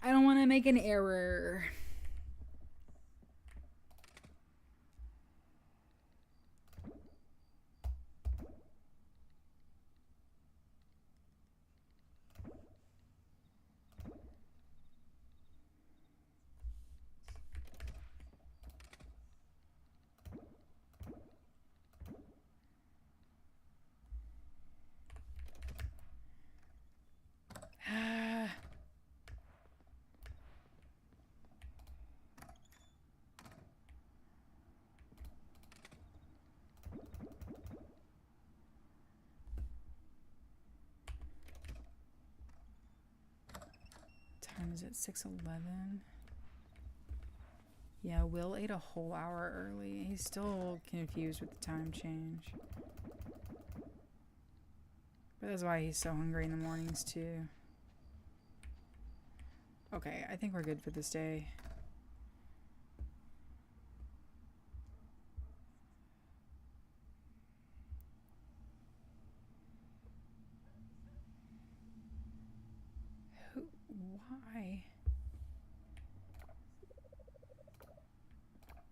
I don't want to make an error. Time is at 6:11. Yeah, Will ate a whole hour early. He's still confused with the time change. But that's why he's so hungry in the mornings too. Okay, I think we're good for this day. Why?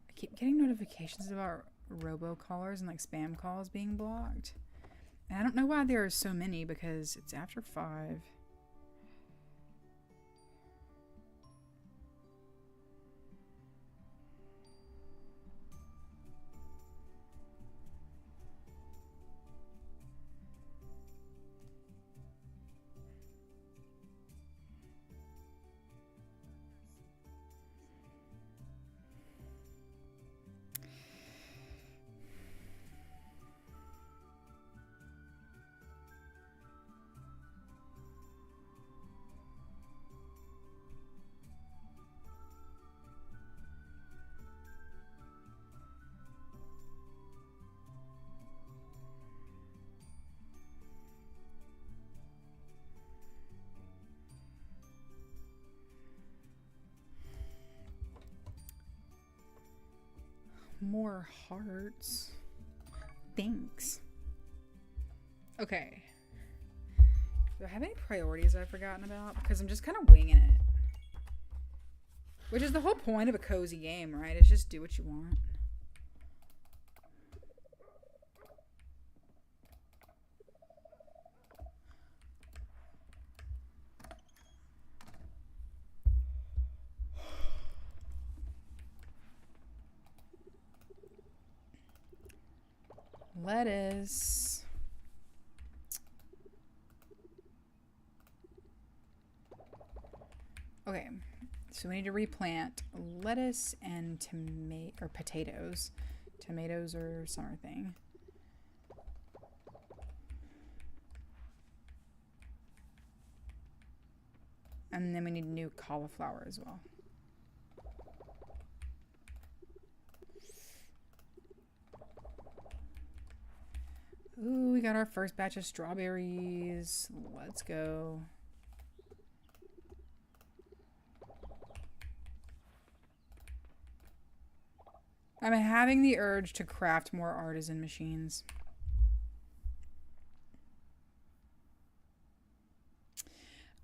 I keep getting notifications about robocallers and like spam calls being blocked. And I don't know why there are so many, because it's after 5. more hearts. Thanks. Okay. Do I have any priorities I've forgotten about? Because I'm just kind of winging it. Which is the whole point of a cozy game, right? It's just do what you want. Lettuce. Okay, so we need to replant lettuce and potatoes. Tomatoes are summer thing. And then we need new cauliflower as well. Ooh, we got our first batch of strawberries. Let's go. I'm having the urge to craft more artisan machines.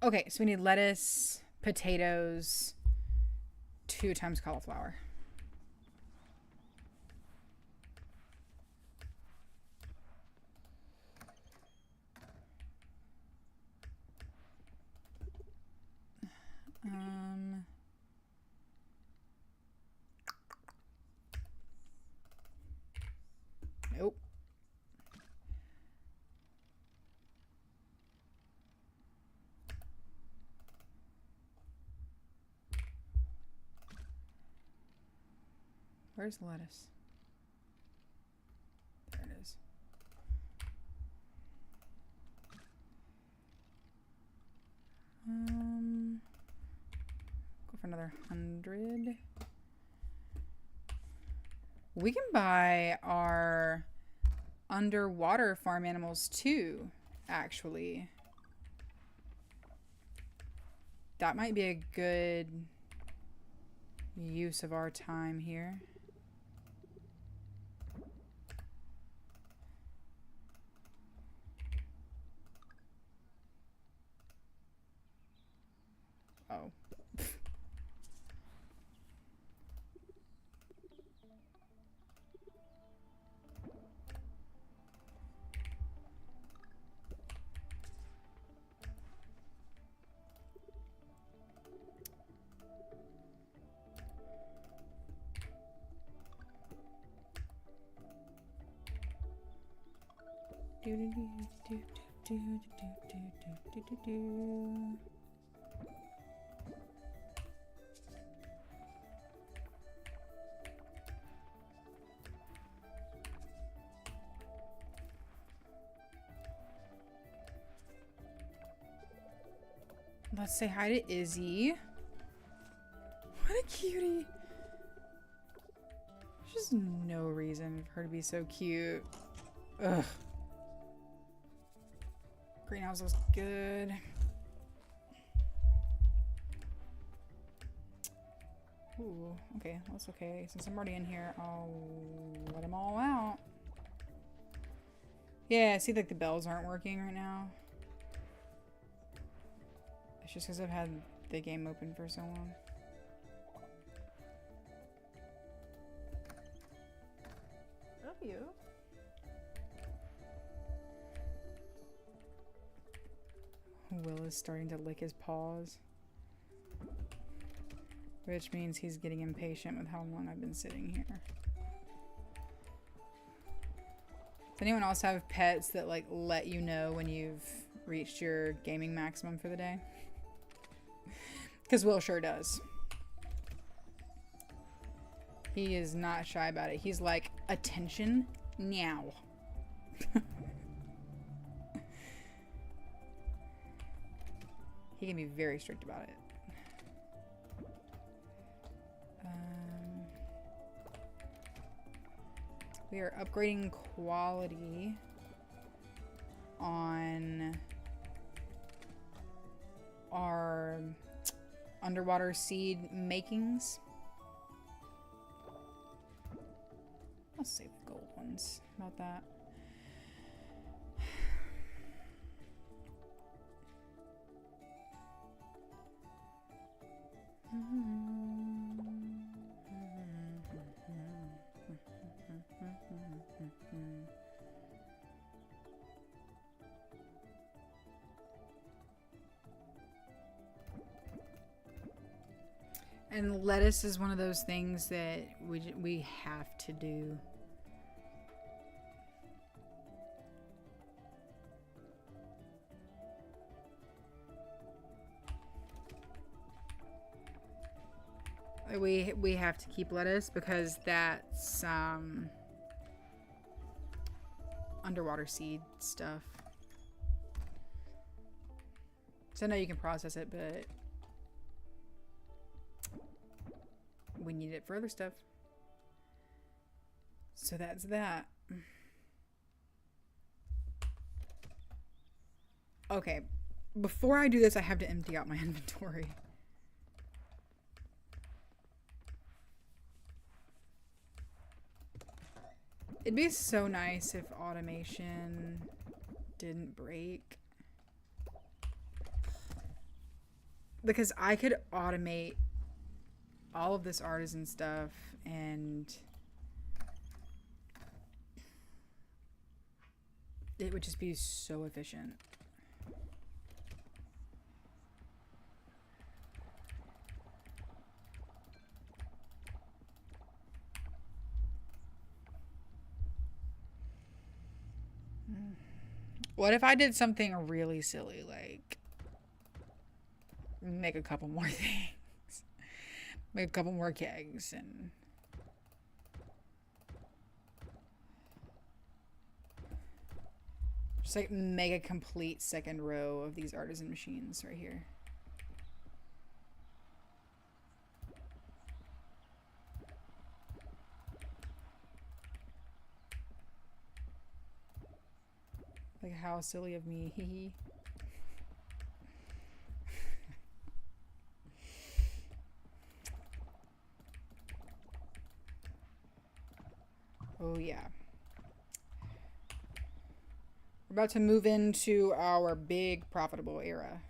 Okay, so we need lettuce, potatoes, 2 times cauliflower. Nope. Where's the lettuce? There it is. Go for another 100. We can buy our underwater farm animals too, actually. That might be a good use of our time here. Oh. Let's say hi to Izzy. What a cutie. There's just no reason for her to be so cute. Ugh. Greenhouse looks good. Ooh, okay, that's okay. Since I'm already in here, I'll let them all out. Yeah, see, like the bells aren't working right now. It's just because I've had the game open for so long. Love you. Will is starting to lick his paws. Which means he's getting impatient with how long I've been sitting here. Does anyone else have pets that like let you know when you've reached your gaming maximum for the day? Because Will sure does. He is not shy about it. He's like, attention now. He can be very strict about it. We are upgrading quality on our underwater seed makings. that. And lettuce is one of those things that we have to do. We have to keep lettuce because that's underwater seed stuff. So I know you can process it, but we need it for other stuff. So that's that. Okay, before I do this, I have to empty out my inventory. It'd be so nice if automation didn't break. Because I could automate all of this artisan stuff and it would just be so efficient. What if I did something really silly, like make a couple more things? Make a couple more kegs and just like make a complete second row of these artisan machines right here. Like, how silly of me. Hee. Oh, yeah. We're about to move into our big profitable era.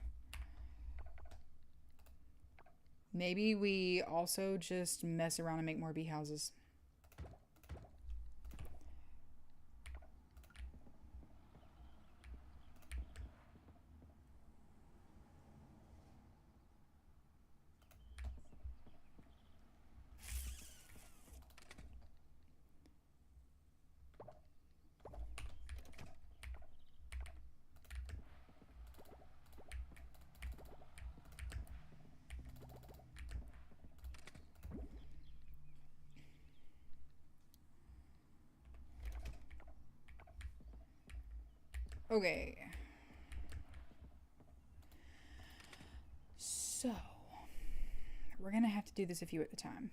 Maybe we also just mess around and make more bee houses. Okay. So, we're gonna have to do this a few at a time.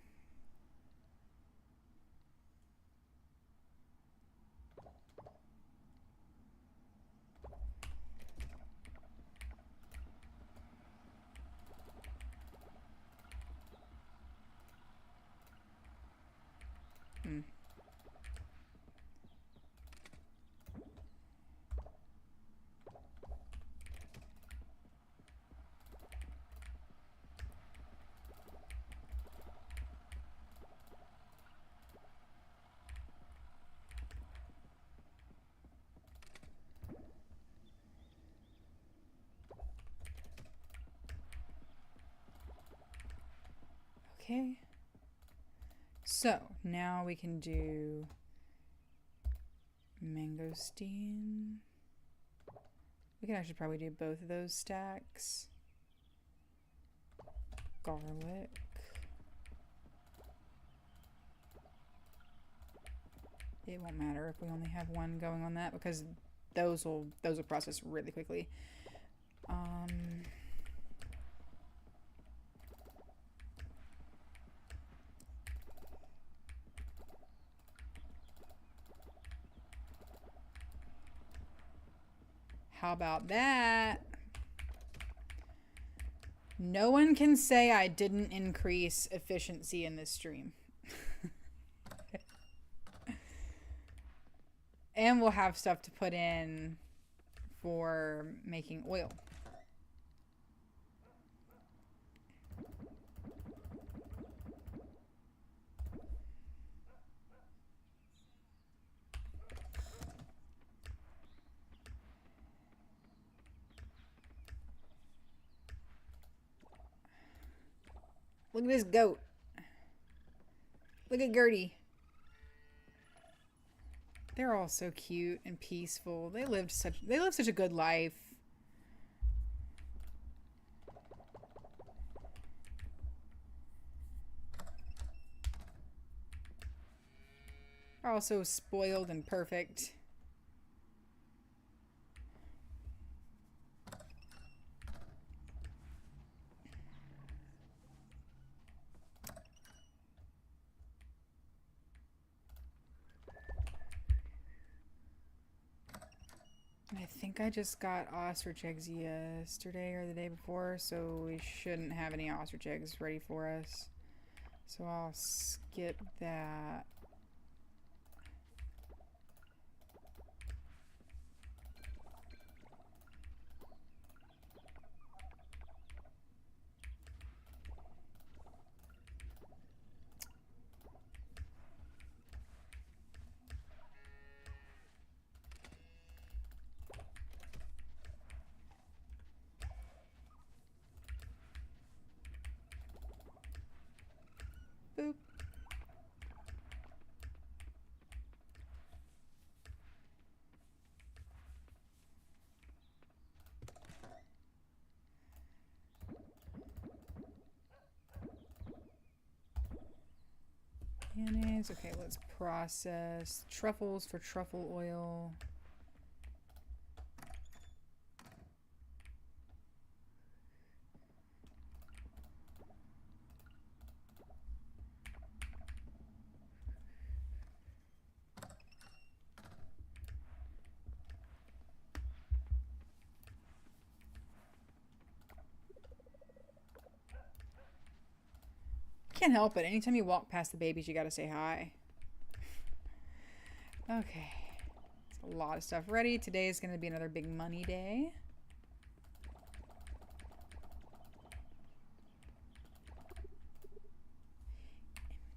Okay. So, now we can do mangosteen. We can actually probably do both of those stacks. Garlic. It won't matter if we only have one going on that because those will process really quickly. How about that? No one can say I didn't increase efficiency in this stream. And we'll have stuff to put in for making oil. Look at this goat. Look at Gertie. They're all so cute and peaceful. They lived such a good life. They're all so spoiled and perfect. I think I just got ostrich eggs yesterday or the day before, so we shouldn't have any ostrich eggs ready for us. So I'll skip that. Boop. Mayonnaise. Okay, let's process truffles for truffle oil. Can't help it. Anytime you walk past the babies, you gotta say hi. Okay. It's a lot of stuff ready. Today is gonna be another big money day.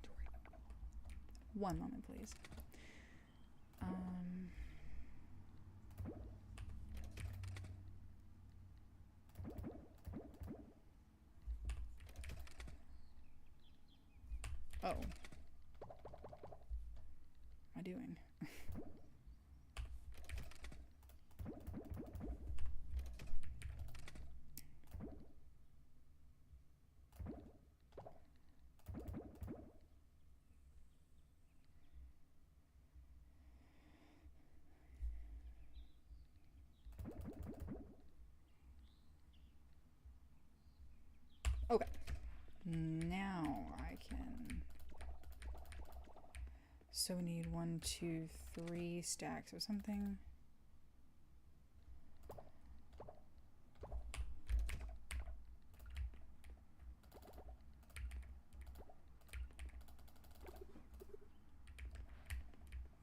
Inventory. One moment, please. Oh. What am I doing? Okay. Now I can. So we need 1, 2, 3 stacks of something.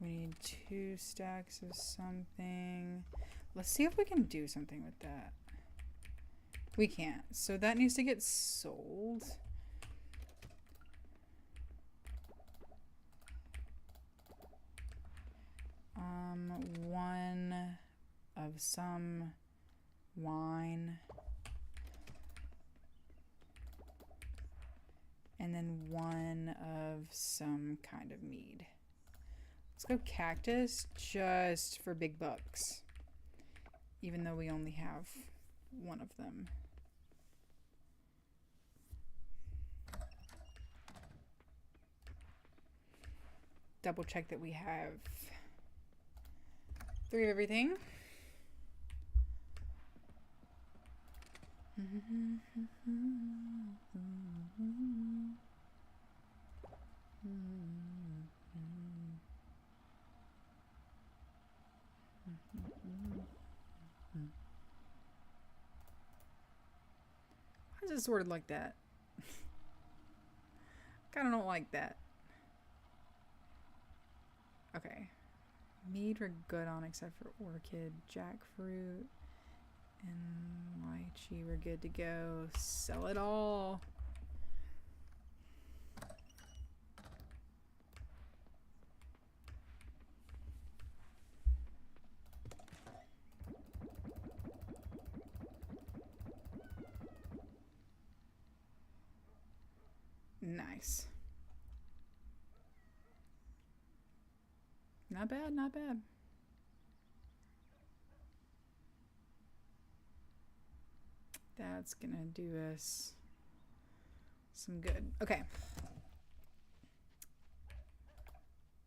We need 2 stacks of something. Let's see if we can do something with that. We can't. So that needs to get sold. One of some wine. And then 1 of some kind of mead. Let's go cactus just for big bucks. Even though we only have 1 of them. Double check that we have 3 of everything. Why is it sorted like that? Kinda don't like that. Okay. Mead we're good on except for orchid, jackfruit, and lychee. We're good to go. Sell it all. Nice. Not bad, not bad. That's gonna do us some good. Okay.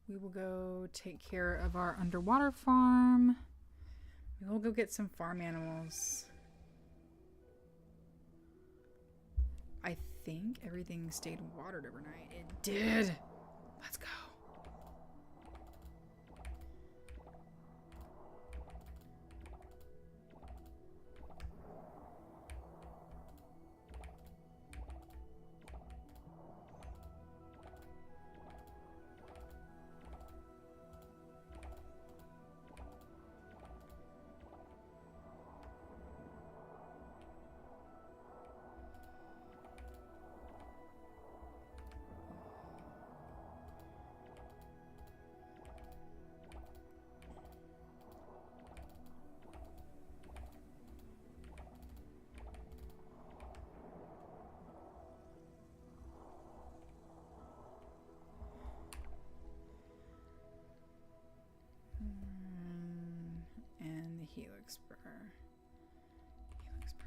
We will go take care of our underwater farm. We will go get some farm animals. I think everything stayed watered overnight. It did. Let's go. And the helix spur. Helix spur.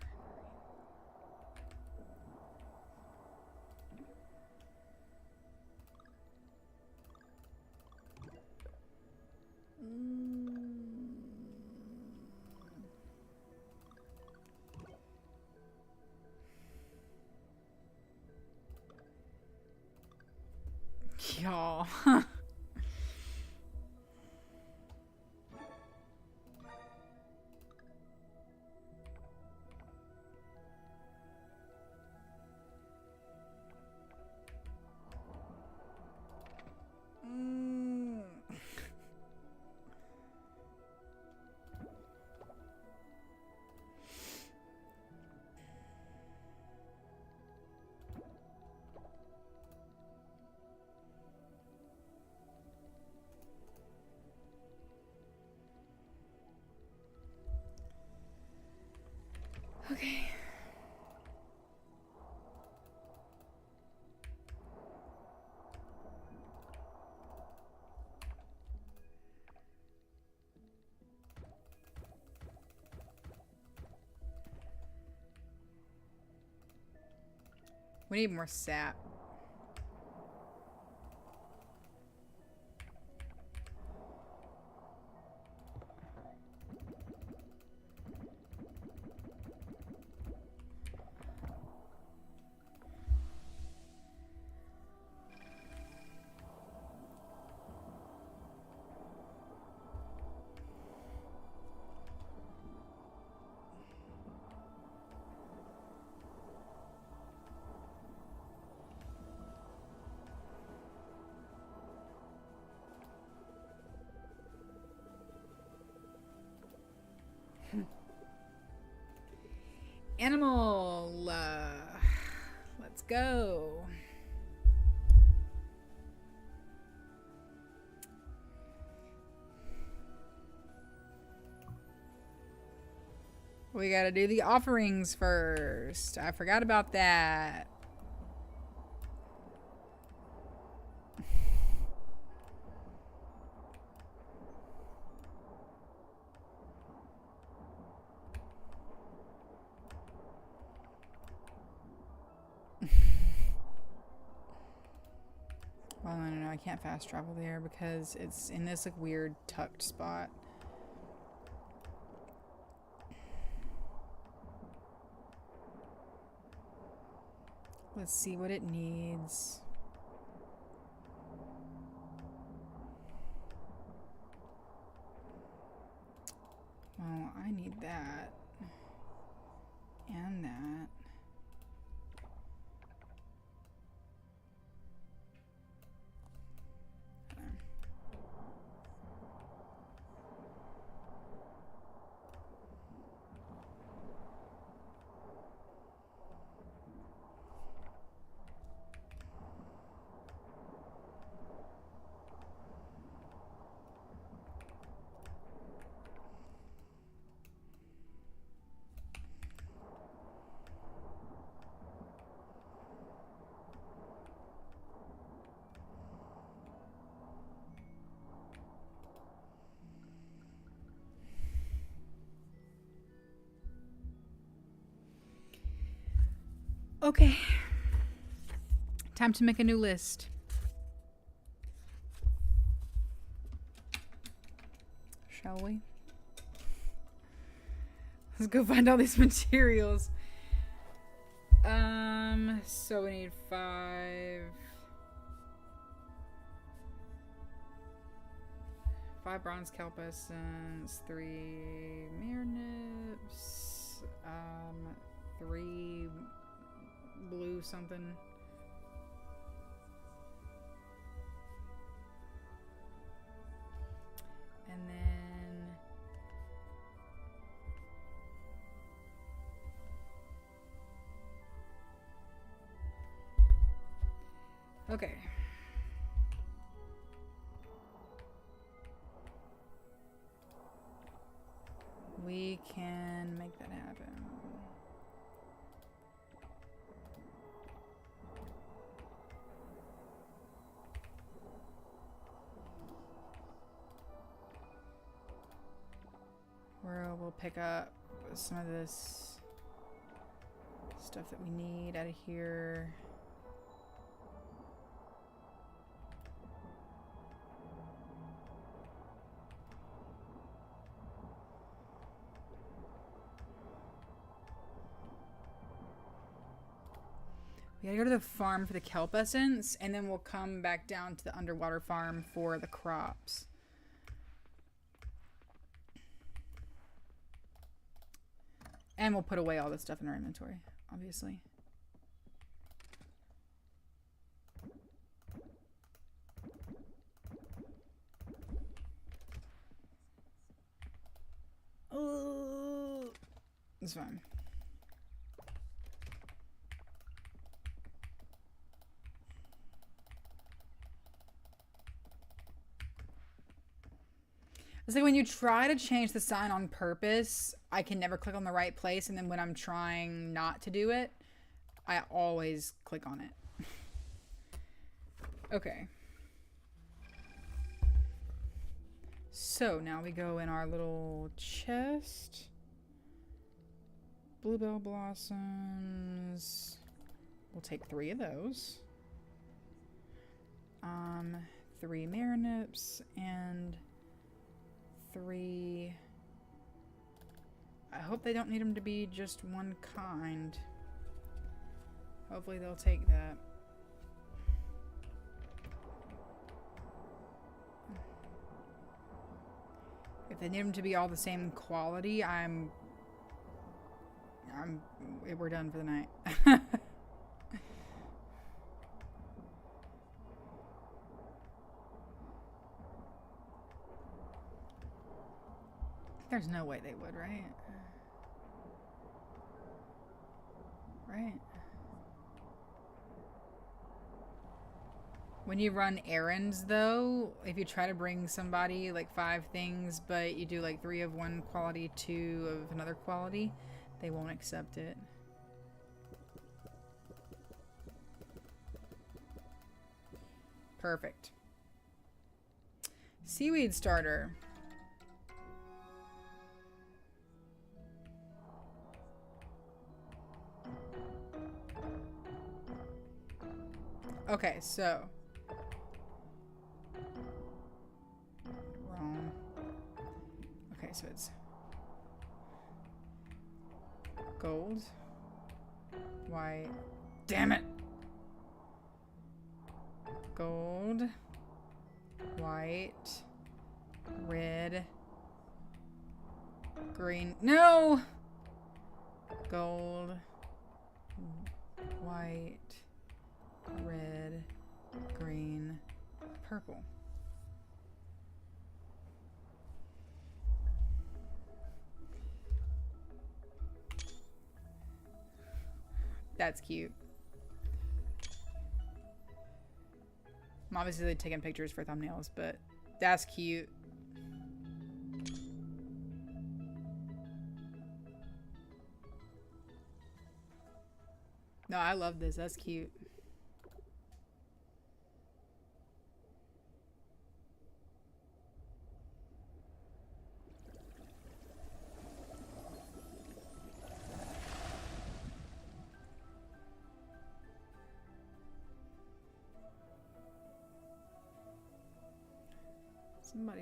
Y'all. Okay. We need more sap. Animal. Let's go. We gotta do the offerings first. I forgot about that. Well, no, I can't fast travel there because it's in this like weird tucked spot. Let's see what it needs. Well, I need that. And that. Okay. Time to make a new list. Shall we? Let's go find all these materials. So we need 5 bronze kelp essence, 3 mirnips, 3 blue something. And then okay. We can make that happen. We'll pick up some of this stuff that we need out of here. We gotta go to the farm for the kelp essence, and then we'll come back down to the underwater farm for the crops. And we'll put away all this stuff in our inventory, obviously. It's fine. It's like when you try to change the sign on purpose, I can never click on the right place, and then when I'm trying not to do it, I always click on it. Okay. So now we go in our little chest. Bluebell blossoms. We'll take 3 of those. 3 marinips and 3. I hope they don't need them to be just one kind. Hopefully they'll take that. If they need them to be all the same quality, we're done for the night. There's no way they would, right? Right. When you run errands, though, if you try to bring somebody like 5 things, but you do like 3 of one quality, 2 of another quality, they won't accept it. Perfect. Seaweed starter. Okay, so wrong. Okay, so it's gold, white, damn it, gold, white, red, green, no, gold, white, red, green, purple. That's cute. I'm obviously taking pictures for thumbnails, but that's cute. No, I love this. That's cute.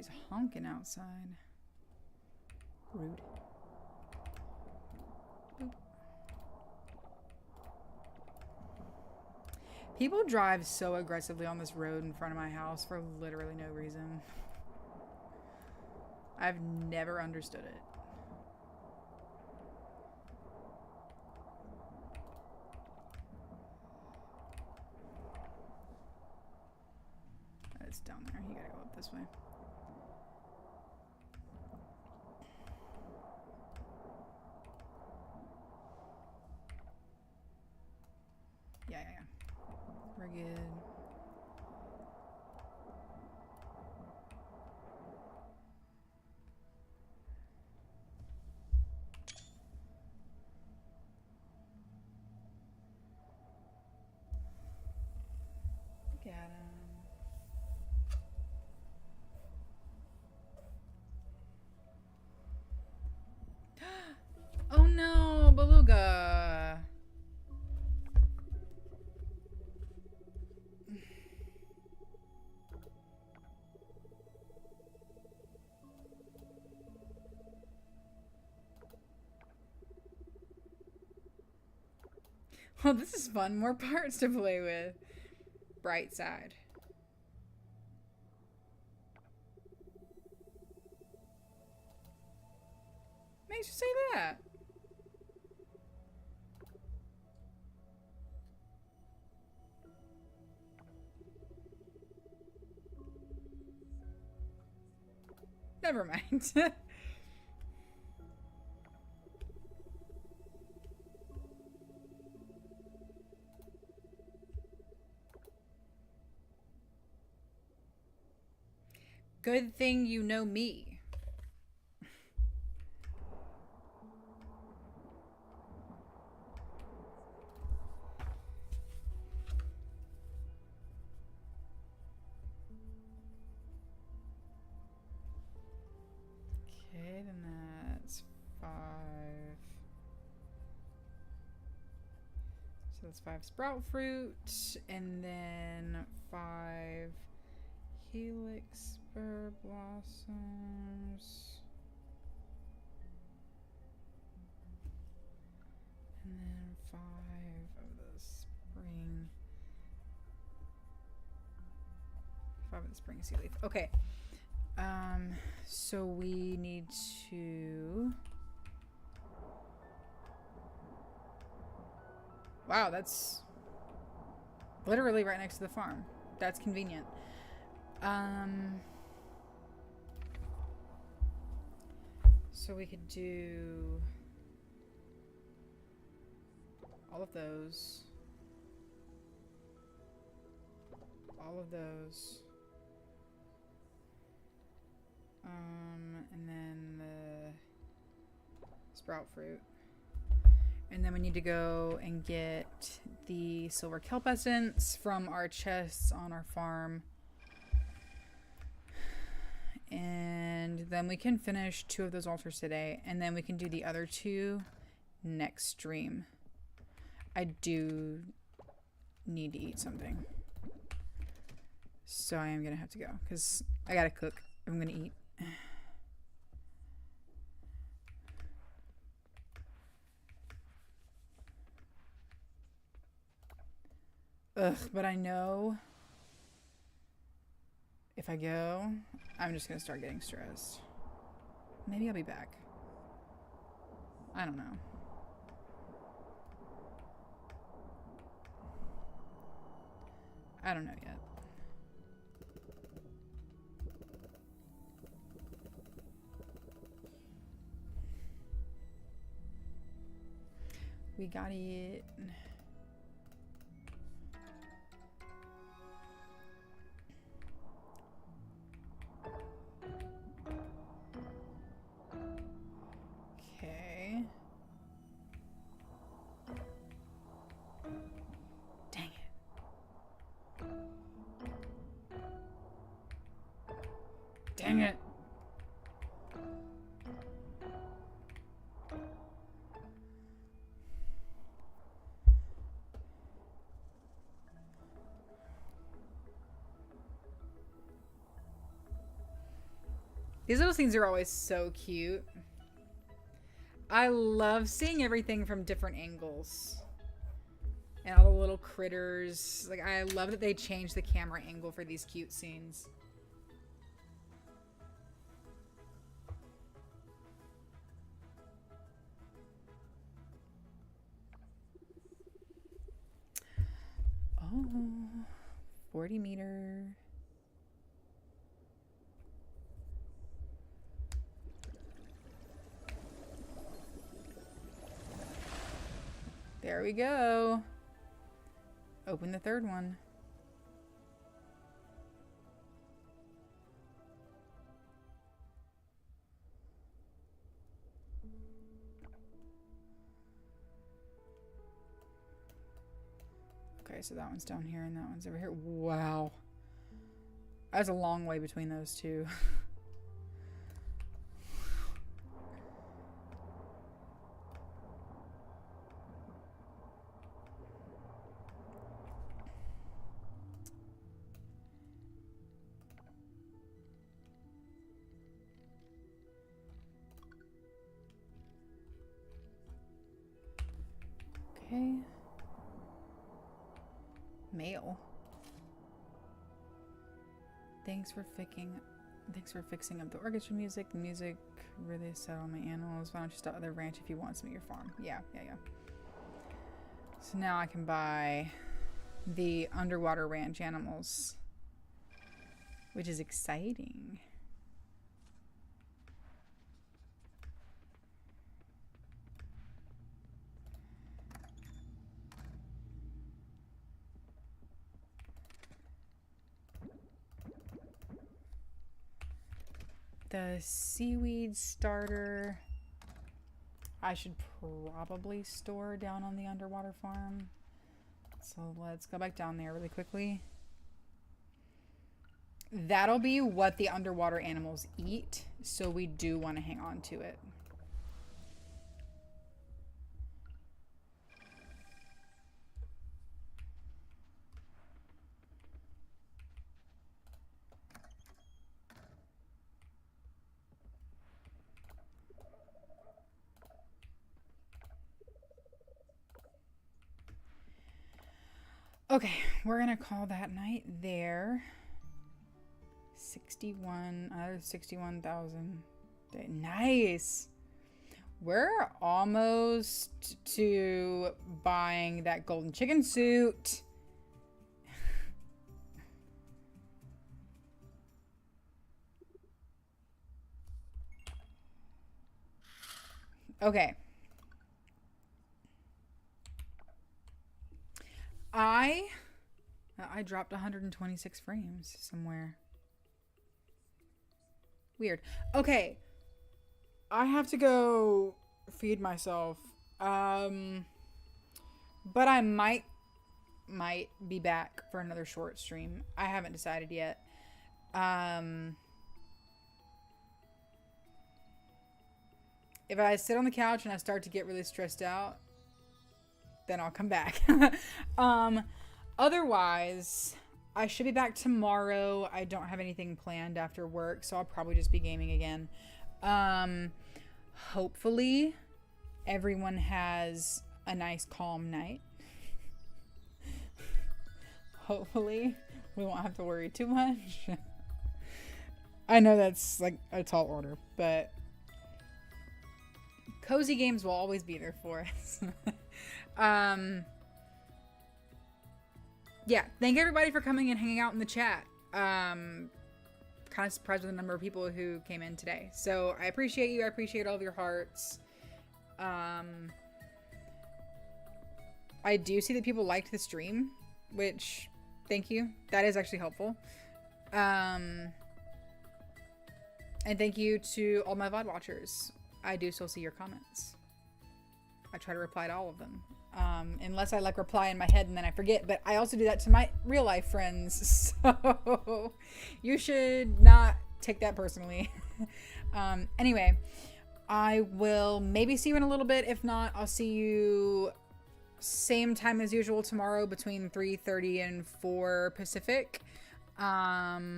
Somebody's honking outside. Rude. Boop. People drive so aggressively on this road in front of my house for literally no reason. I've never understood it. It's down there. You gotta go up this way. Yeah. We're good. Look at him. Oh no, Beluga. Oh, this is fun. More parts to play with. Bright side. Makes you say that? Never mind. Good thing you know me. Okay, then that's 5. So that's 5 sprout fruit, and then 5 helix spur blossoms. And then 5 of the spring. 5 of the spring sea leaf. Okay. So we need to... Wow, that's literally right next to the farm. That's convenient. So we could do all of those. All of those. And then the sprout fruit. And then we need to go and get the silver kelp essence from our chests on our farm. And then we can finish 2 of those altars today. And then we can do the other 2 next stream. I do need to eat something. So I am going to have to go. Because I got to cook. I'm going to eat. Ugh, but I know if I go, I'm just gonna start getting stressed. Maybe I'll be back. I don't know. I don't know yet. We got it. Okay. Dang it. Dang it. These little scenes are always so cute. I love seeing everything from different angles. And all the little critters. Like, I love that they changed the camera angle for these cute scenes. Oh, 40 meter. There we go. Open the third one. Okay, so that one's down here and that one's over here. Wow. That's a long way between those two. Okay. Mail. Thanks for fixing up the orchestra music. The music really set on my animals. Why don't you stop at the ranch if you want some at your farm? Yeah. So now I can buy the underwater ranch animals, which is exciting. The seaweed starter I should probably store down on the underwater farm. So let's go back down there really quickly. That'll be what the underwater animals eat, so we do want to hang on to it. Okay, we're gonna call that night there. 61,000. Nice. We're almost to buying that golden chicken suit. Okay. I dropped 126 frames somewhere. Weird. Okay. I have to go feed myself. But I might be back for another short stream. I haven't decided yet. If I sit on the couch and I start to get really stressed out, then I'll come back. Otherwise, I should be back tomorrow. I don't have anything planned after work, so I'll probably just be gaming again. Hopefully everyone has a nice calm night. Hopefully we won't have to worry too much. I know that's like a tall order, but cozy games will always be there for us. Yeah, thank everybody for coming and hanging out in the chat. Kind of surprised with the number of people who came in today. So I appreciate you. I appreciate all of your hearts. I do see that people liked the stream, which, thank you. That is actually helpful. And thank you to all my VOD watchers. I do still see your comments. I try to reply to all of them. Unless I like reply in my head and then I forget, but I also do that to my real life friends. So you should not take that personally. Anyway, I will maybe see you in a little bit. If not, I'll see you same time as usual tomorrow between 3:30 and 4 Pacific. Yeah.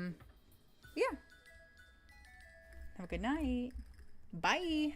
Have Have a good night. Bye.